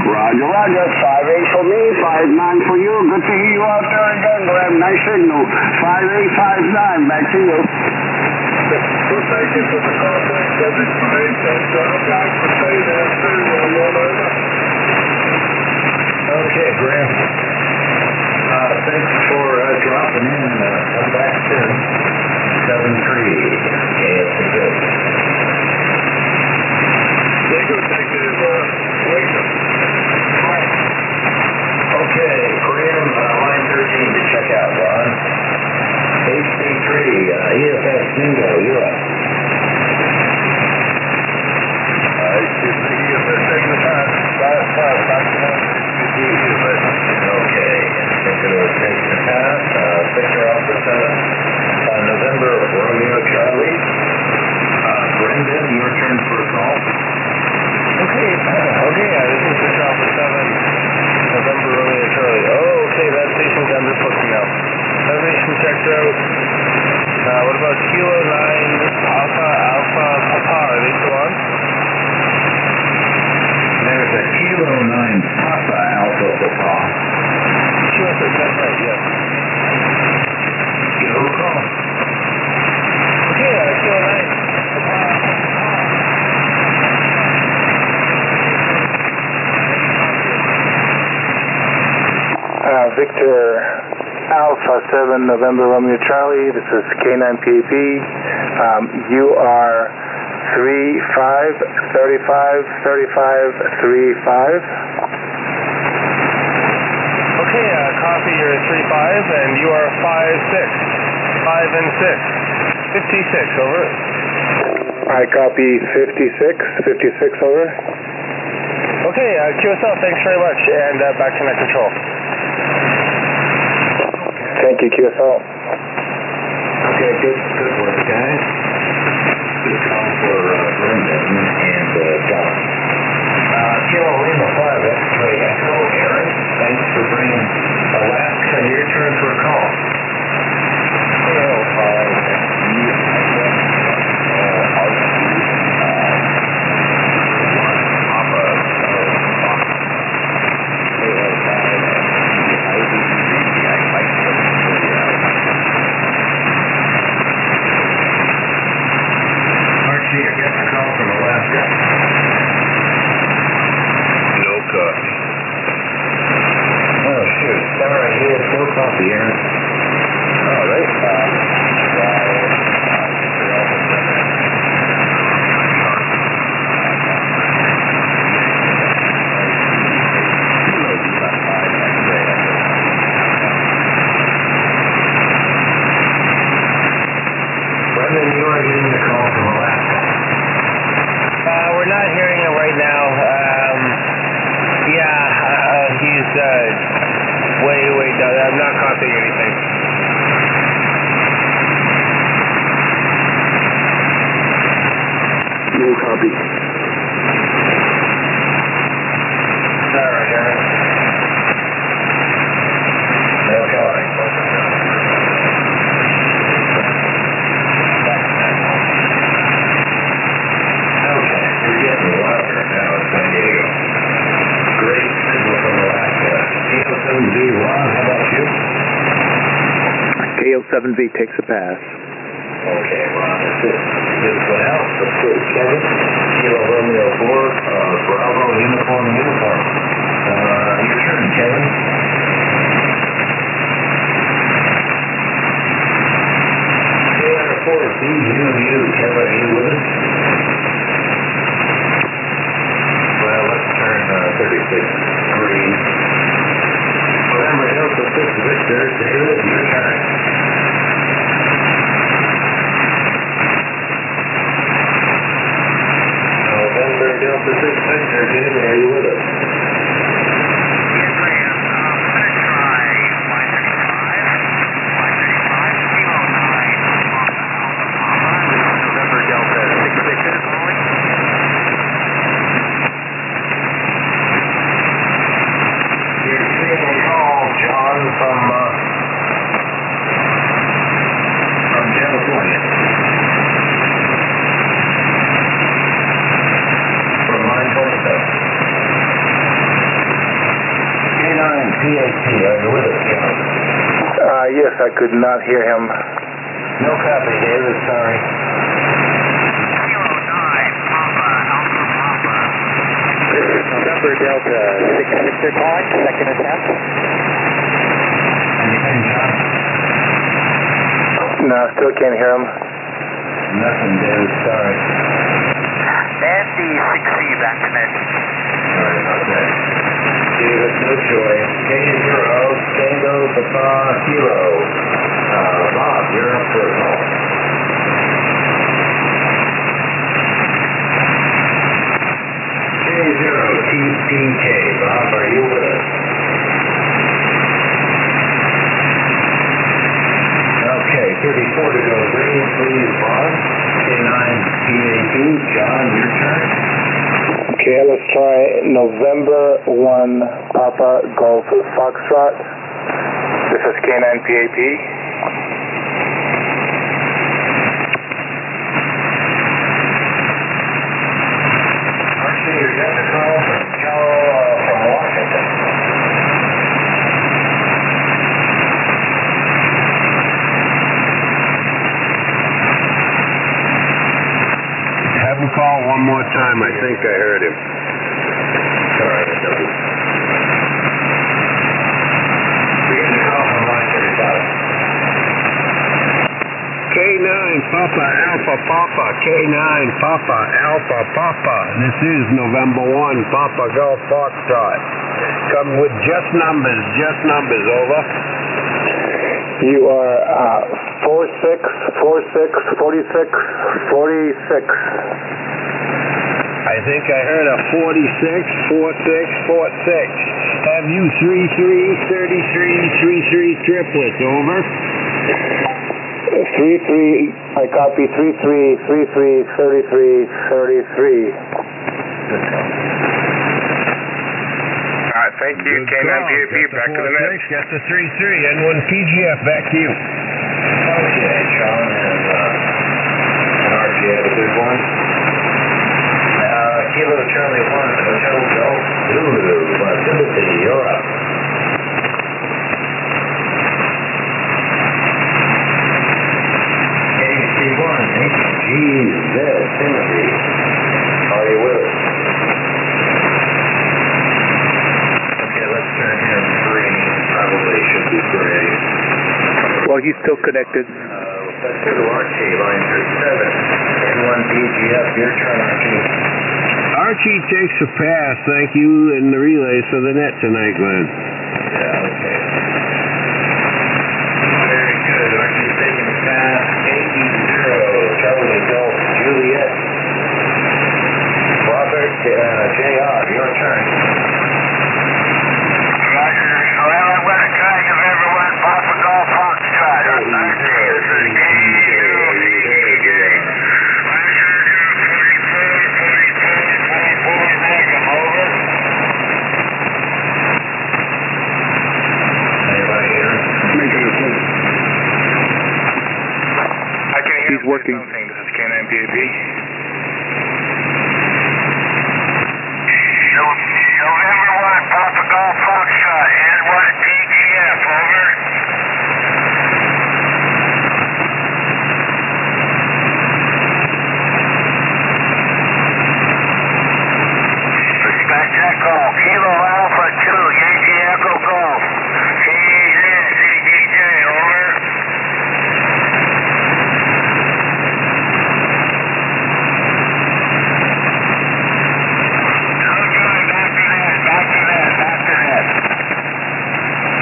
Roger, 5-8 for me, 5-9 for you. Good to hear you out there again, Glenn. Nice signal. 5-8, 5-9, back to you. Well, thank you for the contact, subject information. Guys, for staying there too, over. Okay, Graham. Thanks for dropping in. Come back soon. 7-3, KSC. Jacob, Detective Waker. Okay, Graham, line 13 to check out, Ron. HC3, EFS Bingo, you're up. Excuse me, EFS taking the time. 5-5, back to 1, EFS. Okay, Victor was taking the pass. Victor Alpha 7, November Romeo Charlie. Brendan, your turn for a call. Okay, this is Victor Alpha 7, November Romeo Charlie. Oh, okay, that station's I'm just looking now. Reservation checked out. What about Kilo 9 Alpha Papa? Are they still on? There's a Kilo 9 Papa Alpha Papa. Sure, that's right, yes. Give a call. Okay, Kilo 9 Papa. Victor Alpha 7 November Romeo Charlie, this is K9PAP. You are 35 35 35 35. Okay, copy your 35 and you are 5-6. 5 and 6. 56, over. I copy 56 over. Okay, QSL, thanks very much, and back to net control. Thank you, QSL. Okay, good work, guys. Good call for Brendan and Don. Kilo Lima 5 X-Ray Echo, Aaron, thanks for bringing Alaska. Your turn for a call. Kilo 5 Papa I'm not copying anything. No copy. Sorry, guys. No calling. Okay, we're getting louder now in San Diego. Great signal from Alaska. KO7V, Ron, how about you? KO7V takes a pass. Okay, Ron, this one out. Let's go to Kevin. Kilo Romeo 4, Bravo, uniform. Your turn, Kevin. KR4, BUU. Kevin, are you with us? Well, let's turn 36 green. November Delta 6 Victor, David, your turn. November Delta 6 Victor, David, are you with us? Yes, I am. I'm going to try Y35, Kilo 9, November Delta 6 Victor calling. You're receiving a call, John, from California. From line 27. K9 PAT, are you with us, John? Yes, I could not hear him. No copy, David, sorry. Kilo 9, Papa, Alpha Papa. November Delta 6 Victor calling, second attempt. Anything, John? No, still can't hear him. Nothing, David, sorry. Nancy 6C back to net. Sorry about that. David, no joy. K0, Tango, Papa, Kilo. Bob, you're up for a call. K0, TPK. Bob, are you with us? Okay, 34 to go. Green, please, Bob. K9 PAT. John, your turn. Okay, let's try November 1 Papa Golf Foxtrot. This is K9 PAP. Archie, you're getting a call from Washington. Have him call one more time. I think I heard him. Sorry, Dougie. We're getting a call from line 35. K9 Papa Alpha Papa. K9 Papa Alpha Papa. This is November 1 Papa Golf Foxtrot. Come with just numbers, over. You are 46, 46, 46, 46. I think I heard a 46, 46, 46. Have you 33, 33, 33 triplets, over? 33, I copy 33, 33, 33, 33. Thank you, K9 PAP, back to the net. That's the 33, N1 PGF, back to you. Okay, John and Archie have a good one. Kilo Charlie 1, Hotel Golf Zulu, Timothy, you're up. KC1, HGZ, Timothy, are you with us? Okay, let's turn him green. Probably should be gray. Well, he's still connected. Let's go to Archie, line 37. N1 PGF, your turn, Archie. Archie takes a pass, thank you, in the relays for the net tonight, Glenn. Yeah, okay. Very good. Archie's taking a pass. KE0, Charlie Golf, Juliet. Robert, JR, your turn. Roger. Well, I'm going to try November 1 working. This is K9 PAP. November 1, Papa Golf Foxtrot, and what DGF, over. Respect that call. Kilo Alpha 2, Yankee Echo Golf. DJ, over.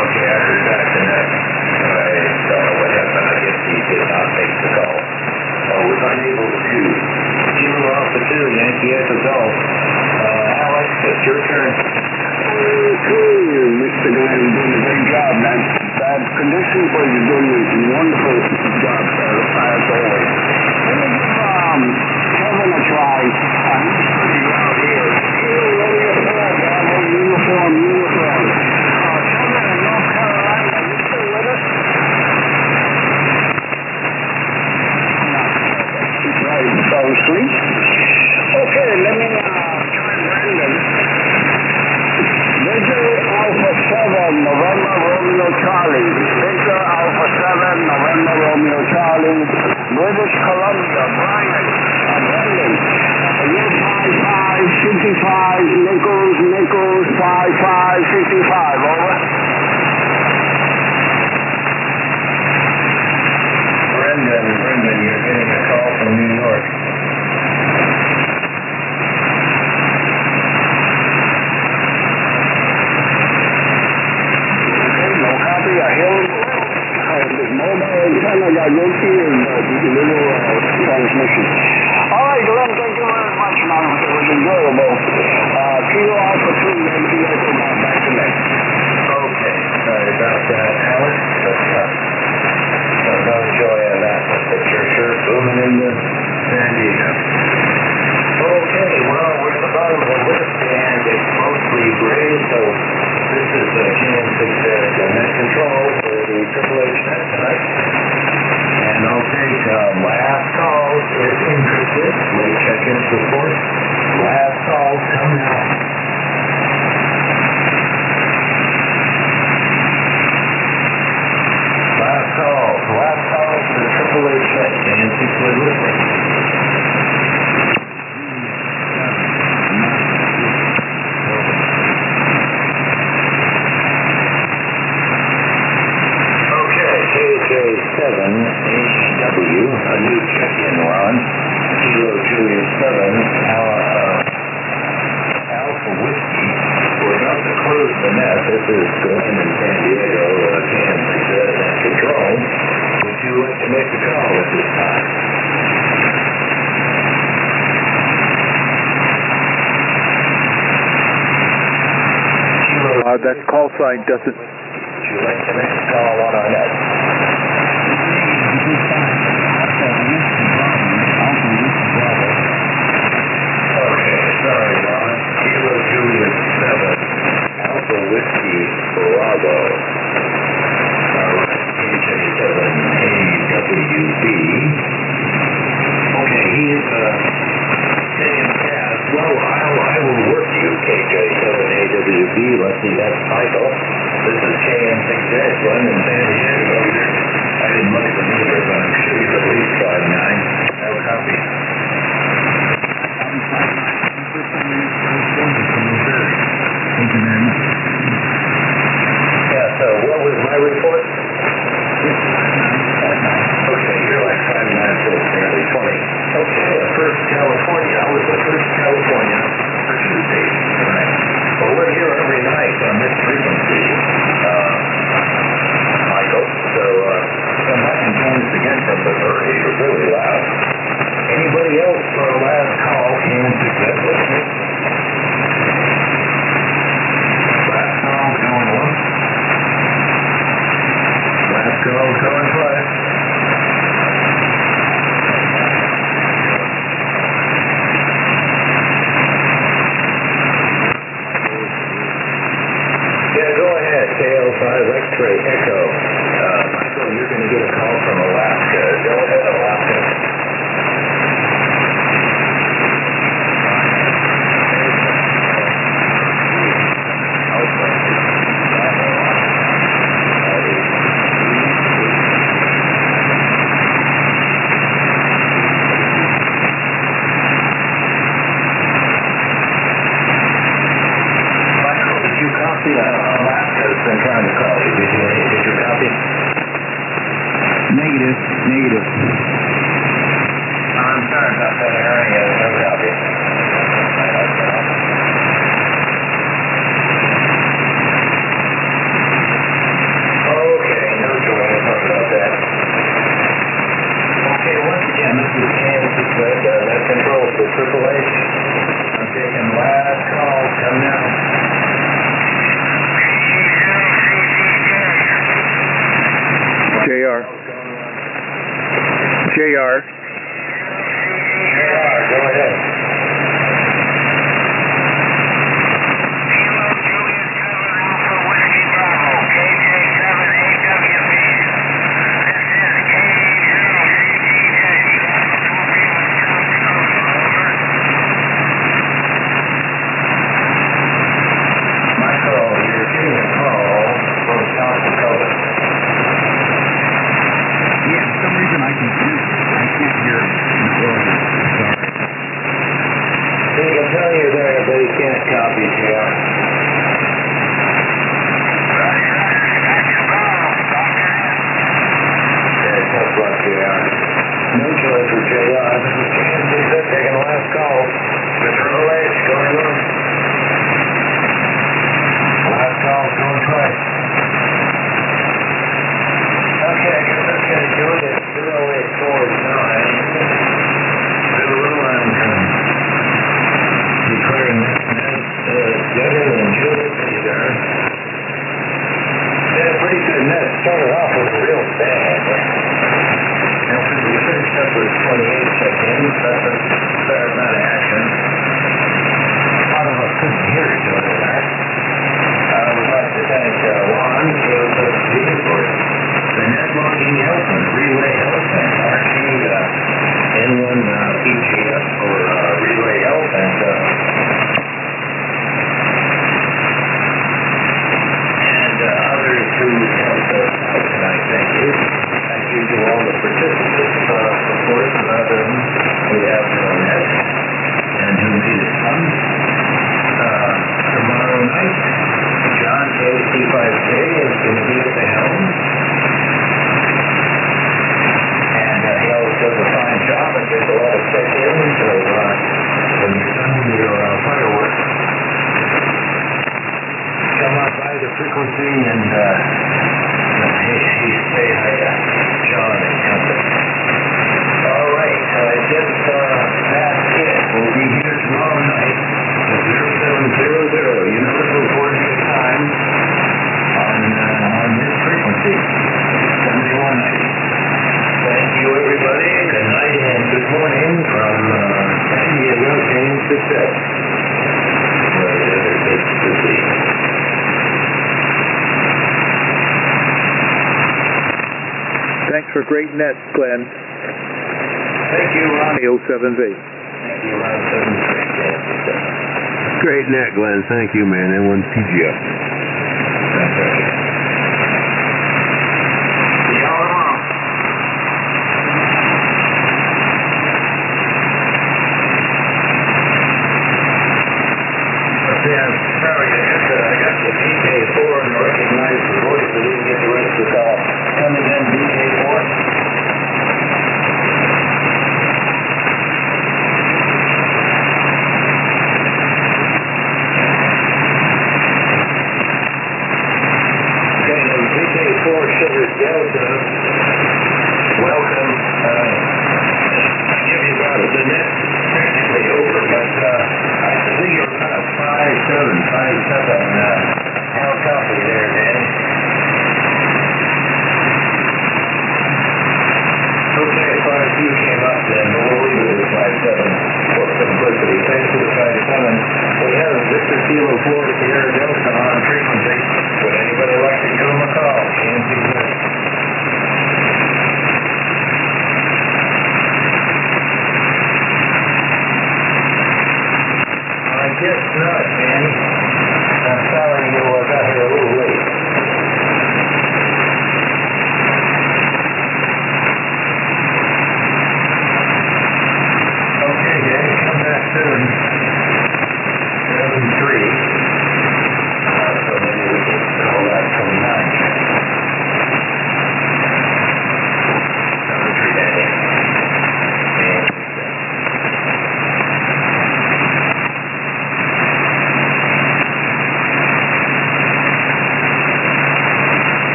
Okay, I heard back to that. I don't know what happened. I guess he did not make the call. Was unable to. Kilo Alpha 2, Yankee Echo Golf. Alex, it's your turn. Okay, Mr. Guy, you're doing a great job, man. Bad conditions, but you're doing a wonderful job, sir, as always. Let me give Kevin a try. He's pretty out here. Uniform. Kevin in North Carolina, are you still with us? Right, fell asleep. Okay, let me try Brandon. Victor Alpha 7, November Romeo Charlie. Victor Alpha 7, November Romeo Charlie. British Columbia, Brian. Brandon. Year 55, Nichols, 55, over. Brendan, you're getting a call from New York. Okay, no copy. I hear it. This mobile antenna got Yankee and little transmission. All right, Glenn, thank you very much, man. It was enjoyable. Kilo Alpha 2, Yankee Echo, back to me. Okay, sorry about that, Alex. But no joy in that one. But you're sure booming into San Diego. Okay, well, we're at the bottom of the list, and it's mostly gray, so this is KM6 net control for the Triple H net tonight. And I'll take last calls if interested. Late check-ins report. Last calls come now. Last call for the Triple H net. KM6 listening. KJ7 HW, a new check-in run. Kilo Julius 7, Alpha Whiskey. We're about to close the net. This is Glenn in San Diego, KM6 and Control. Would you like to make the call at this time? That call sign doesn't. Would you like to make a call on our net? Okay, sorry, Ron. Kilo Julius 7, Alpha Whiskey Bravo. Alright, KJ7AWB. Okay, he is saying yes. Well, I will work you, KJ7AWB. Let's see, that's Michael. This is KM6X, Glenn in San Diego. I didn't look at the meter, but I'm sure you're at least 5'9". Have a copy. Thank you very much. Yeah, so what was my report? Okay, you're like 5'9", so nearly 20. Okay, first California. I was the first California for Tuesday tonight. Well, we're here every night on this frequency, Michael. So come back and join us again from the 30. You're really loud. Anybody else for a last call can suggest listening? Last call going once. Last call going twice. Yeah, go ahead. KL5 X-Ray Echo. Michael, you're going to get a call from Alaska. Go ahead, Alaska. Alaska has been trying to call you. Did you copy? Negative. I'm sorry about that, Aaron. No copy. Okay, no joy. Sorry about that. Okay, once again, this is Kansas, that controls the Triple H. I'm taking last call. Come now. JR. Go ahead. Michael, you're getting a call from South Dakota. Yeah, for some reason I can't hear it. Sorry. He can tell you there, but he can't copy, JR. Yeah, tough luck, JR. No joy for JR. This is Kansas, taking the last call. The Triple H going on. Last call is going twice. Okay, I guess that's going to do it. It's 0849. Declaring this net better than Julius either. Yeah, pretty good net. Started off with a real bang. Now, since we finished up with 28 check-ins, that's a fair amount of action. A lot of us couldn't hear each other there. I would like to thank Juan, KOSB, for the net logging help and relay help, and Archie, N1 PGS for relay help, and others who helped us out tonight. Thank you. Thank you to all the participants. Of course, without them, we have no net, and who needed some. Tomorrow night, John KC5K is going to be at the helm. He always does a fine job and gets a lot of check-ins, so when you're done with your fireworks, come on by the frequency and say hi to John and company. All right, I guess that's it. We'll be here tomorrow night at 0700, Universal Coordinate Time on this frequency, 7190. Thank you, everybody. Good night and good morning from San Diego, Kansas City, where the other kids could be. Thanks for great net, Glenn. Thank you, Ron. KO7V. Thank you, Ron 73, Kansas City. Great net, Glenn. Thank you, man. N1 PGS. That's right. See y'all tomorrow. See, I'm sorry to hear that. I got the DK4 and recognized the voice, but didn't get the rest of the call. Coming in, DK4.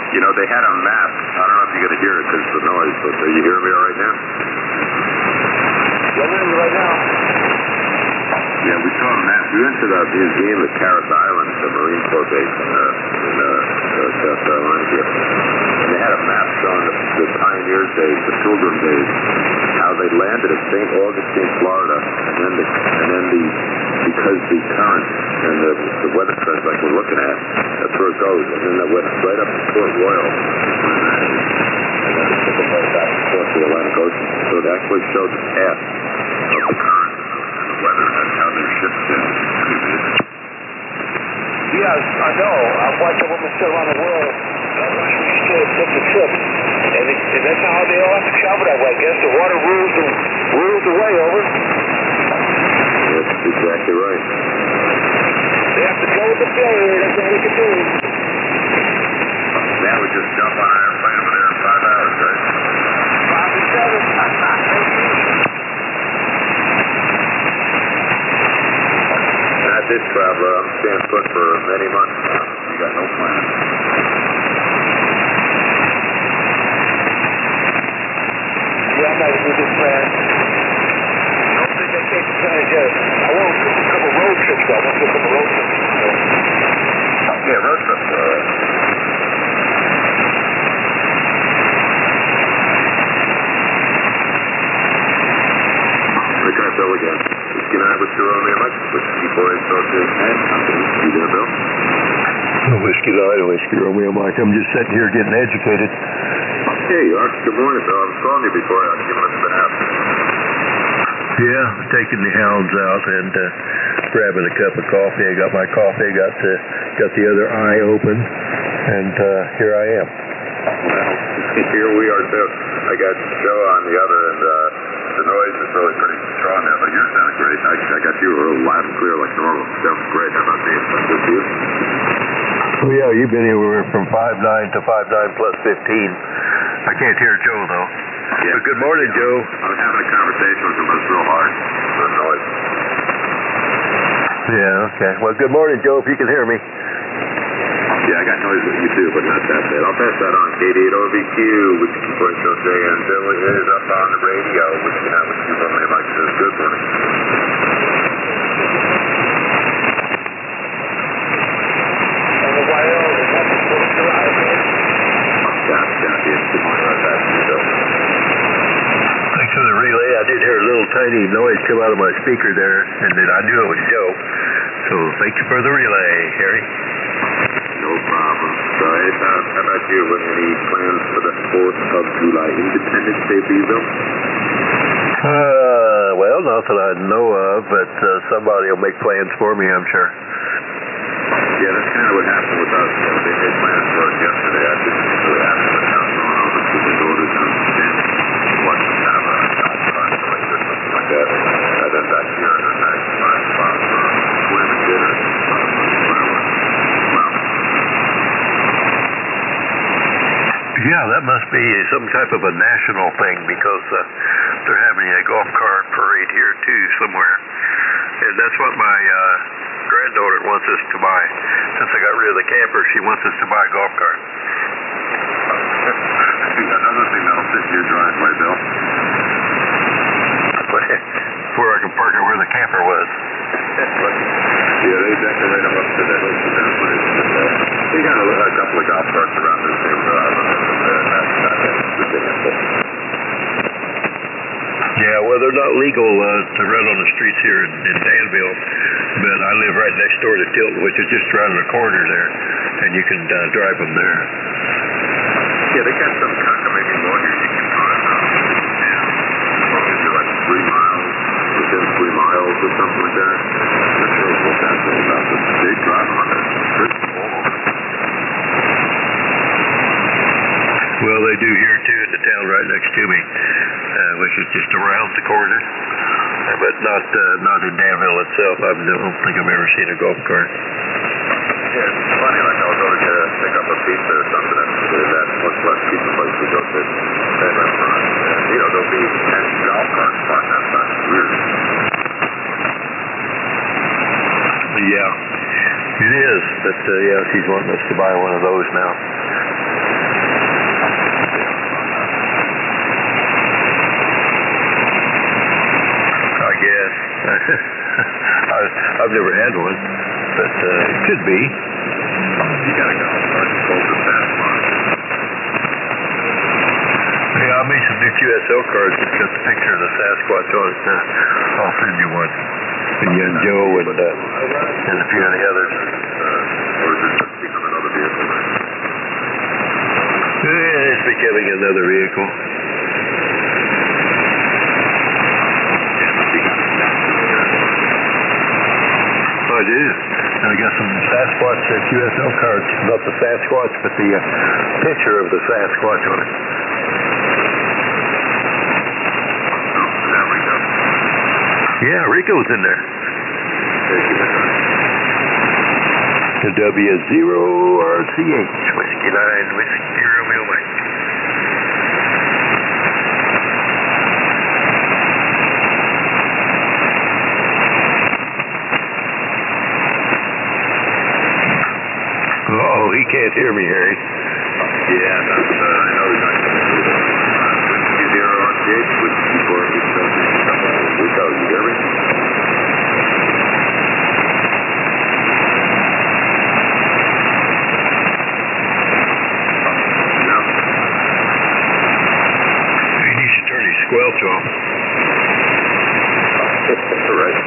You know, they had a map. I don't know if you're going to hear it because of the noise, but are you hearing me all right now? Yeah, I'm hearing you right now. Yeah, we saw a map. We went to the museum at Carris Island, the Marine Corps base in South Carolina here. And they had a map showing the pioneers' days, the pilgrim days, how they landed at St. Augustine, Florida, and then because the current and the weather trends like we're looking at, that's where it goes. And then they went right up to Port Royal, and then it took them right back across the Atlantic Ocean. So it actually showed the path of the current and the weather and how their ships did. Yes, I know. I've watched a woman sit around the world. We used to take the trip. And that's how they all have to travel that way. I guess the water rules the way over. That's exactly right. They have to go with the flow. That's all we can do. Now we just jump on an airplane over there in 5 hours, right? 5 to 7. Not this traveler. I'm staying put for many months now. We got no plan. Yeah, I'm not a good plan. I don't think I take the plan yet. I want a couple road trips, though. I want to do a couple road trips. Yeah, road trips. The cartel again. Whiskey 9 with 2 Romeo Mike, Whiskey 4 Associates and Company. You there, Bill? Whiskey 9, Whiskey Romeo Mike. I'm just sitting here getting educated. Hey, you are. Good morning, Bill. I was calling you before you must have been out. Yeah, taking the hounds out and grabbing a cup of coffee. I got my coffee, got the other eye open, and here I am. Well, here we are too. I got Joe on the other, and the noise is really pretty strong now, but yours sounded great. I got you a little loud and clear like normal. Sounds great. How about me? Sounds good to you? Oh yeah, you've been anywhere from 5.9 to 5.9 plus 15. I can't hear Joe though. Yeah. But good morning, Joe. I was having a conversation with him, but it's real hard. The noise. Yeah, okay. Well, good morning, Joe, if you can hear me. Yeah, I got noise with you too, but not that bad. I'll pass that on. 88OVQ, Whiskey 4 Associates, and Billy is up on the radio. Whiskey 9 with 2 Romeo Mike says good morning. Thanks for the relay. I did hear a little tiny noise come out of my speaker there, and then I knew it was Joe. So thank you for the relay, Harry. No problem. So, how about you? Any plans for the 4th of July Independence Day for you, Bill? Well, not that I know of, but somebody will make plans for me, I'm sure. Yeah, that's kind of what happened with us. They made plans for us yesterday. I didn't really have the house going over to the daughters and watch some kind of a outside or something like that. And then back here at a nice spot for swim and dinner. Yeah, that must be some type of a national thing because they're having a golf cart parade here too somewhere. And that's what my granddaughter wants us to buy. Since I got rid of the camper, she wants us to buy a golf cart. Another thing that'll fit your driveway, Bill. Where I can park it where the camper was. Yeah, they decorate them up to the hills of their place. They got a couple of golf carts around this neighborhood. they're not legal to run on the streets here in Danville, but I live right next door to Tilton, which is just around the corner there, and you can drive them there. Yeah, they got some condominium mortgage you can drive now. Yeah. As long as you're like 3 miles, within 3 miles or something like that. I'm not sure what that's all about, but they drive on it. Pretty cool. Well, they do here too in the town right next to me, which is just around the corner, but not in Danville itself. I don't think I've ever seen a golf cart. Yeah, it's funny, like I'll go to pick up a pizza or something at that much less pizza place we go to, that restaurant. You know, there'll be 10 golf carts parked outside. It's weird. Yeah, it is, but yeah, she's wanting us to buy one of those now. I guess. I've never had one, but it could be. You gotta go. Yeah, I made some new QSL cards that got the picture of the Sasquatch on it. I'll send you one. And you and Joe and a few of the others. Or is it just become another vehicle? It's becoming another vehicle. I do. I got some Sasquatch QSL cards. Not the Sasquatch, but the picture of the Sasquatch on it. Yeah, Rico's in there. The W0RCH, Whiskey 9, Whiskey Romeo Mike. Uh-oh, he can't hear me, Harry. Yeah, that's, I know he's not coming through the Whiskey 0RCH, Whiskey 4, Rico, you hear me? He needs to turn his squelch off. All right.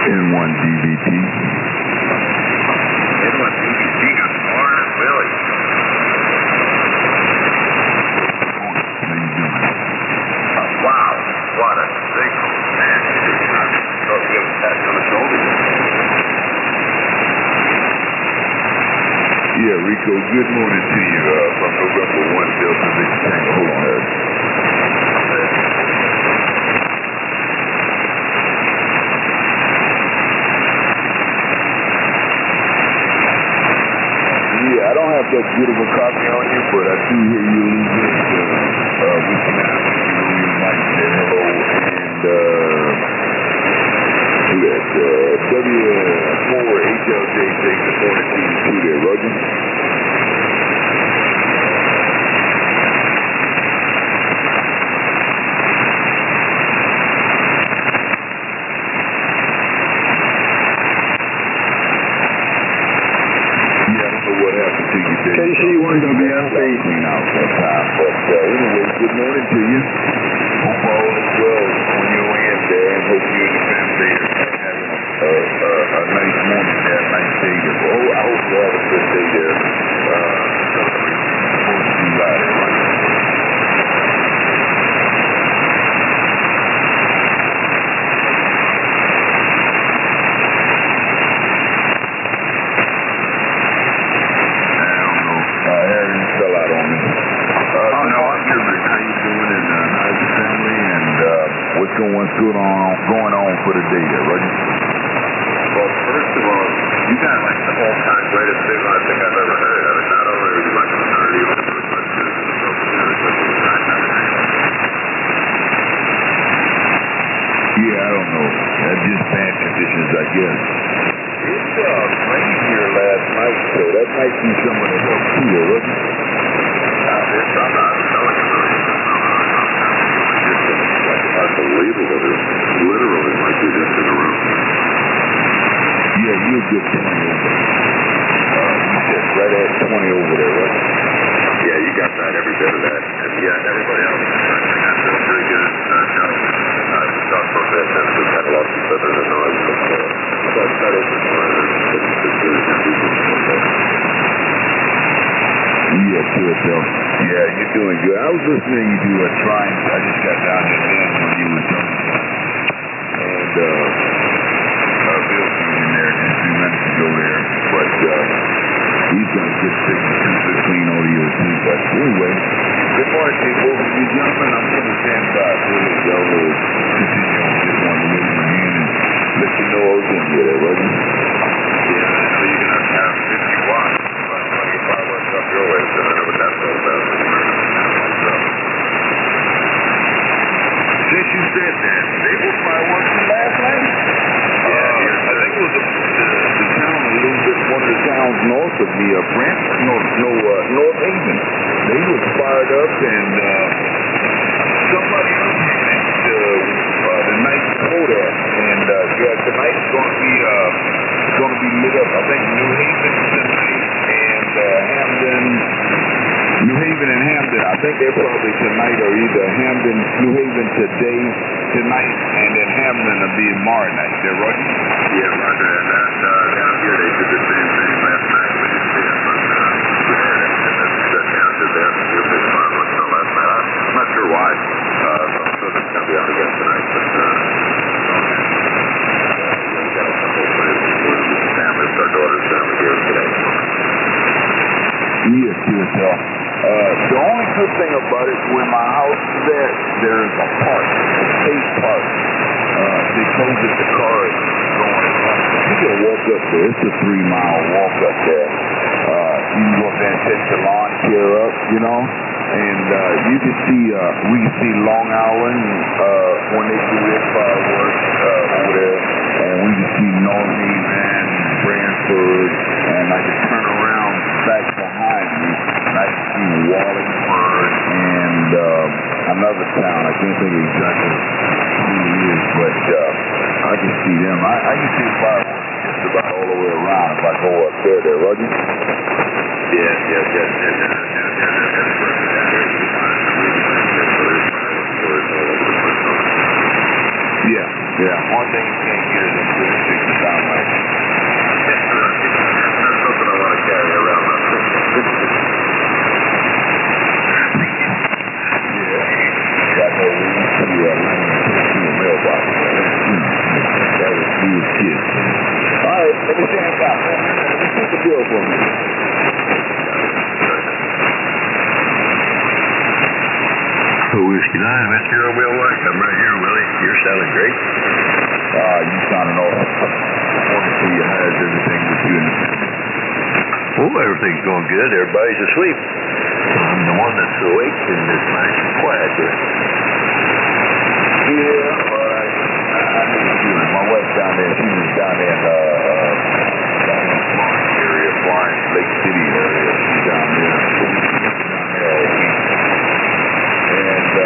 N1 DVT. N1 DVT got smart, Willie. How you doing? Wow, what a signal, man. I thought you got a pat on the shoulder. Yeah, Rico, good morning to you from November 1 Delta Victor Tango. Hold on, Harry. Yeah, I don't have that good of a copy on you, but I do hear you losing Whiskey 9, Whiskey Romeo Mike said hello, and who that? W4HLJ saying good morning to you too there, Roger. KC1WFA clean out sometime, but anyway, good morning to you. Hope all is well on your end there, and hope you and the family are having a nice morning there, a nice day there. Well, I hope you have a good day there. Celebrating 4th of July, right? What's going on for the day there, Roger? Well, first of all, you got like the all-time greatest signal I think I've ever heard. I mean, not only are you like a nerdy, but yeah, I don't know. That's just bad conditions, I guess. It's rained here last night, so that might be some of the help too, there, Roger. I'm not telling you. Unbelievable. There's literally like you're just in a room. Yeah, you're a good 20 over. You said right at 20 over there, right? Yeah, you got that, every bit of that. And yeah, everybody else is trying to lots of better than noise, but that opens my eyes. Yeah, good, Bill. Yeah, you're doing good. I was listening to you trying. I just got down there then when you were talking. And Bill came in there just a few minutes ago there. But he's going to get good clean audio too. But anyway, good morning, people. You gentlemen, I'm going to stand by. Really, y'all will continue on this one to live again and let you know I was in here, wasn't it? Yeah, I know you're going to have 50 watts. Fireworks up your way, so I know what that's all about. So. Since you said that, they were fireworks last night? I think it was the town a little bit, one of the towns north of me, North Haven. They were fired up, and somebody else mentioned the night before that, and tonight's going to be lit up. I think New Haven tonight. New Haven and Hamden, I think they're probably tonight, or either Hamden, New Haven tonight, and then Hamden will be tomorrow night. Is that right? Yeah, Roger. And down here they did the same thing last night. We didn't see it, but we heard it. And that's down to there. They were big fireworks last night. I'm not sure why. I'm sure that's going to be out again tonight. But we got a couple of families, our daughter's family here today. Yes, good, Bill. The only good thing about it, where my house is at, there's a park, a state park. They close it, the car is going up. You can walk up there. It's a 3-mile walk up there. You can go up there and take the lawn chair up, you know, and you can see, we can see Long Island when they do their fireworks over there, and we can see North Haven, Branford, and I can turn around back behind me, and I can see Wallingford and another town. I can't think exactly who it is, but I can see them. I can see fireworks just about all the way around if I go up there, Roger? Yes. Yeah. One thing you can't get is them 260 sound like. That's something I want to carry around my Got no reason to a mailbox. That was you kids. All right, let me stand by. Let me take the bill for me. Whiskey 9, Mr. Wheel Work. I'm right here, Willie. You're sounding great. You sounding all. I want to see how's everything with you. Oh, everything's going good. Everybody's asleep. I'm the one that's awake and it's nice and quiet here. Yeah, well, I know the feeling. My wife's down there. She was down there in the Florence area, Florence, Lake City area. She's down there. And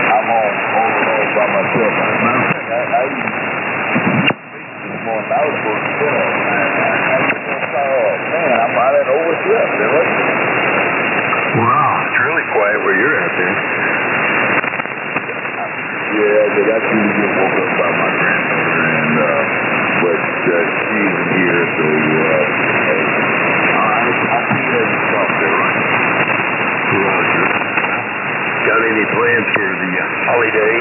I'm all alone by myself. As a matter of fact, I this morning, I was supposed to sit up. Man, I'm out at overslept, really. Wow, it's really quiet where you're at there. Yeah, they got you to get woke up by my granddaughter, and but she isn't here, so I'll see you as you talk there, right? Roger. Got any plans for the holiday?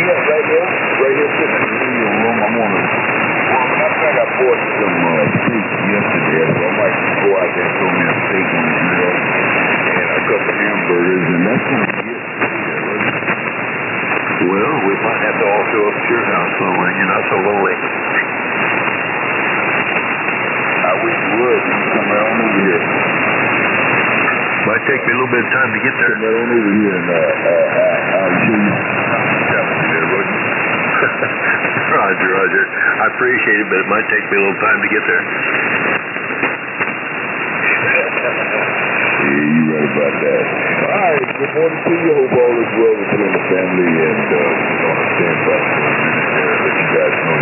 Yeah, right here sitting in the living room. I'm on a. Well, matter of fact, I bought some steak yesterday, so I might go out there and throw me a steak on the grill and a couple hamburgers, and that's going to be it. Well, we might have to all show up at your house when you're not so lonely. I wish you would. You can come right on over here. Might take me a little bit of time to get there. Come right on over here, and I'll show you there, Roger. Roger. I appreciate it, but it might take me a little time to get there. Yeah, you're right about that. All right, good morning to you. Hope all is well with you and the family, and we're going to stand by for a minute there. Let you guys know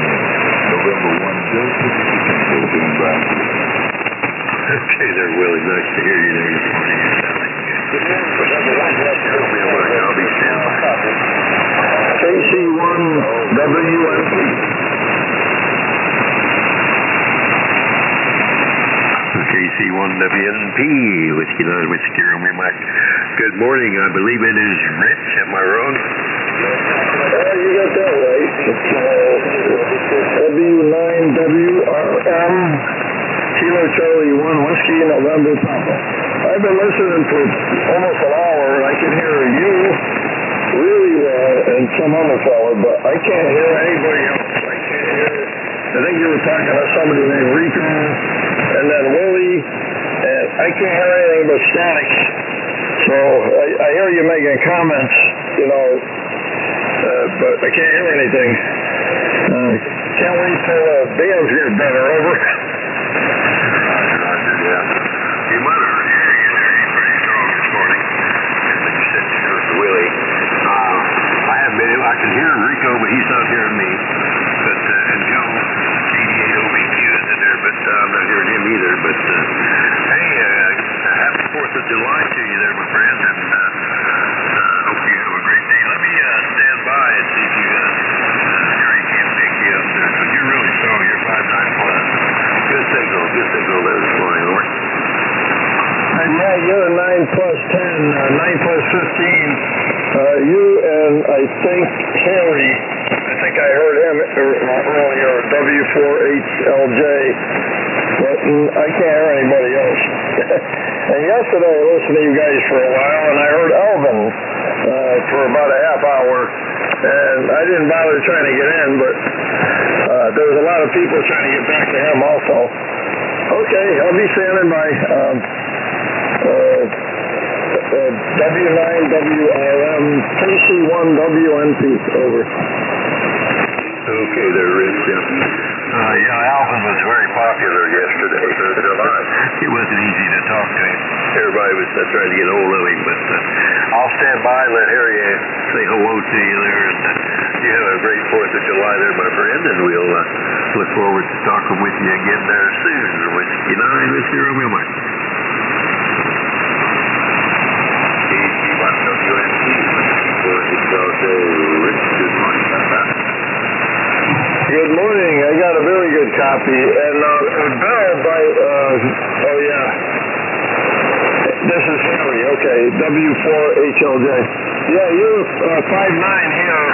November 1, don't put your potential in back. Okay there, Willie. Nice to hear you there this morning. You're sounding good. I'll be standing by. KC1WNP. KC1WNP, Whiskey 9, Whiskey Romeo Mike. Good morning, I believe it is Rich, am I wrong? You got that right. It's W9WRM, Kilo Charlie 1 Whiskey, November Papa. I've been listening for almost an hour, and I can hear you really well and some other fella, but I can't hear anybody else. I can't hear, I think you were talking to somebody named Rico, and then Willie, and I can't hear anything but static. So I hear you making comments, you know, but I can't hear anything. Can't wait till bands get better, over. Roger, yeah. You might have heard he's pretty strong this morning. And then you said you heard Willie. I haven't been able, I can hear Rico, but he's not hearing me. But, and Joe, 88OBQ is in there, but I'm not hearing him either. But, hey, happy 4th of July to you there, my friend, and hope you have a great day. Let me stand by and see if you, Gary can't pick you up there. So you're really strong, you're 5'9 plus. Good signal there this morning, Lord. Yeah, you're 9 plus 10, 9 plus 15. You and I think Harry, I think I heard him earlier, W4HLJ, but I can't hear anybody else. And yesterday I listened to you guys for a while, and I heard Alvin for about a half hour, and I didn't bother trying to get in, but there was a lot of people trying to get back to him also. Okay, I'll be standing by. W9WRM, KC1WNP, over. Okay, there, Rich, yeah. Alvin was very popular yesterday. It wasn't easy to talk to him. Everybody was trying to get hold of him, but I'll stand by and let Harry say hello to you there, and you have a great 4th of July there, my friend, and we'll look forward to talking with you again there soon. Whiskey 9, Whiskey Romeo Mike. Good morning. I got a very good copy. And Bell by, oh yeah. This is Harry, okay. W4HLJ. Yeah, you're 5'9 here.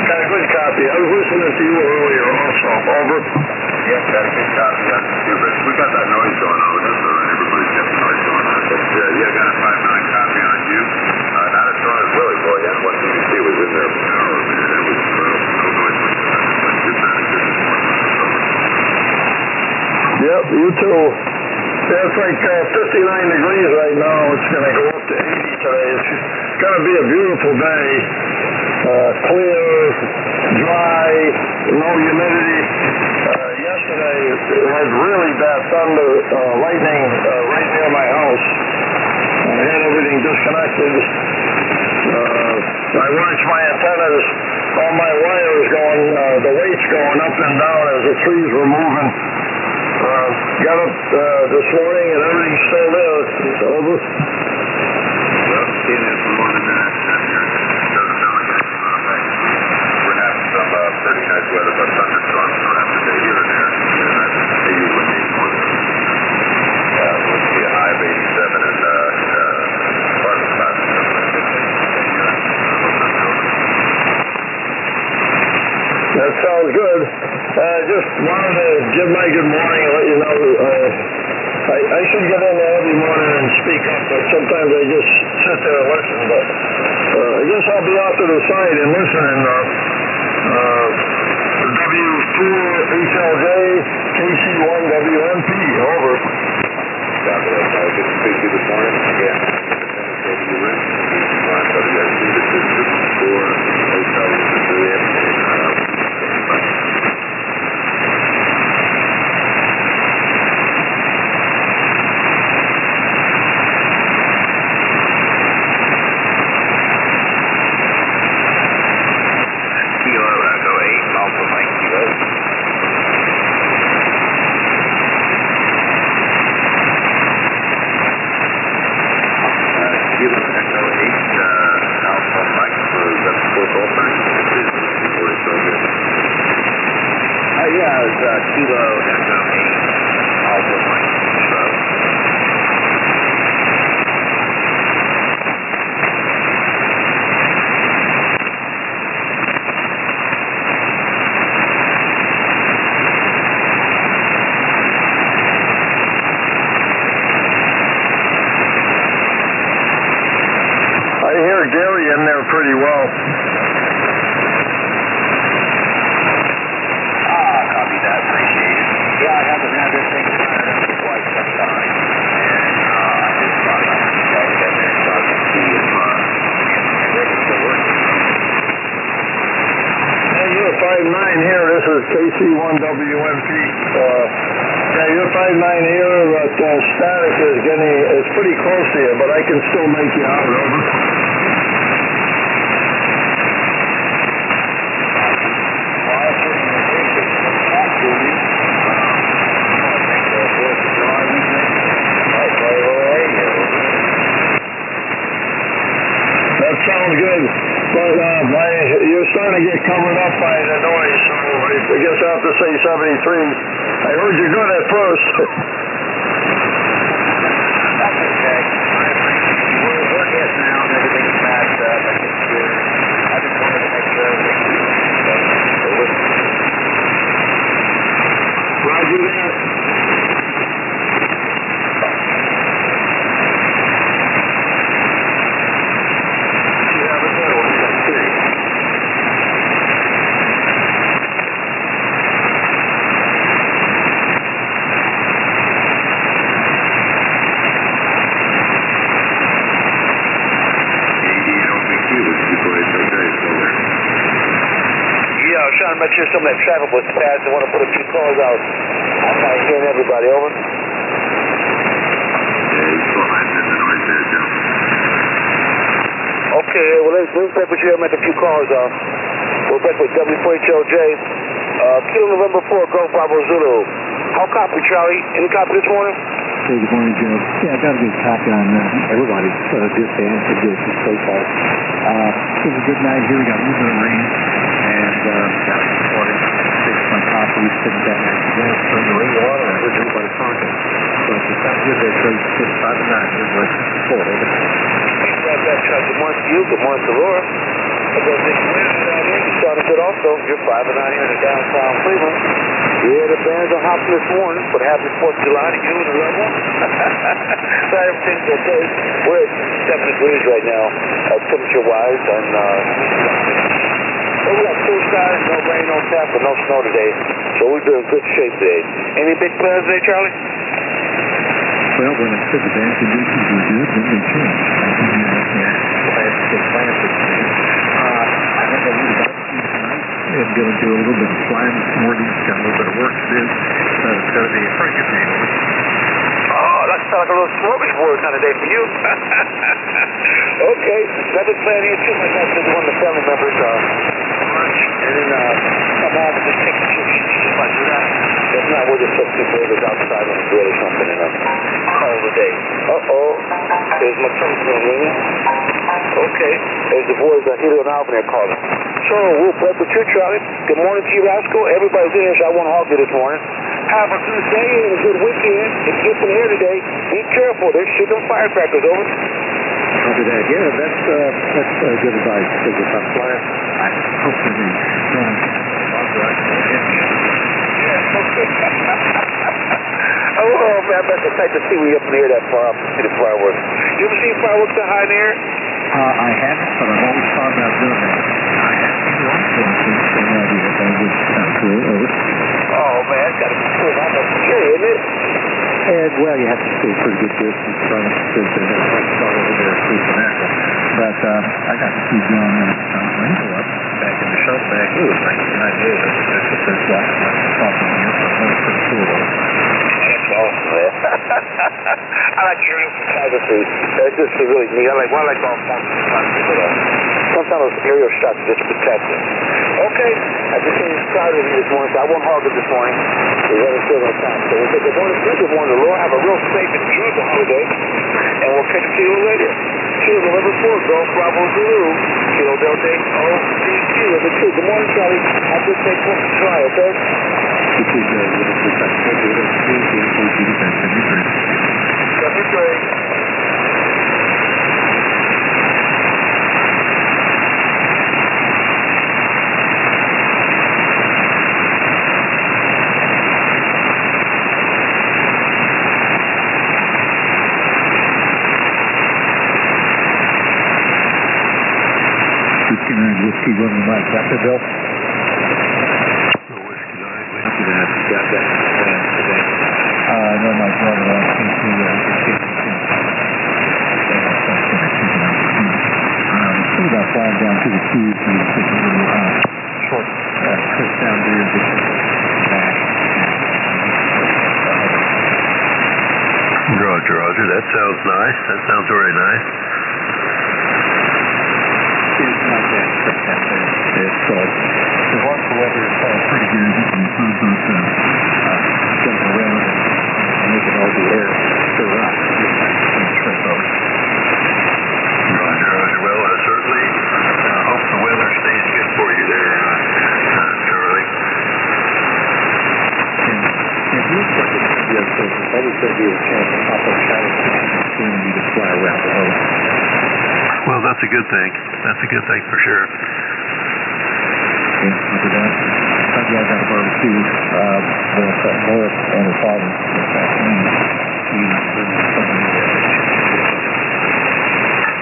Got a good copy. I was listening to you earlier also. Over. Yeah, got a good copy. We got that noise going on. Everybody's got the noise going on. But yeah, got a 5'9 copy on you. Not as strong as Willie, boy. That's what CBC was in there for an hour. It was no noise. Yep, you too. Yeah, it's like 59 degrees right now. It's going to go up to 80 today. It's going to be a beautiful day. Clear, dry, no humidity. Yesterday, it had really bad thunder, lightning right near my house. I had everything disconnected. I watched my antennas, all my wires going, the weights going up and down as the trees were moving. Got up this morning and everything's still there. It's over. Well, seeing this morning, doesn't sound like it's we're having some pretty nice weather, but thunderstorms throughout the day here and there. And that's maybe when they want to see a high of 87 and part of the class. That sounds good. Just wanted to give my good morning and let you know I should get in there every morning and speak up, but sometimes I just sit there and listen. But I guess I'll be off to the side and listening. W4HLJ, KC1WNP, over. Copy that. Good to speak to you this morning. Again, this is for hotel pretty well. Copy that. Appreciate it. Yeah, I haven't had this thing fired up for quite some time. And I just thought I would check in there so I can see if it's still working. Hey, you're 5-9 here. This is KC1WMP. Yeah, you're 5-9 here, but static is pretty close to you, but I can still make you out, over. That sounds good, but you're starting to get covered up by the noise, so I guess I have to say 73. I heard you good at first. That's okay. I appreciate it. We're getting out and everything's matched up. I just wanted to make sure everything's Roger that. You have a good one. Yeah, I was trying to make sure some of that traffic was passed. I want to put a few calls out. I'm not hearing everybody, over. Okay, well, let's back with you. I'll make a few calls. We're back with W4HLJ. Kilo November 4, Golf Bravo Zulu. How copy, Charlie? Any copy this morning? Hey, good morning, Joe. Yeah, I got a good copy on everybody's disband for this so far. It was a good night here. We got a little bit of rain and got recorded. Fixed my copy, sitting down there today. Turned the radio on and I heard everybody talking. So it's just not good there, Trey. 5 and 9. It was like 4, over. Hey, grab that truck. Good morning to you. Good morning to Laura. I got this wind down here. You sounded good also. You're 5 and 9 here in downtown Cleveland. Yeah, the bands are hopping this morning, but happy 4th of July to you and the loved one. Sorry, everything's okay. We're at 7 degrees right now, temperature-wise, and we got blue skies, no rain, no tap, and no snow today, so we're in good shape today. Any big plans today, Charlie? Well, when I said the band conditions were good, then they changed. Plans for today. I think I need about tonight. I'm going to do a little bit of flying this morning. Got a little bit of work to do. So it's going to be a pretty good day. Oh, that sounds like a little smorgasbord kind of day for you. Okay, got this plan here too. My guys said one of the family members lunch and then come home and just take the chips. If I do that, if not, we'll just put 2 burgers outside on the grill or something and call it a day. There's my phone ringing. Okay, there's the boys Helio and Alvin there calling. So we'll break with you, Charlie. Good morning to you, Rascal. Everybody's in here, so I won't hog you this morning. Have a good day and a good weekend. If you get from here today, be careful. They're shooting firecrackers, over. Copy that. Yeah, that's good advice. Because if I'm flying, I hope that they don't hit me. Yeah, okay. Oh, man, I bet the type to see we up in the air that far up to see the fireworks. You ever seen fireworks that high in the air? I haven't, but I've always thought about doing that. I have seen one, so it's an idea. That would sound cool. Over. Oh, man, that's got to be cool. That's scary, isn't it? And, well, you have to stay pretty good distance from it because there's a spot over there sleeping at it. But I got to see John Ringo up back in the shark back. It was 1998. That's what there's last time I saw from here, so that was pretty cool. That's awesome, man. I like aerial photography. It's just really neat. I like all forms of photography, but sometimes those aerial shots are just protected. Okay, I just came started with you this morning, so I won't hog it this morning. We're running short on time. So we'll take a bonus good morning, Lord. Have a real safe and beautiful holiday, and we'll catch you later. Kilo November 4, Golf Bravo Zulu, Kilo Delta OCQ, number 2. Good morning, Charlie. Have a good day, 4th of July, okay? This is That's great. Whiskey 9, Whiskey Roman Mike. After Bill? After that, got that plan today. No, my brother asked me to see about flying down to the Keys and take a little short trip down there and get back. Roger, Roger. That sounds nice. That sounds very nice. It's not that trip down there. It's as long as the weather is pretty good, you can improve those jump around and make it all the air stir up. Just like a trip over. Roger, Roger. Well, I certainly hope the weather stays good for you there, Charlie. And it looks like it's going to be okay. There's always going to be a chance to pop up shadows and you to fly around the hole. Well, that's a good thing. That's a good thing for sure. Yeah, look at that. I got a barbecue with Morris and his father this afternoon.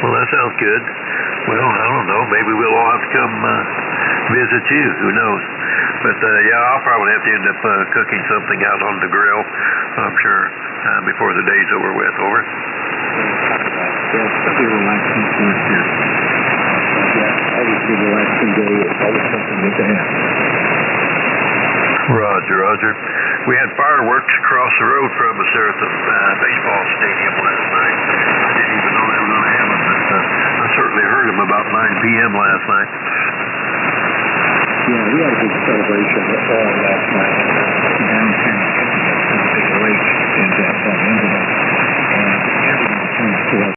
Well, that sounds good. Well, I don't know. Maybe we'll all have to come visit you. Who knows? But, yeah, I'll probably have to end up cooking something out on the grill, I'm sure, before the day's over with. Over. Yeah, it's going to be a relaxing course here. Always be a relaxing day. It's always something good to have. Roger, Roger. We had fireworks across the road from us there at the baseball stadium last night. I didn't even know they were going to have them, but I certainly heard them about 9 p.m. last night. Yeah, we had a big celebration last night down in San Antonio, Big Lake in that incident. And everyone came to us.